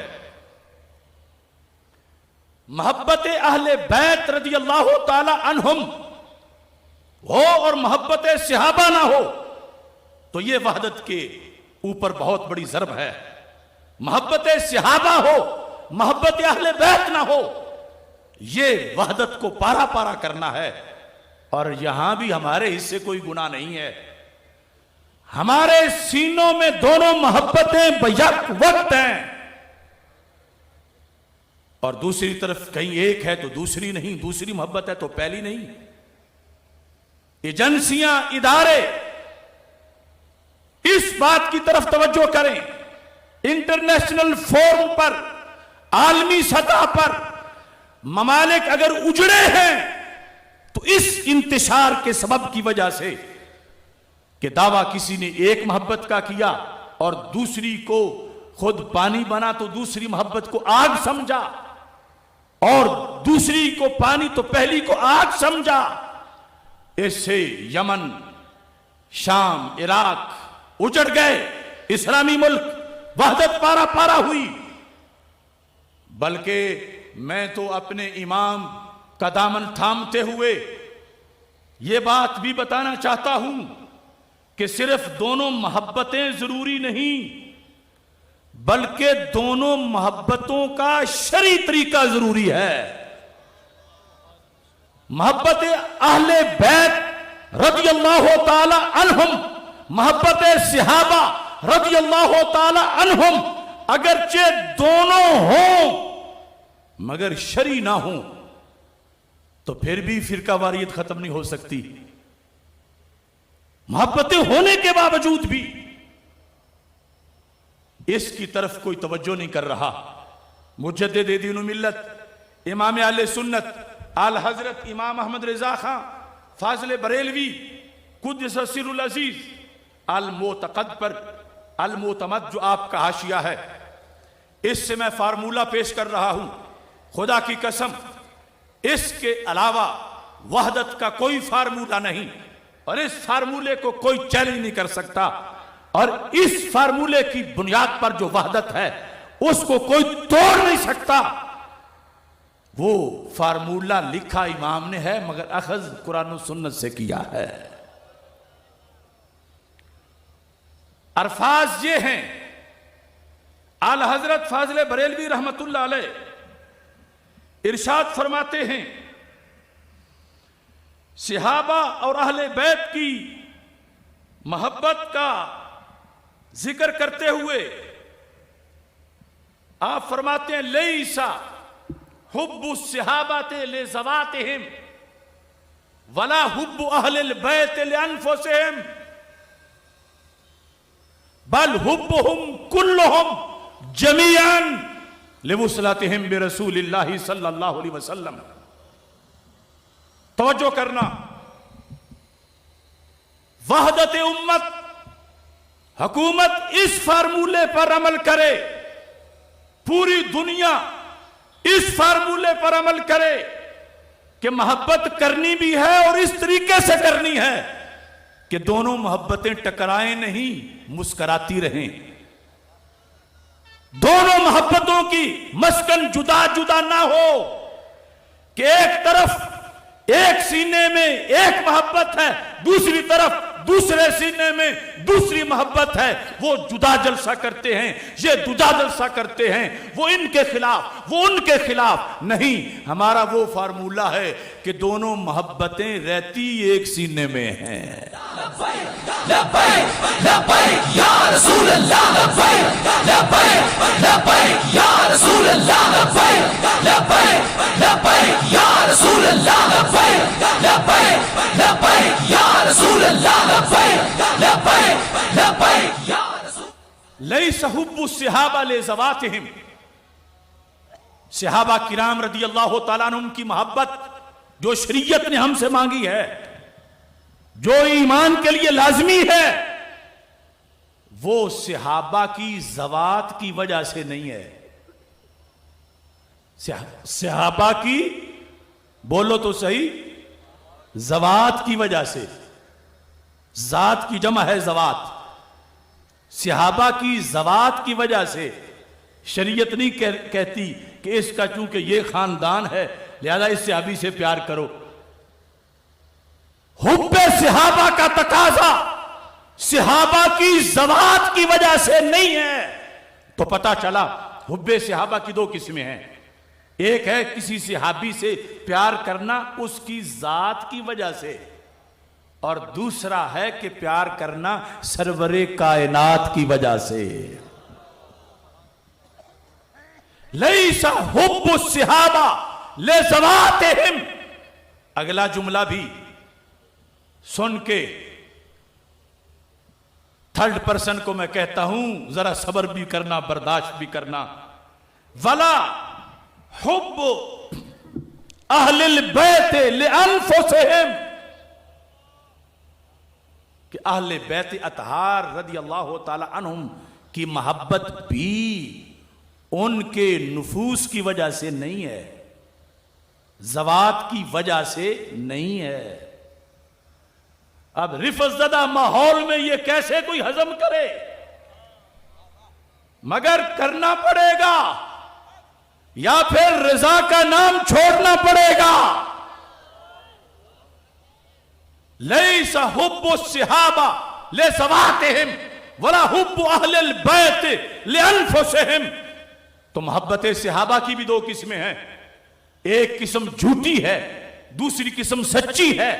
मोहब्बत अहले बैत रज़ी अल्लाह ताला अन्हुम हो और मोहब्बत सहाबा ना हो तो यह वहदत के ऊपर बहुत बड़ी ज़रब है। मोहब्बत सहाबा हो, मोहब्बत अहले बैत ना हो, यह वहदत को पारा पारा करना है। और यहां भी हमारे हिस्से कोई गुनाह नहीं है, हमारे सीनों में दोनों मोहब्बतें बैक वक्त हैं, और दूसरी तरफ कहीं एक है तो दूसरी नहीं, दूसरी मोहब्बत है तो पहली नहीं। एजेंसियां, इदारे इस बात की तरफ तवज्जो करें, इंटरनेशनल फोरम पर आलमी सतह पर ममालिक अगर उजड़े हैं तो इस इंतशार के सबब की वजह से कि दावा किसी ने एक मोहब्बत का किया और दूसरी को खुद पानी बना तो दूसरी मोहब्बत को आग समझा, और दूसरी को पानी तो पहली को आग समझा। इससे यमन, शाम, इराक उजड़ गए, इस्लामी मुल्क वहदत पारा पारा हुई। बल्कि मैं तो अपने इमाम का दामन थामते हुए यह बात भी बताना चाहता हूं कि सिर्फ दोनों मोहब्बतें जरूरी नहीं, बल्कि दोनों मोहब्बतों का शरई तरीका जरूरी है। मोहब्बत अहले बैत रज़ियल्लाहु ताला अन्हुम, मोहब्बत सहाबा रज़ियल्लाहु ताला अन्हुम, अगरचे दोनों हों मगर शरई ना हो तो फिर भी फिरका वारियत खत्म नहीं हो सकती। मोहब्बतें होने के बावजूद भी इसकी तरफ कोई तवज्जो नहीं कर रहा। मुजद्दिद दीन मिल्लत इमाम अहले सुन्नत आल हजरत इमाम अहमद रजा खां फाजिल बरेलवी कुद्दस सिर्रुल अजीज अल मोतकद पर अल मोतमद जो आपका हाशिया है, इससे मैं फार्मूला पेश कर रहा हूं। खुदा की कसम, इसके अलावा वहदत का कोई फार्मूला नहीं और इस फार्मूले को कोई चैलेंज नहीं कर सकता। और इस फार्मूले की बुनियाद पर जो वहदत है उसको कोई तोड़ नहीं सकता। वो फार्मूला लिखा इमाम ने है मगर अखज कुरान और सुन्नत से किया है। अल्फाज ये हैं, आला हजरत फाजिल बरेलवी रहमतुल्लाह अलैह इरशाद फरमाते हैं, सहाबा और अहले बैत की मोहब्बत का जिक्र करते हुए आप फरमाते हैं, लैसा हुब्बु सहाबाते ले ज़वातिहिम वला हुब्बु अहलिल बैत ले अनफुसिहिम बल हुब्बुहुम कुल्लुहुम जमीअन लिवुसलतिहिम बिरसूलिल्लाहि सल्लल्लाहु अलैहि वसल्लम। तवज्जो करना, वहदत उम्मत हुकूमत इस फार्मूले पर अमल करे, पूरी दुनिया इस फार्मूले पर अमल करे कि मोहब्बत करनी भी है और इस तरीके से करनी है कि दोनों मोहब्बतें टकराएं नहीं, मुस्कुराती रहें। दोनों मोहब्बतों की मस्कन जुदा जुदा ना हो कि एक तरफ एक सीने में एक मोहब्बत है, दूसरी तरफ दूसरे सीने में दूसरी मोहब्बत है। वो जुदा जलसा करते हैं, ये जुदा जलसा करते हैं, वो इनके खिलाफ वो उनके खिलाफ नहीं। हमारा वो फार्मूला है कि दोनों मोहब्बतें रहती एक सीने में हैं। लब्बैक लब्बैक या रसूल अल्लाह, लब्बैक लब्बैक लब्बैक या रसूल अल्लाह, लब्बैक लब्बैक लब्बैक या रसूल अल्लाह, लब्बैक लब्बैक लब्बैक या रसूल अल्लाह, लब्बैक लब्बैक लब्बैक या रसूल। लैसा हुब्बु सहाबा ले ज़वातिहिम, सहाबा किराम रज़ियल्लाहु ताला अन्हुम की मोहब्बत जो शरीयत ने हमसे मांगी है, जो ईमान के लिए लाजमी है, वो सहाबा की ज़वात की वजह से नहीं है। सहाबा की, बोलो तो सही, ज़वात की वजह से। जात की जमा है ज़वात। सहाबा की ज़वात की वजह से शरीयत नहीं कहती कि इसका चूंकि ये खानदान है लिहाजा इस सहाबी से प्यार करो। हुब्बे सहाबा का तकाजा सहाबा की ज़वात की वजह से नहीं है। तो पता चला हुब्बे सहाबा की दो किस्में हैं। एक है किसी सहाबी से प्यार करना उसकी जात की वजह से, और दूसरा है कि प्यार करना सरवरे कायनात की वजह से। लैसा हुब्बु सहाबा ले ज़वातिहिम, अगला जुमला भी सुन के थर्ड पर्सन को मैं कहता हूं जरा सब्र भी करना, बर्दाश्त भी करना। वला हुब्ब अहलिल बैत लिअनफुसिहिम, कि अहले बैत अतहार रदी अल्लाह ताला अन्हुम की मोहब्बत भी उनके नुफूस की वजह से नहीं है, ज़वात की वजह से नहीं है। अब रिफ़्ज़दा माहौल में ये कैसे कोई हजम करे, मगर करना पड़ेगा या फिर रजा का नाम छोड़ना पड़ेगा। लैसा हुब्बु सिहाबा ले ज़वातिहिम वला हुब्बु अहलिल बैत लिअनफुसिहिम। तो मोहब्बत सिहाबा की भी दो किस्में हैं, एक किस्म झूठी है, दूसरी किस्म सच्ची है।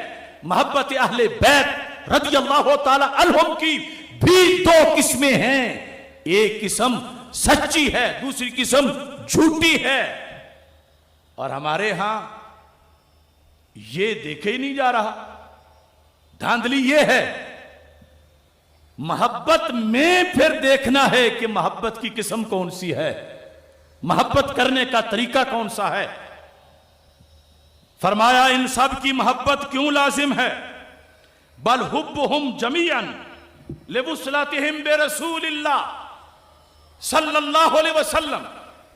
मोहब्बत अहले बैत रज़ी अल्लाह ताला अन्हुम की भी दो किस्में हैं, एक किस्म सच्ची है, दूसरी किस्म झूठी है। और हमारे यहां ये देखे ही नहीं जा रहा। धांधली ये है, मोहब्बत में फिर देखना है कि मोहब्बत की किस्म कौन सी है, मोहब्बत करने का तरीका कौन सा है। फरमाया इन सब की मोहब्बत क्यों लाजिम है, बल हुब्बुहुम जमीअन लिवुसलतिहिम बिरसूलिल्लाह सल्लल्लाहु अलैहि वसल्लम।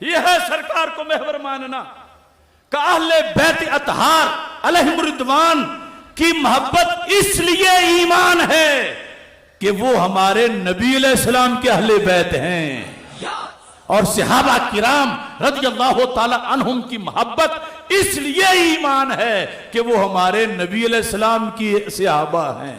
यह है सरकार को महवर मानना का अहले बैत अतहार अलैहिम रिदवान की मोहब्बत इसलिए ईमान है कि वो हमारे नबी अलैहिस्सलाम के अहले बैत हैं, और सहाबा किराम रज़ियल्लाहु ताला अन्हुम की मोहब्बत इसलिए ईमान है कि वो हमारे नबी अलैहिस्सलाम की सहाबा हैं।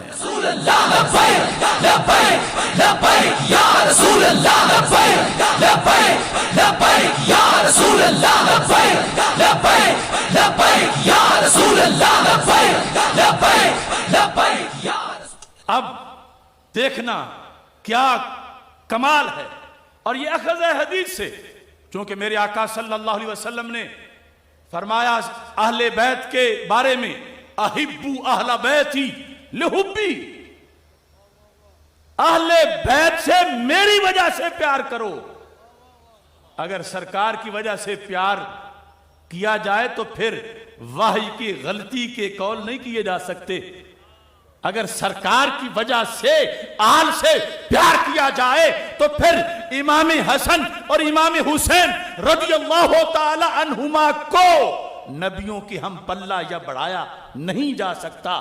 अब देखना क्या कमाल है, और ये अखज़ है हदीस से, क्योंकि मेरे आका सल्लल्लाहु अलैहि वसल्लम ने फरमाया अहले बैत के बारे में, अहिब्बु अहला बैती लिहुब्बी, अहले बैत से मेरी वजह से प्यार करो। अगर सरकार की वजह से प्यार किया जाए तो फिर वही की गलती के कौल नहीं किए जा सकते। अगर सरकार की वजह से आल से प्यार किया जाए तो फिर इमाम हसन और इमाम हुसैन रज़ियल्लाहु ताला अन्हुमा को नबियों की हम पल्ला या बढ़ाया नहीं जा सकता।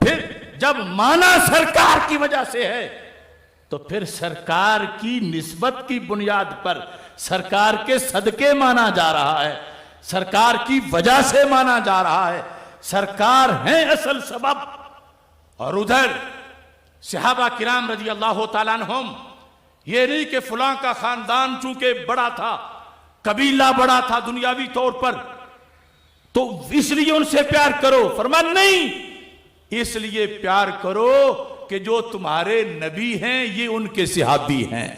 फिर जब माना सरकार की वजह से है तो फिर सरकार की निस्बत की बुनियाद पर सरकार के सदके माना जा रहा है, सरकार की वजह से माना जा रहा है, सरकार है असल सबब। और उधर सहाबा किराम रज़ी अल्लाह ताला अन्हुम, ये नहीं कि फलां का खानदान चूंकि बड़ा था, कबीला बड़ा था दुनियावी तौर पर, तो इसलिए उनसे प्यार करो। फरमा नहीं, इसलिए प्यार करो कि जो तुम्हारे नबी हैं ये उनके सहाबी हैं।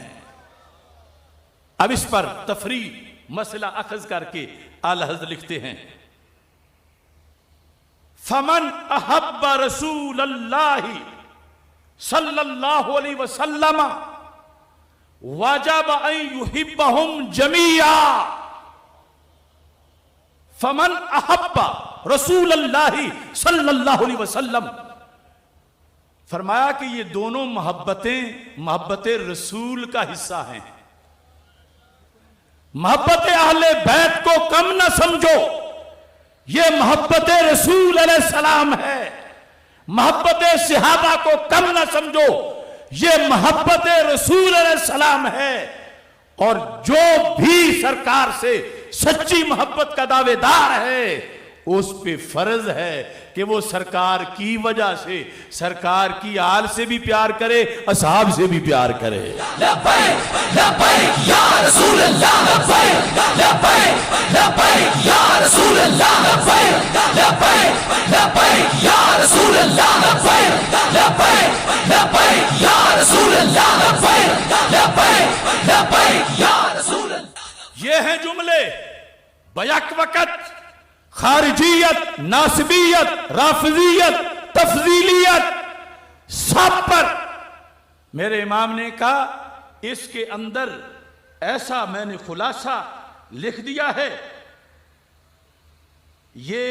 अब इस पर तफरी मसला अखज़ करके आला हज़रत लिखते हैं, फमन अहब्बा रसूलल्लाहि सल्लल्लाहु अलैहि वसल्लम वजब अन युहिब्बहुम जमीआ। फमन अहब्बा रसूलल्लाहि सल्लल्लाहु अलैहि वसल्लम, फरमाया कि ये दोनों मोहब्बतें मोहब्बत रसूल का हिस्सा हैं। मोहब्बत अहले बैत को कम न समझो, ये मोहब्बत रसूल अलैहिस्सलाम है। मोहब्बत सहाबा को कम न समझो, ये मोहब्बत रसूल अलैहिस्सलाम है। और जो भी सरकार से सच्ची मोहब्बत का दावेदार है उस पे फर्ज है कि वो सरकार की वजह से, सरकार की आल से भी प्यार करे, असहाब से भी प्यार करे। लब्बैक लब्बैक या रसूल अल्लाह, लब्बैक लब्बैक लब्बैक या रसूल अल्लाह, लब्बैक लब्बैक लब्बैक या रसूल अल्लाह, लब्बैक लब्बैक लब्बैक या रसूल अल्लाह, लब्बैक लब्बैक लब्बैक या रसूल अल्लाह। ये हैं जुमले बैक वक़्त खारिजियत, नासिबियत, राफिजियत, तफजीलियत, सब पर मेरे इमाम ने कहा इसके अंदर ऐसा मैंने खुलासा लिख दिया है। ये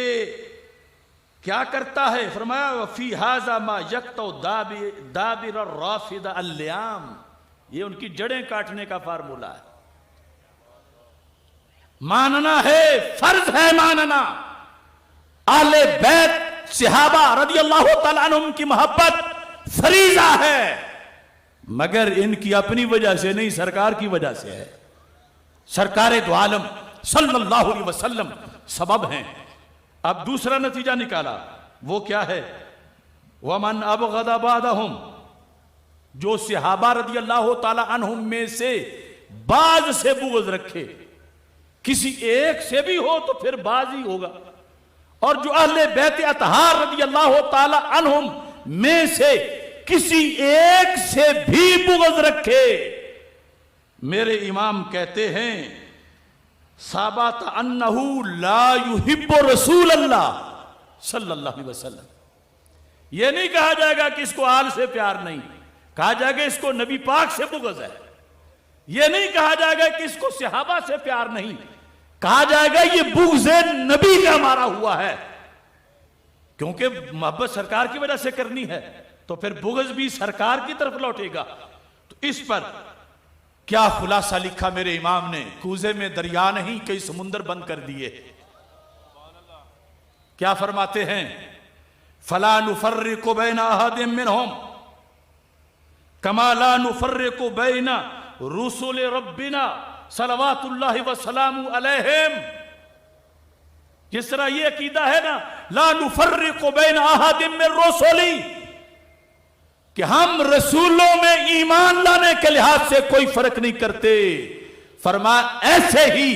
क्या करता है? फरमाया फी हाजा मा यक्तो दाबिर राफिदा अल्याम, ये उनकी जड़ें काटने का फार्मूला है। मानना है, फर्ज है मानना। आले बैत सहाबा रज़ी अल्लाह तआला अन्हुम की मोहब्बत फरीजा है, मगर इनकी अपनी वजह से नहीं, सरकार की वजह से है। सरकारे दो आलम सल्लल्लाहु अलैहि वसल्लम सबब हैं। अब दूसरा नतीजा निकाला, वो क्या है? वमन अबगदा बादहुम, जो सहाबा रज़ी अल्लाह तआला अन्हुम में से बाज से बुग़्ज़ रखे, किसी एक से भी हो तो फिर बाज ही होगा। और जो अहले बैत अतहार रज़ी अल्लाह तआला अन्हुम में से किसी एक से भी बुग़्ज़ रखे, मेरे इमाम कहते हैं साबत अन्नहु ला युहिब्बु रसूल अल्लाह सल्लल्लाहु अलैहि वसल्लम। यह नहीं कहा जाएगा कि इसको आल से प्यार नहीं, कहा जाएगा इसको नबी पाक से बुग़्ज़ है। यह नहीं कहा जाएगा कि इसको सहाबा से प्यार नहीं, कहा जाएगा ये बुग़्ज़ नबी का मारा हुआ है, क्योंकि मोहब्बत सरकार की वजह से करनी है, तो फिर बुग़्ज़ भी सरकार की तरफ लौटेगा। तो इस पर क्या खुलासा लिखा मेरे इमाम ने? कूजे में दरिया नहीं, कई समुंदर बंद कर दिए। क्या फरमाते हैं? फला नुफर्रिकु बैना अहदिम मिनहुम कमा ला नुफर्रिकु बैना रुसुल रब्बिना सलवातुल्लाहि व सलामु अलैहिम। जिस तरह ये अकीदा है ना, ला नुफर्रिकु बैना अहदिम मिन रुसुली, कि हम रसूलों में ईमान लाने के लिहाज से कोई फर्क नहीं करते। फरमाया ऐसे ही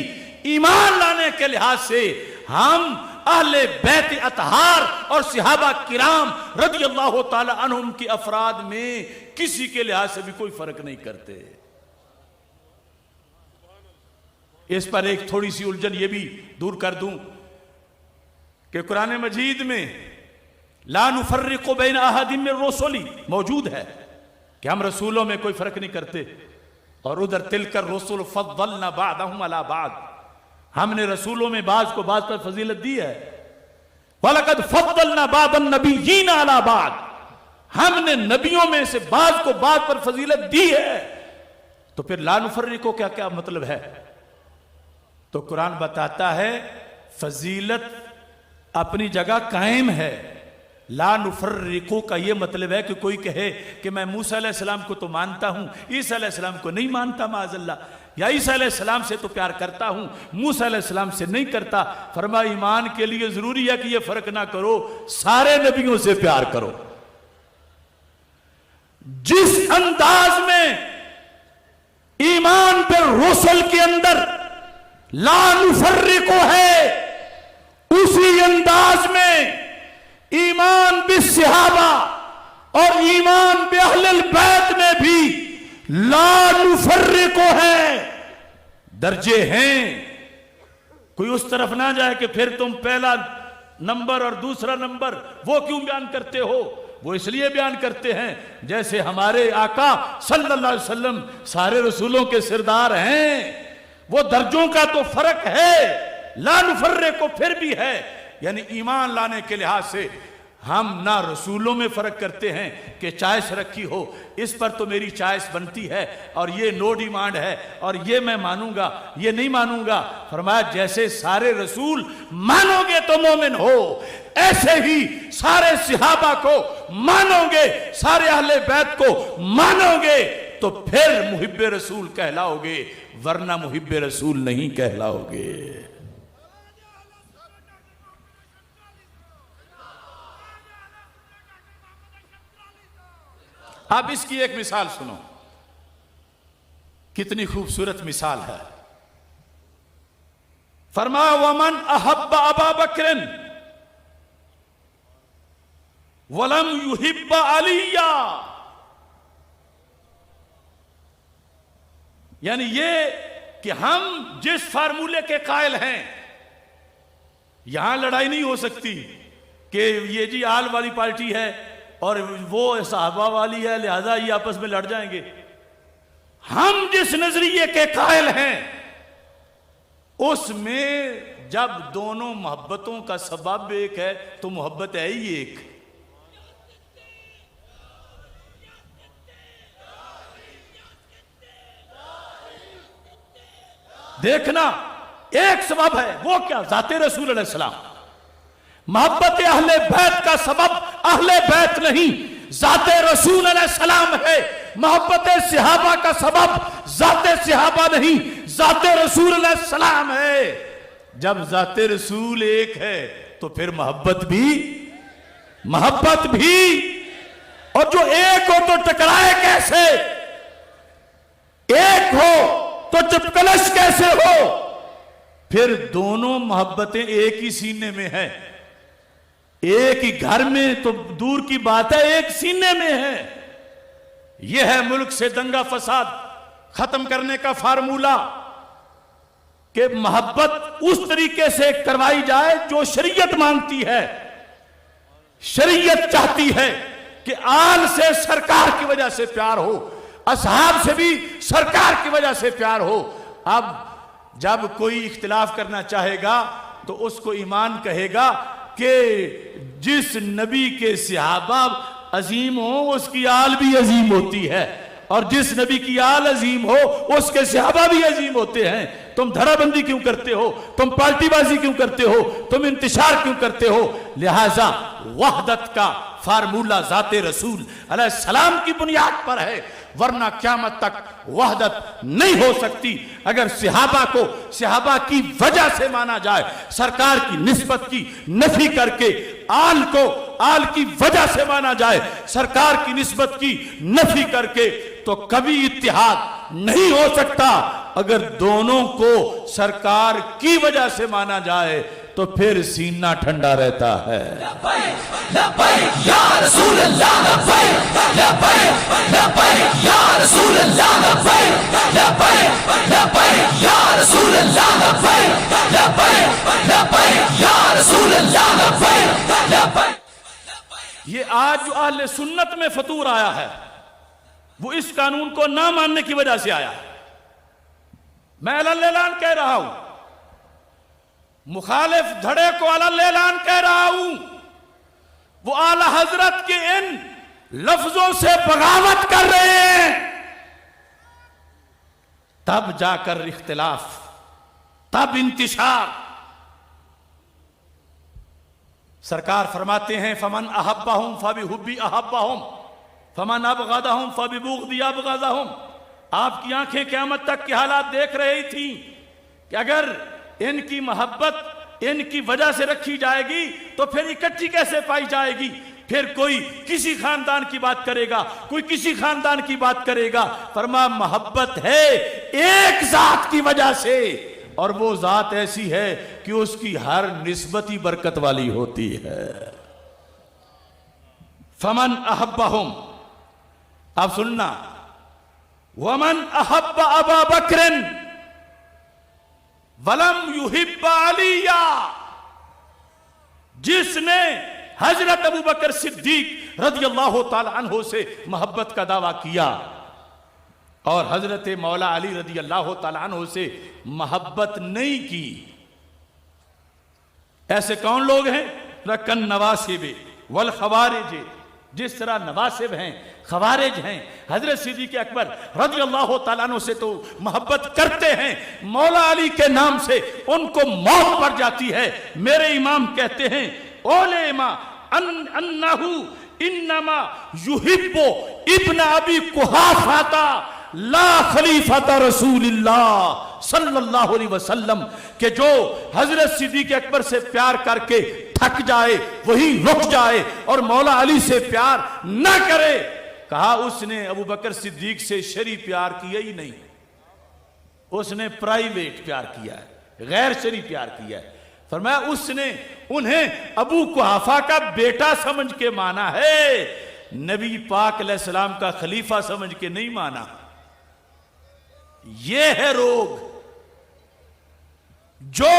ईमान लाने के लिहाज से हम अहले बैत अतहार और सहाबा किराम रज़ी अल्लाह तआला अन्हुम की अफराद में किसी के लिहाज से भी कोई फर्क नहीं करते। इस पर एक थोड़ी सी उलझन ये भी दूर कर दूं कि कुरान मजीद में ला नुफर्रिकु बैना अहदिम मिन रुसुली मौजूद है कि हम रसूलों में कोई फर्क नहीं करते, और उधर तिलकर रसूल फद्दलना बादहुम अला बाद, हमने रसूलों में बाज को बाज पर फजीलत दी है। वलकद फद्दलना बादन नबिय्यीन अला बाद, हमने नबियों में से बाज को बाज पर फजीलत दी है। तो फिर ला नुफर्रिकु क्या क्या मतलब है? तो कुरान बताता है फजीलत अपनी जगह कायम है। ला नुफर्रिकु का यह मतलब है कि कोई कहे कि मैं मूसा अलैहिस्सलाम को तो मानता हूं, ईसा अलैहिस्सलाम को नहीं मानता माज़अल्लाह, या ईसा अलैहिस्सलाम से तो प्यार करता हूं, मूसा अलैहिस्सलाम से नहीं करता। फरमाया ईमान के लिए जरूरी है कि यह फर्क ना करो, सारे नबियों से प्यार करो। जिस अंदाज में ईमान पर रसूल के अंदर ला नुफर्रिकु है, उसी अंदाज में ईमान बिस्सहाबा और ईमान बिअहलिल बैत में भी ला नुफर्रिकु है, दर्जे हैं। कोई उस तरफ ना जाए कि फिर तुम पहला नंबर और दूसरा नंबर वो क्यों बयान करते हो? वो इसलिए बयान करते हैं जैसे हमारे आका सल्लल्लाहु अलैहि वसल्लम सारे रसूलों के सरदार हैं। वो दर्जों का तो फर्क है, ला नुफर्रिकु फिर भी है, यानी ईमान लाने के लिहाज से हम ना रसूलों में फर्क करते हैं कि चॉइस रखी हो, इस पर तो मेरी चॉइस बनती है और ये नो डिमांड है और ये मैं मानूंगा, ये नहीं मानूंगा। फरमाया जैसे सारे रसूल मानोगे तो मोमिन हो, ऐसे ही सारे सहाबा को मानोगे, सारे अहले बैत को मानोगे तो फिर मुहिब्बे रसूल कहलाओगे, वरना मुहिब्बे रसूल नहीं कहलाओगे। अब इसकी एक मिसाल सुनो, कितनी खूबसूरत मिसाल है। फरमाया वमन अहब्बा अबा बकरन वलम युहिब्बा अलिया, यानी ये कि हम जिस फार्मूले के कायल हैं, यहां लड़ाई नहीं हो सकती कि ये जी आल वाली पार्टी है और वो सहाबा वाली है लिहाजा ये आपस में लड़ जाएंगे। हम जिस नजरिए के कायल हैं उसमें जब दोनों मोहब्बतों का सबब एक है तो मोहब्बत है ही एक। देखना, एक सबब है, वो क्या? ज़ाते रसूल अलैहिस्सलाम। मोहब्बत अहले बैत का सबब अहले बैत नहीं, ज़ाते रसूल अलैहिस्सलाम है। मोहब्बत सहाबा का सबब ज़ाते सहाबा नहीं, ज़ाते रसूल अलैहिस्सलाम है। जब ज़ाते रसूल एक है तो फिर मोहब्बत भी। और जो एक हो तो टकराए कैसे? एक हो तो चपकलश कैसे हो? फिर दोनों मोहब्बतें एक ही सीने में है। एक ही घर में तो दूर की बात है, एक सीने में है। यह है मुल्क से दंगा फसाद खत्म करने का फार्मूला कि मोहब्बत उस तरीके से करवाई जाए जो शरीयत मांगती है। शरीयत चाहती है कि आल से सरकार की वजह से प्यार हो, असहाब से भी सरकार की वजह से प्यार हो। अब जब कोई इख्तिलाफ करना चाहेगा तो उसको ईमान कहेगा कि जिस नबी के सहाबा अजीम हो उसकी आल भी अजीम होती है, और जिस नबी की आल अजीम हो उसके सहाबा भी अजीम होते हैं। तुम धड़ाबंदी क्यों करते हो? तुम पार्टीबाजी क्यों करते हो? तुम इंतशार क्यों करते हो? लिहाजा वहदत का फार्मूला ज़ाते रसूल अलैहिस्सलाम की बुनियाद पर है, वरना क़यामत तक वहदत नहीं हो सकती। अगर सहाबा को सहाबा की वजह से माना जाए, सरकार की निस्बत की नफी करके आल को आल की वजह से माना जाए, सरकार की निस्बत की नफी करके, तो कभी इत्तिहाद नहीं हो सकता। अगर दोनों को सरकार की वजह से माना जाए तो फिर सीना ठंडा रहता है। लब्बैक या रसूल अल्लाह, लब्बैक लब्बैक लब्बैक या रसूल अल्लाह, लब्बैक लब्बैक लब्बैक या रसूल अल्लाह, लब्बैक लब्बैक लब्बैक या रसूल अल्लाह, लब्बैक लब्बैक। ये आज जो अहले सुन्नत में फतूर आया है वो इस कानून को ना मानने की वजह से आया है। मैं अलल-ऐलान कह रहा हूं, मुखालिफ धड़े को अलल-ऐलान कह रहा हूं, वो आला हजरत के इन लफ्जों से बगावत कर रहे हैं। तब जाकर इख्तिलाफ, तब इंतिशार। सरकार फरमाते हैं फमन अहब्बाहुम फबिहुब्बी अहब्बाहुम फमन अबगदहुम फबिबुग़दी अबगदहुम। आपकी आंखें क़यामत तक के हालात देख रही थी कि अगर इनकी मोहब्बत इनकी वजह से रखी जाएगी तो फिर इकट्ठी कैसे पाई जाएगी? फिर कोई किसी खानदान की बात करेगा, कोई किसी खानदान की बात करेगा। फरमा मोहब्बत है एक जात की वजह से, और वो जात ऐसी है कि उसकी हर निस्बत ही बरकत वाली होती है। फमन अहब्बहुम, अब सुनना, वमन अहब्बा अबा बकरन वलम युहिब्बा अलिया, जिसने हजरत अबू बकर सिद्दीक रज़ियल्लाहु ताला अन्हु से मोहब्बत का दावा किया और हजरत मौला अली रज़ियल्लाहु ताला अन्हु से मोहब्बत नहीं की। ऐसे कौन लोग हैं? रकन नवासिब वल खवारिज, जिस तरह नवासिब हैं, खवारिज हैं, हजरत सिद्दीक़ अकबर रज़ियल्लाहु ताला अन्हु से तो मोहब्बत करते हैं, मौला अली के नाम से उनको मौत पड़ जाती है। मेरे इमाम कहते हैं ओलेमा अन्नहु इन्नमा युहिब्बु इब्न अबी कुहाफाता ला खलीफता रसूलिल्लाह सल्लल्लाहु अलैहि वसल्लम, के जो हजरत सिद्दीक़ अकबर से प्यार करके थक जाए वही रुक जाए और मौला अली से प्यार न करे। कहा उसने अबू बकर सिद्दीक से शरी प्यार किया ही नहीं, उसने प्राइवेट प्यार किया है, गैर शरी प्यार किया है। फरमाया उसने उन्हें अबू कुहाफा का बेटा समझ के माना है, नबी पाक अलैहिस्सलाम का खलीफा समझ के नहीं माना। यह है रोग जो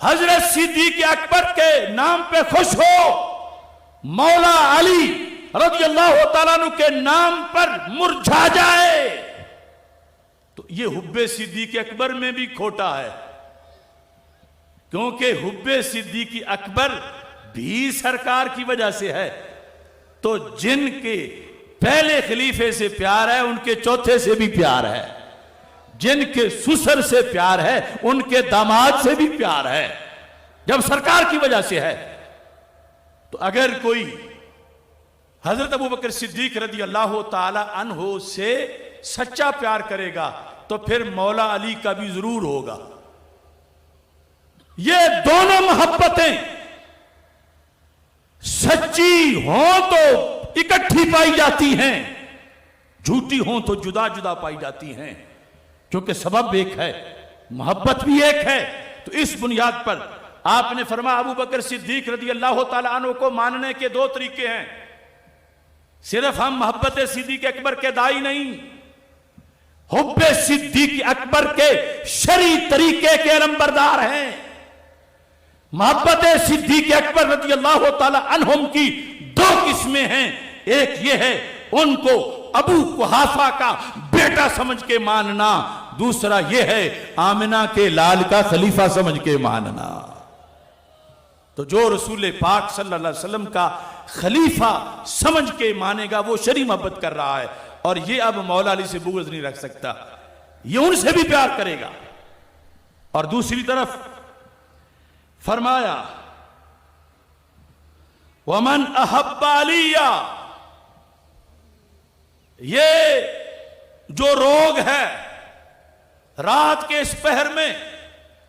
हजरत सिद्दीक़ अकबर के नाम पे खुश हो, मौला अली रज़ियल्लाहु ताला अन्हु के नाम पर मुरझा जाए। तो ये हुब्बे सिद्दीक अकबर में भी खोटा है, क्योंकि हुब्बे सिद्दीक अकबर भी सरकार की वजह से है। तो जिनके पहले खलीफे से प्यार है उनके चौथे से भी प्यार है, जिनके ससुर से प्यार है उनके दामाद से भी प्यार है, जब सरकार की वजह से है। तो अगर कोई हजरत अबू बकर सिद्दीक रदी अल्लाह ताला अन्हो से सच्चा प्यार करेगा तो फिर मौला अली का भी जरूर होगा। ये दोनों मोहब्बतें सच्ची हो तो इकट्ठी पाई जाती हैं, झूठी हो तो जुदा जुदा पाई जाती हैं, क्योंकि सबब एक है, मोहब्बत भी एक है। तो इस बुनियाद पर आपने फरमाया अबू बकर सिद्दीक रदी अल्लाह ताला अन्हु को मानने के दो तरीके हैं। सिर्फ हम मोहब्बत सिद्दीक अकबर के दाई नहीं, हुब्बे सिद्दीक अकबर के शरी तरीके के अलंबरदार हैं। मोहब्बत सिद्दीक अकबर रज़ी अल्लाह ताला अन्हुम की दो किस्में हैं। एक ये है उनको अबू कुहाफा का बेटा समझ के मानना, दूसरा ये है आमिना के लाल का खलीफा समझ के मानना। तो जो रसूल पाक सल्लल्लाहु अलैहि वसल्लम का खलीफा समझ के मानेगा वो शरी मोहब्बत कर रहा है, और ये अब मौला अली से बुग़्ज़ नहीं रख सकता, ये उनसे भी प्यार करेगा। और दूसरी तरफ फरमाया वमन अहब्बा अलिया, ये जो रोग है रात के इस पहर में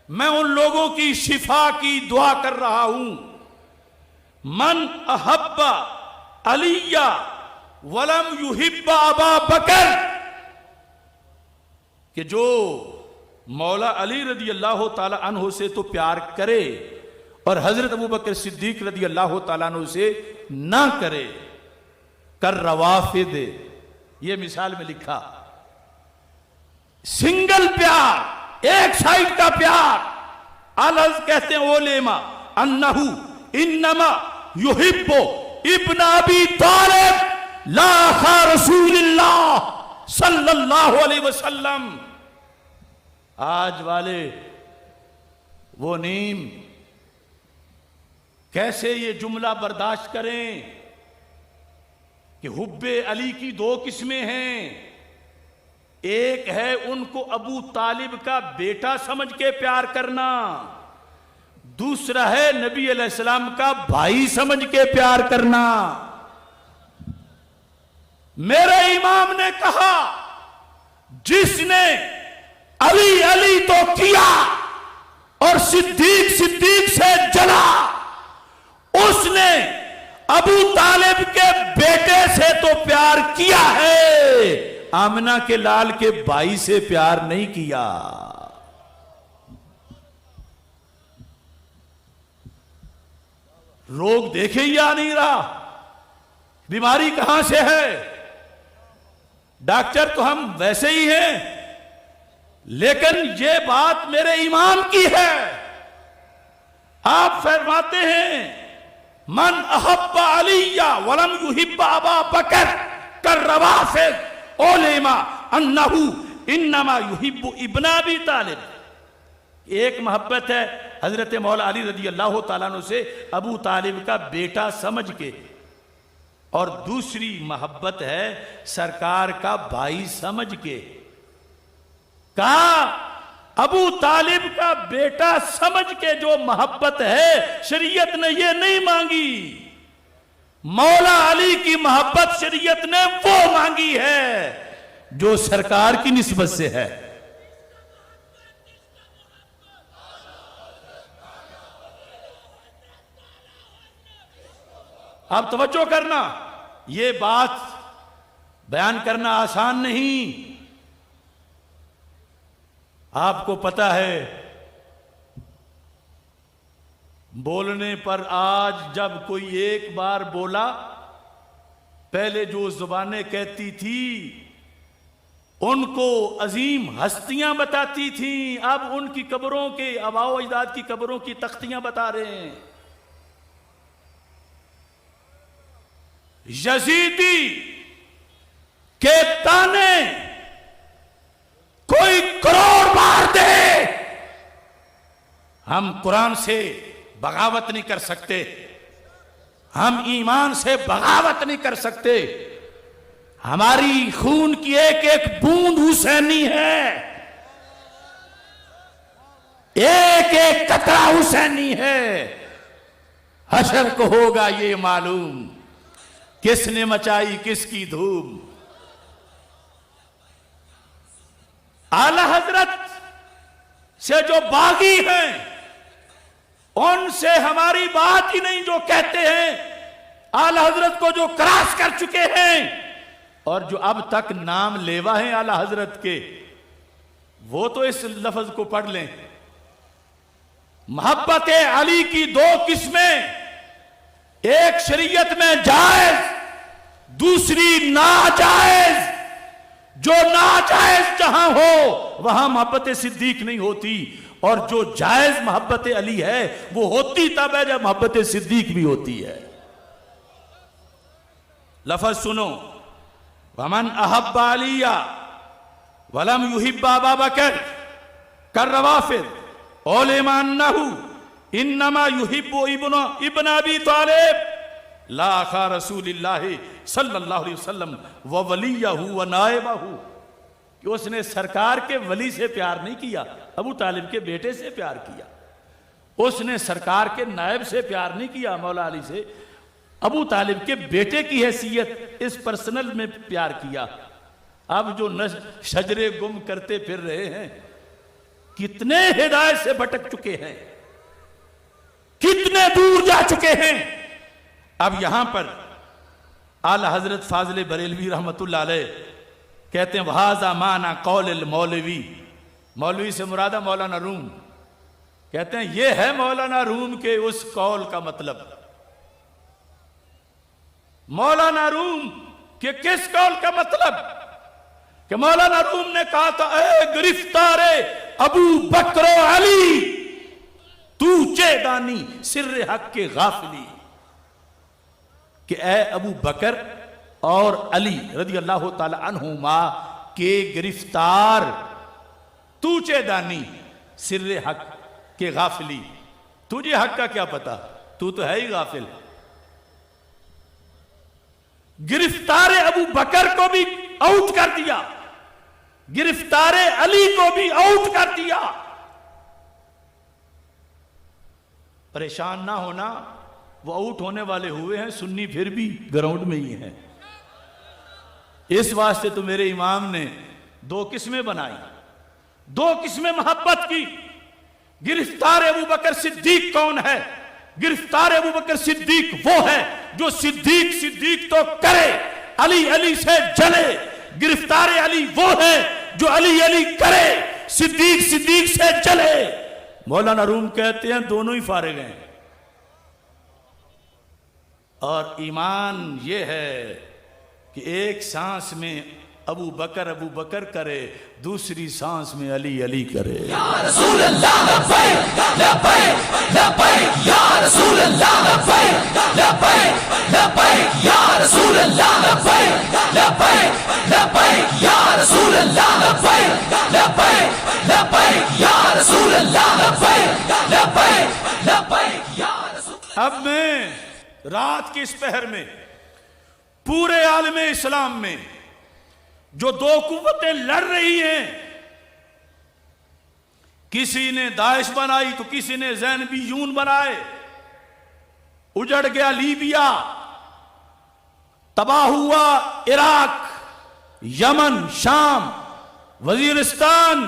मैं उन लोगों की शिफा की दुआ कर रहा हूं। मन अहब्बा अलिया वलम युहिब्बा अबा बकर, कि जो मौला अली रदी अल्लाह ताला अन्हु से तो प्यार करे और हजरत अबू बकर सिद्दीक रदी अल्लाह ताला अन्हु से ना करे, कर रवाफिद, ये मिसाल में लिखा सिंगल प्यार, एक साइड का प्यार। अलज कहते हैं ओलेमा अन्नहु इन्नमा युहिब्बु इब्न अबी तालिब ला खा रसूलिल्लाह सल्लल्लाहु अलैहि वसल्लम। आज वाले वो नीम कैसे ये जुमला बर्दाश्त करें कि हुब्बे अली की दो किस्में हैं। एक है उनको अबू तालिब का बेटा समझ के प्यार करना, दूसरा है नबी अलैहिस्सलाम का भाई समझ के प्यार करना। मेरे इमाम ने कहा जिसने अली अली तो किया और सिद्दीक सिद्दीक से जला, उसने अबू तालिब के बेटे से तो प्यार किया है, आमिना के लाल के भाई से प्यार नहीं किया। रोग देखे ही आ नहीं रहा, बीमारी कहां से है। डॉक्टर तो हम वैसे ही हैं, लेकिन ये बात मेरे इमाम की है। आप फरमाते हैं मन अहब्बा अलिया वलम युहिब्बा अबा बकर कर रवाफिद ओलेमा अन्नहु इन्नमा युहिब्बु इब्न अबी तालिब। एक मोहब्बत है हजरत मौला अली रजी अल्लाह ताला अन्हु से अबू तालिब का बेटा समझ के, और दूसरी मोहब्बत है सरकार का भाई समझ के। कहा अबू तालिब का बेटा समझ के जो मोहब्बत है शरीयत ने ये नहीं मांगी, मौला अली की मोहब्बत शरीयत ने वो मांगी है जो सरकार की निस्बत से है। अब तवज्जो करना, ये बात बयान करना आसान नहीं। आपको पता है बोलने पर आज जब कोई एक बार बोला, पहले जो जुबानें कहती थी उनको अजीम हस्तियां बताती थी, अब उनकी कब्रों के आबाओ अजदाद की कब्रों की तख्तियां बता रहे हैं। यजीदी के ताने हम कुरान से बगावत नहीं कर सकते, हम ईमान से बगावत नहीं कर सकते। हमारी खून की एक एक बूंद हुसैनी है, एक एक कतरा हुसैनी है। हशर को होगा ये मालूम किसने मचाई किसकी धूम। आला हजरत से जो बागी हैं उनसे हमारी बात ही नहीं, जो कहते हैं आला हजरत को जो क्रॉस कर चुके हैं और जो अब तक नाम लेवा हैं आला हजरत के, वो तो इस लफ्ज को पढ़ लें। मोहब्बत अली की दो किस्में, एक शरीयत में जायज, दूसरी नाजायज। जो नाजायज जहां हो वहां मोहब्बत सिद्दीक नहीं होती, और जो जायज मोहब्बत अली है वो होती तब है जब मोहब्बत सिद्दीक भी होती है। लफ्ज सुनो, वमन अहब्बा अलिया वलम युहिब्बा अबा बकर कर रवाफिद ओलेमान्नहु इन्नमा युहिब्बु इब्न अबी तालिब ला खा रसूलिल्लाहि सल्लल्लाहु अलैहि वसल्लम व वलियहु व नाइबहु, कि उसने सरकार के वली से प्यार नहीं किया, अबू तालिब के बेटे से प्यार किया। उसने सरकार के नायब से प्यार नहीं किया, मौला अली से, अबू तालिब के बेटे की हैसियत इस पर्सनल में प्यार किया। अब जो शजरे गुम करते फिर रहे हैं, कितने हिदायत से भटक चुके हैं, कितने दूर जा चुके हैं। अब यहां पर आला हजरत फाजिल बरेलवी रहमतुल्लाह अलैह कहते हैं वहाजा माना कौल मौलवी, मौलवी से मुरादा मौलाना रूम, कहते हैं यह है मौलाना रूम के उस कौल का मतलब। मौलाना रूम के किस कौल का मतलब? कि मौलाना रूम ने कहा था, ए गिरफ्तारे अबू बकर अली तू चेदानी सिर्रे हक के गाफिली, कि ए अबू बकर और अली रदी अल्लाह ताला अन्हुमा के गिरफ्तार, तू चेदानी सिर्रे हक के गाफिली, तुझे हक का क्या पता, तू तो है ही गाफिल। गिरफ्तारे अबू बकर को भी आउट कर दिया, गिरफ्तारे अली को भी आउट कर दिया। परेशान ना होना, वो आउट होने वाले हुए हैं, सुन्नी फिर भी ग्राउंड में ही हैं। इस वास्ते तो मेरे इमाम ने दो किस्में बनाई, दो किस्में मोहब्बत की। गिरफ्तार अबू बकर सिद्दीक कौन है? गिरफ्तार अबू बकर सिद्दीक वो है जो सिद्दीक सिद्दीक तो करे, अली अली से जले। गिरफ्तार अली वो है जो अली अली करे, सिद्दीक सिद्दीक से जले। मौलाना रूम कहते हैं दोनों ही फारिग हैं। और ईमान ये है कि एक सांस में अबू बकर करे, दूसरी सांस में अली अली करे। या रसूल अल्लाह लब्बैक लब्बैक लब्बैक या रसूल अल्लाह लब्बैक लब्बैक लब्बैक या रसूल अल्लाह लब्बैक लब्बैक लब्बैक या रसूल अल्लाह लब्बैक लब्बैक लब्बैक या रसूल अल्लाह लब्बैक लब्बैक लब्बैक या रसूल। अब मैं रात की इस पहर में पूरे आलम इस्लाम में जो दो कुव्वतें लड़ रही हैं, किसी ने दाइश बनाई तो किसी ने ज़ैनबीयून बनाए, उजड़ गया लीबिया, तबाह हुआ इराक, यमन, शाम, वजीरिस्तान।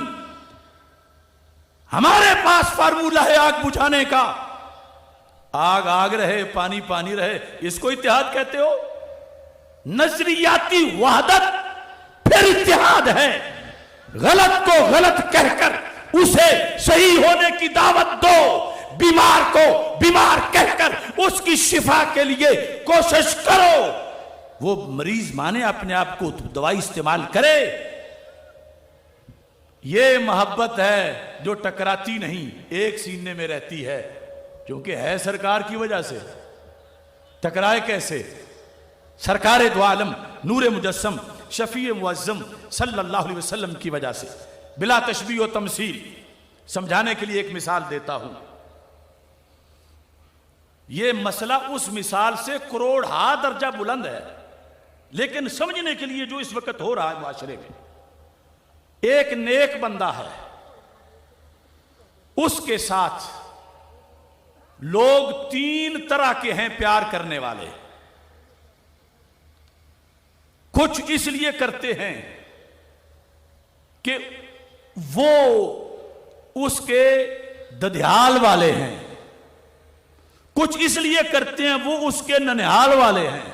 हमारे पास फार्मूला है आग बुझाने का, आग आग रहे पानी पानी रहे, इसको इत्तेहाद कहते हो? नजरियाती वहदत फिर इत्तेहाद है। गलत को गलत कहकर उसे सही होने की दावत दो, बीमार को बीमार कहकर उसकी शिफा के लिए कोशिश करो। वो मरीज माने अपने आप को, दवाई इस्तेमाल करे। ये मोहब्बत है जो टकराती नहीं, एक सीने में रहती है, क्योंकि है सरकार की वजह से। टकराए कैसे? सरकार दो आलम नूर मुजस्सम शफी मुअज्जम सल्लल्लाहु अलैहि वसल्लम की वजह से। बिला तशबीह व तमसील समझाने के लिए एक मिसाल देता हूं। ये मसला उस मिसाल से करोड़ हा दर्जा बुलंद है, लेकिन समझने के लिए जो इस वक्त हो रहा है माशरे में, एक नेक बंदा है, उसके साथ लोग तीन तरह के हैं प्यार करने वाले। कुछ इसलिए करते हैं कि वो उसके ददियाल वाले हैं, कुछ इसलिए करते हैं वो उसके ननिहाल वाले हैं,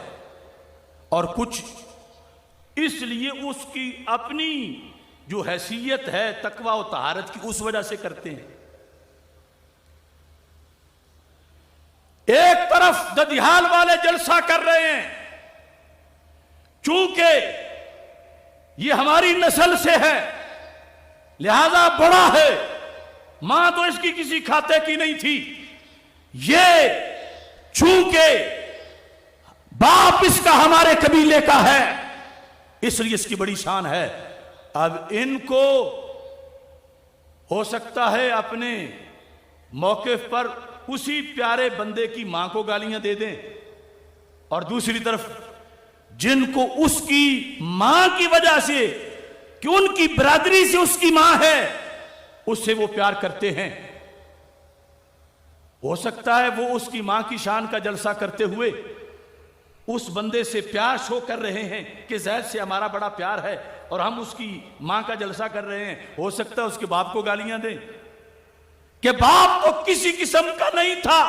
और कुछ इसलिए उसकी अपनी जो हैसियत है तकवा और तहारत की उस वजह से करते हैं। एक तरफ ददियाल वाले जलसा कर रहे हैं, चूंकि ये हमारी नस्ल से है लिहाजा बड़ा है, मां तो इसकी किसी खाते की नहीं थी, ये चूंकि बाप इसका हमारे कबीले का है इसलिए इसकी बड़ी शान है। अब इनको हो सकता है अपने मौके पर उसी प्यारे बंदे की मां को गालियां दे दें, और दूसरी तरफ जिनको उसकी मां की वजह से कि उनकी बरादरी से उसकी मां है उससे वो प्यार करते हैं। हो सकता है वो उसकी मां की शान का जलसा करते हुए उस बंदे से प्यार शो कर रहे हैं कि जैद से हमारा बड़ा प्यार है और हम उसकी मां का जलसा कर रहे हैं। हो सकता है उसके बाप को गालियां दें कि बाप तो किसी किस्म का नहीं था,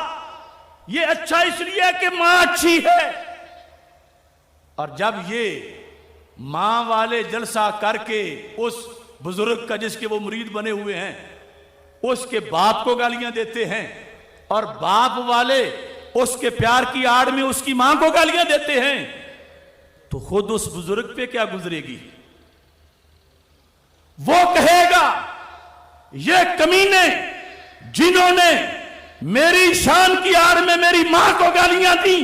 ये अच्छा इसलिए कि मां अच्छी है। और जब ये मां वाले जलसा करके उस बुजुर्ग का जिसके वो मुरीद बने हुए हैं उसके बाप को गालियां देते हैं, और बाप वाले उसके प्यार की आड़ में उसकी मां को गालियां देते हैं, तो खुद उस बुजुर्ग पे क्या गुजरेगी? वो कहेगा ये कमीने जिन्होंने मेरी शान की आड़ में मेरी मां को गालियां दी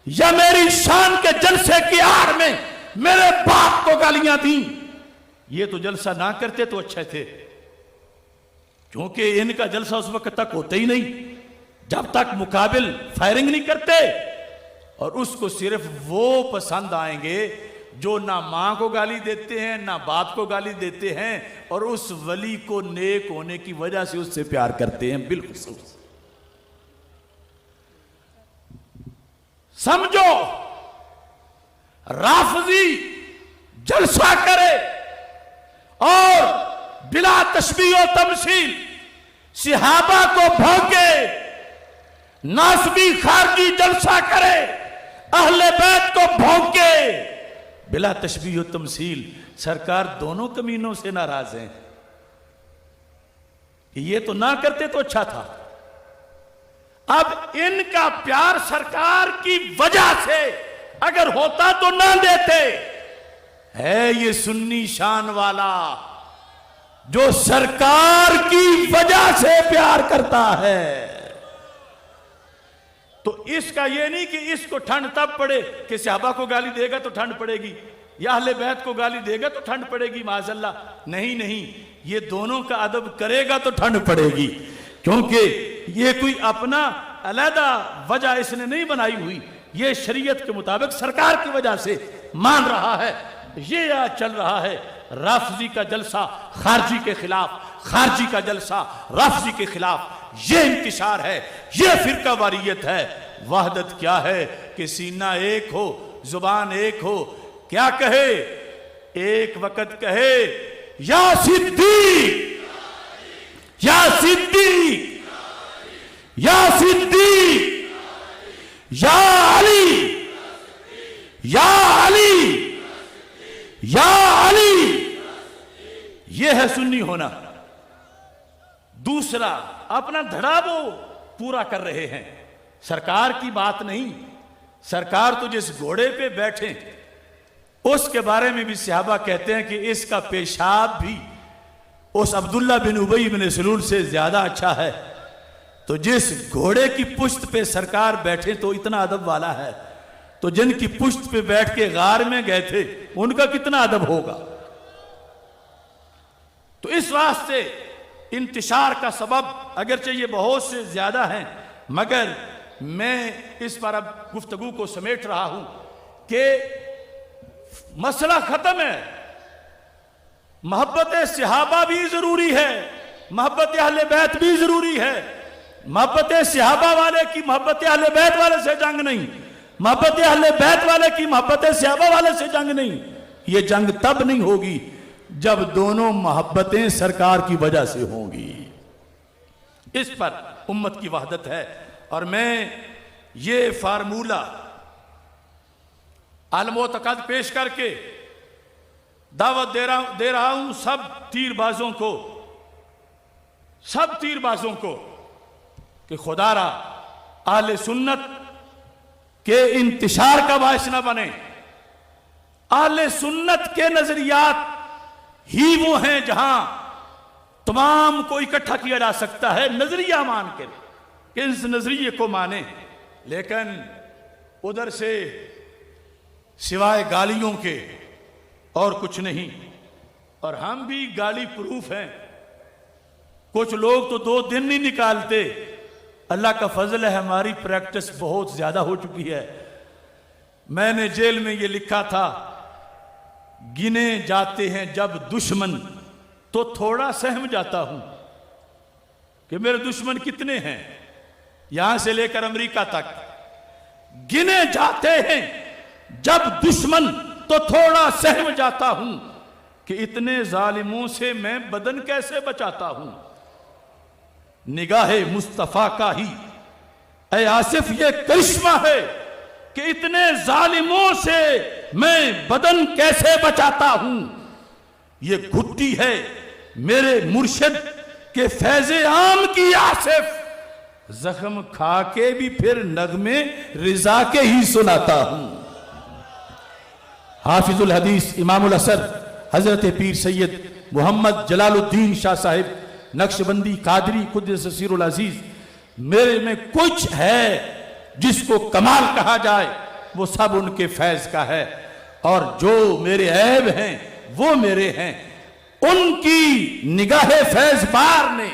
या मेरी शान के जलसे की आड़ में मेरे बाप को गालियां दी, ये तो जलसा ना करते तो अच्छे थे, क्योंकि इनका जलसा उस वक्त तक होता ही नहीं जब तक मुकाबिल फायरिंग नहीं करते, और उसको सिर्फ वो पसंद आएंगे जो ना मां को गाली देते हैं ना बाप को गाली देते हैं, और उस वली को नेक होने की वजह से उससे प्यार करते हैं। बिल्कुल समझो, राफजी जलसा करे और बिला तशबीह और तमसील सिहाबा को भौंके, नासबी खारजी जलसा करे अहले बैत को भौंके बिला तशबीह और तमसील। सरकार दोनों कमीनों से नाराज हैं कि ये तो ना करते तो अच्छा था। अब इनका प्यार सरकार की वजह से अगर होता तो ना देते। है ये सुन्नी शान वाला जो सरकार की वजह से प्यार करता है, तो इसका यह नहीं कि इसको ठंड तब पड़े कि सहाबा को गाली देगा तो ठंड पड़ेगी या अहले बैत को गाली देगा तो ठंड पड़ेगी, माज़अल्लाह। नहीं नहीं, ये दोनों का अदब करेगा तो ठंड पड़ेगी, क्योंकि ये कोई अपना अलहदा वजह इसने नहीं बनाई हुई, ये शरीयत के मुताबिक सरकार की वजह से मान रहा है। ये आज चल रहा है राफजी का जलसा खारजी के खिलाफ, खारजी का जलसा राफजी के खिलाफ। ये इंतिशार है, ये फिरका वारियत है। वहदत क्या है कि सीना एक हो, जुबान एक हो। क्या कहे? एक वक्त कहे या सिद्दीक, या सिद्दीक, या सिद्दीक, या अली, या अली, या अली। यह है सुन्नी होना। दूसरा, अपना धड़ा वो पूरा कर रहे हैं, सरकार की बात नहीं। सरकार तो जिस घोड़े पे बैठे उसके बारे में भी सहाबा कहते हैं कि इसका पेशाब भी उस अब्दुल्ला बिन उबई बिन सलूल से ज्यादा अच्छा है। तो जिस घोड़े की पुश्त पे सरकार बैठे तो इतना अदब वाला है, तो जिनकी पुश्त पे बैठ के गार में गए थे उनका कितना अदब होगा। तो इस वास्ते इंतिशार का सबब अगरचे ये बहुत से ज्यादा हैं, मगर मैं इस पर अब गुफ्तगू को समेट रहा हूं कि मसला खत्म है। मोहब्बत सहाबा भी जरूरी है, मोहब्बत अहले बैत भी जरूरी है। मोहब्बत सहाबा वाले की मोहब्बत अहले बैत वाले से जंग नहीं, मोहब्बत अहले बैत वाले की मोहब्बत सहाबा वाले से जंग नहीं। ये जंग तब नहीं होगी जब दोनों मोहब्बतें सरकार की वजह से होंगी। इस पर उम्मत की वहदत है। और मैं ये फार्मूला आलमोतकद पेश करके दावत दे रहा हूं सब तीरबाजों को कि खुदारा आले सुन्नत के इंतशार का बायस न बने। आले सुन्नत के नजरियात ही वो हैं जहां तमाम को इकट्ठा किया जा सकता है नजरिया मान के, कि इस नजरिए को माने। लेकिन उधर से सिवाय गालियों के और कुछ नहीं। और हम भी गाली प्रूफ हैं। कुछ लोग तो 2 दिन नहीं निकालते। अल्लाह का फजल है, हमारी प्रैक्टिस बहुत ज्यादा हो चुकी है। मैंने जेल में ये लिखा था, गिने जाते हैं जब दुश्मन तो थोड़ा सहम जाता हूं कि मेरे दुश्मन कितने हैं। यहां से लेकर अमेरिका तक गिने जाते हैं जब दुश्मन तो थोड़ा सहम जाता हूं कि इतने जालिमों से मैं बदन कैसे बचाता हूं। निगाहे मुस्तफा का ही ऐ आसिफ ये करिश्मा है कि इतने जालिमों से मैं बदन कैसे बचाता हूं। ये घुट्टी है मेरे मुर्शिद के फैज़े आम की आसिफ, जख्म खा के भी फिर नगमे रिजा के ही सुनाता हूं। हाफिजुल हदीस इमामुल असर हजरत पीर सैयद मोहम्मद जलालुद्दीन शाह साहिब नक्शबंदी कादरी कुद्दस सिरुल अजीज, मेरे में कुछ है जिसको कमाल कहा जाए वो सब उनके फैज का है। और जो मेरे ऐब हैं वो मेरे हैं। उनकी निगाहे फैज बार ने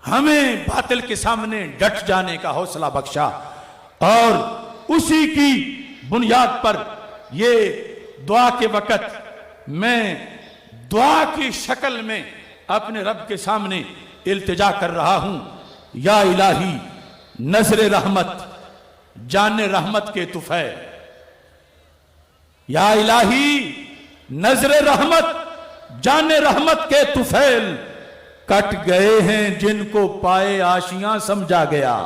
हमें बातिल के सामने डट जाने का हौसला बख्शा। और उसी की बुनियाद पर ये दुआ के वक़्त मैं दुआ की शक्ल में अपने रब के सामने इल्तिजा कर रहा हूं, या इलाही नजर रहमत जाने रहमत के तुफैल, या इलाही नजर रहमत जाने रहमत के तुफैल, कट गए हैं जिनको पाए आशियां समझा गया।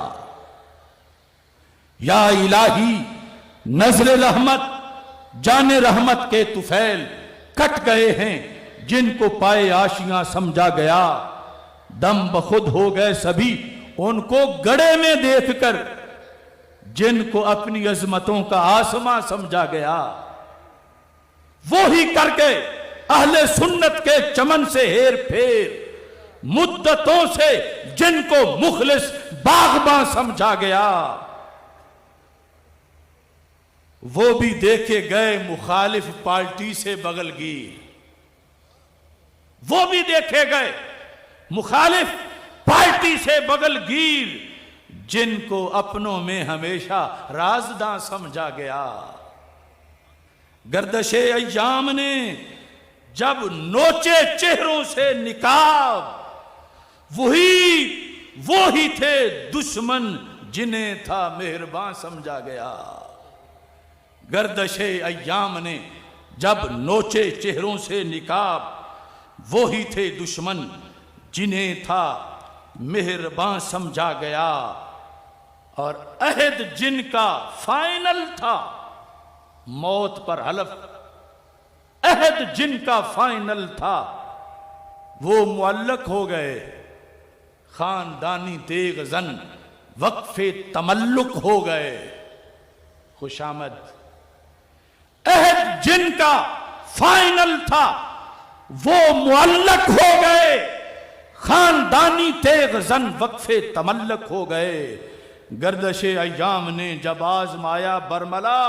या इलाही नजर रहमत जाने रहमत के तुफैल, कट गए हैं जिनको पाए आशियां समझा गया। दम बखुद हो गए सभी उनको गड़े में देखकर जिनको अपनी अजमतों का आसमां समझा गया। वो ही करके अहले सुन्नत के चमन से हेर फेर मुद्दतों से जिनको मुखलिस बागबां समझा गया। वो भी देखे गए मुखालिफ पार्टी से बगलगीर, वो भी देखे गए मुखालिफ पार्टी से बगलगीर जिनको अपनों में हमेशा राजदां समझा गया। गर्दशे अय्याम ने जब नोचे चेहरों से निकाब, वो ही थे दुश्मन जिन्हें था मेहरबान समझा गया। गर्दशे अय्याम ने जब नोचे चेहरों से निकाब, वो ही थे दुश्मन जिन्हें था मेहरबान समझा गया। और अहद जिनका फाइनल था मौत पर हलफ, अहद जिनका फाइनल था वो मुअल्लक हो गए। खानदानी तेग जन वक्फे तमल्लुक हो गए। खुशामद। अहद जिनका फाइनल था वो मुअल्लक हो गए। खानदानी तेग जन वक्फे तमल्लक हो गए। गर्दशे अय्याम ने जब आजमाया बरमला,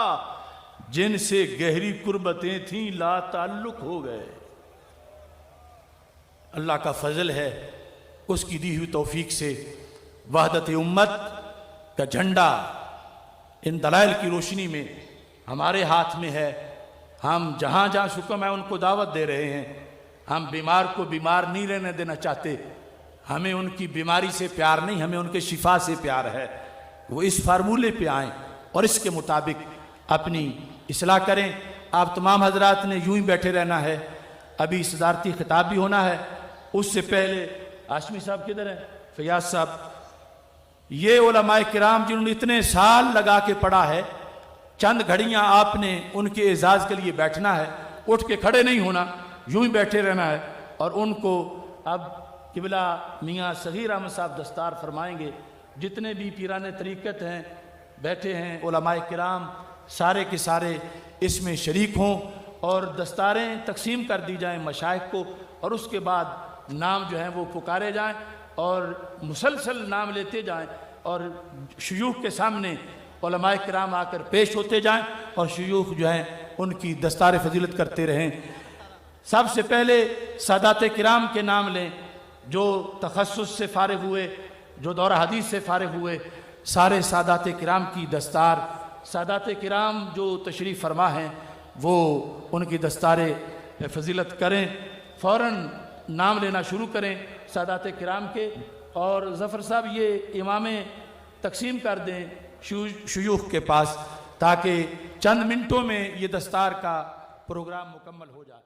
जिनसे गहरी कुर्बतें थीं ला ताल्लुक हो गए। अल्लाह का फजल है, उसकी दी हुई तौफीक से वहदत उम्मत का झंडा इन दलाइल की रोशनी में हमारे हाथ में है। हम जहाँ जहाँ हुक्म है उनको दावत दे रहे हैं। हम बीमार को बीमार नहीं रहने देना चाहते। हमें उनकी बीमारी से प्यार नहीं, हमें उनके शिफा से प्यार है। वो इस फार्मूले पे आएँ और इसके मुताबिक अपनी इस्लाह करें। आप तमाम हजरात ने यूं ही बैठे रहना है। अभी सदारती खिताब भी होना है। उससे पहले हाशमी साहब किधर है, फयाज साहब, ये उलमाए किराम जिन्होंने इतने साल लगा के पढ़ा है, चंद घड़ियां आपने उनके एजाज के लिए बैठना है। उठ के खड़े नहीं होना, यूं ही बैठे रहना है। और उनको अब किबला मियाँ सगीर अहमद साहब दस्तार फरमाएंगे। जितने भी पीराने तरीक़त हैं बैठे हैं, उलमाए किराम सारे के सारे इसमें शरीक हों और दस्तारें तकसीम कर दी जाएं मशाइख को। और उसके बाद नाम जो हैं वो पुकारे जाएं और मुसलसल नाम लेते जाएं और शयूख के सामने उलमाए किराम आकर पेश होते जाएं और शयूख जो हैं उनकी दस्तार फजीलत करते रहें। सबसे पहले सादात किराम के नाम लें जो तखस्सुस से फारिग हुए, जो दौरा हदीस से फारिग हुए। सारे सादात किराम की दस्तार, सादात किराम जो तशरीफ़ फरमा हैं वो उनकी दस्तार फजीलत करें। फ़ौरन नाम लेना शुरू करें सादात किराम के। और ज़फ़र साहब ये इमामें तकसीम कर दें शयूख के पास, ताकि चंद मिनटों में ये दस्तार का प्रोग्राम मुकम्मल हो जाए।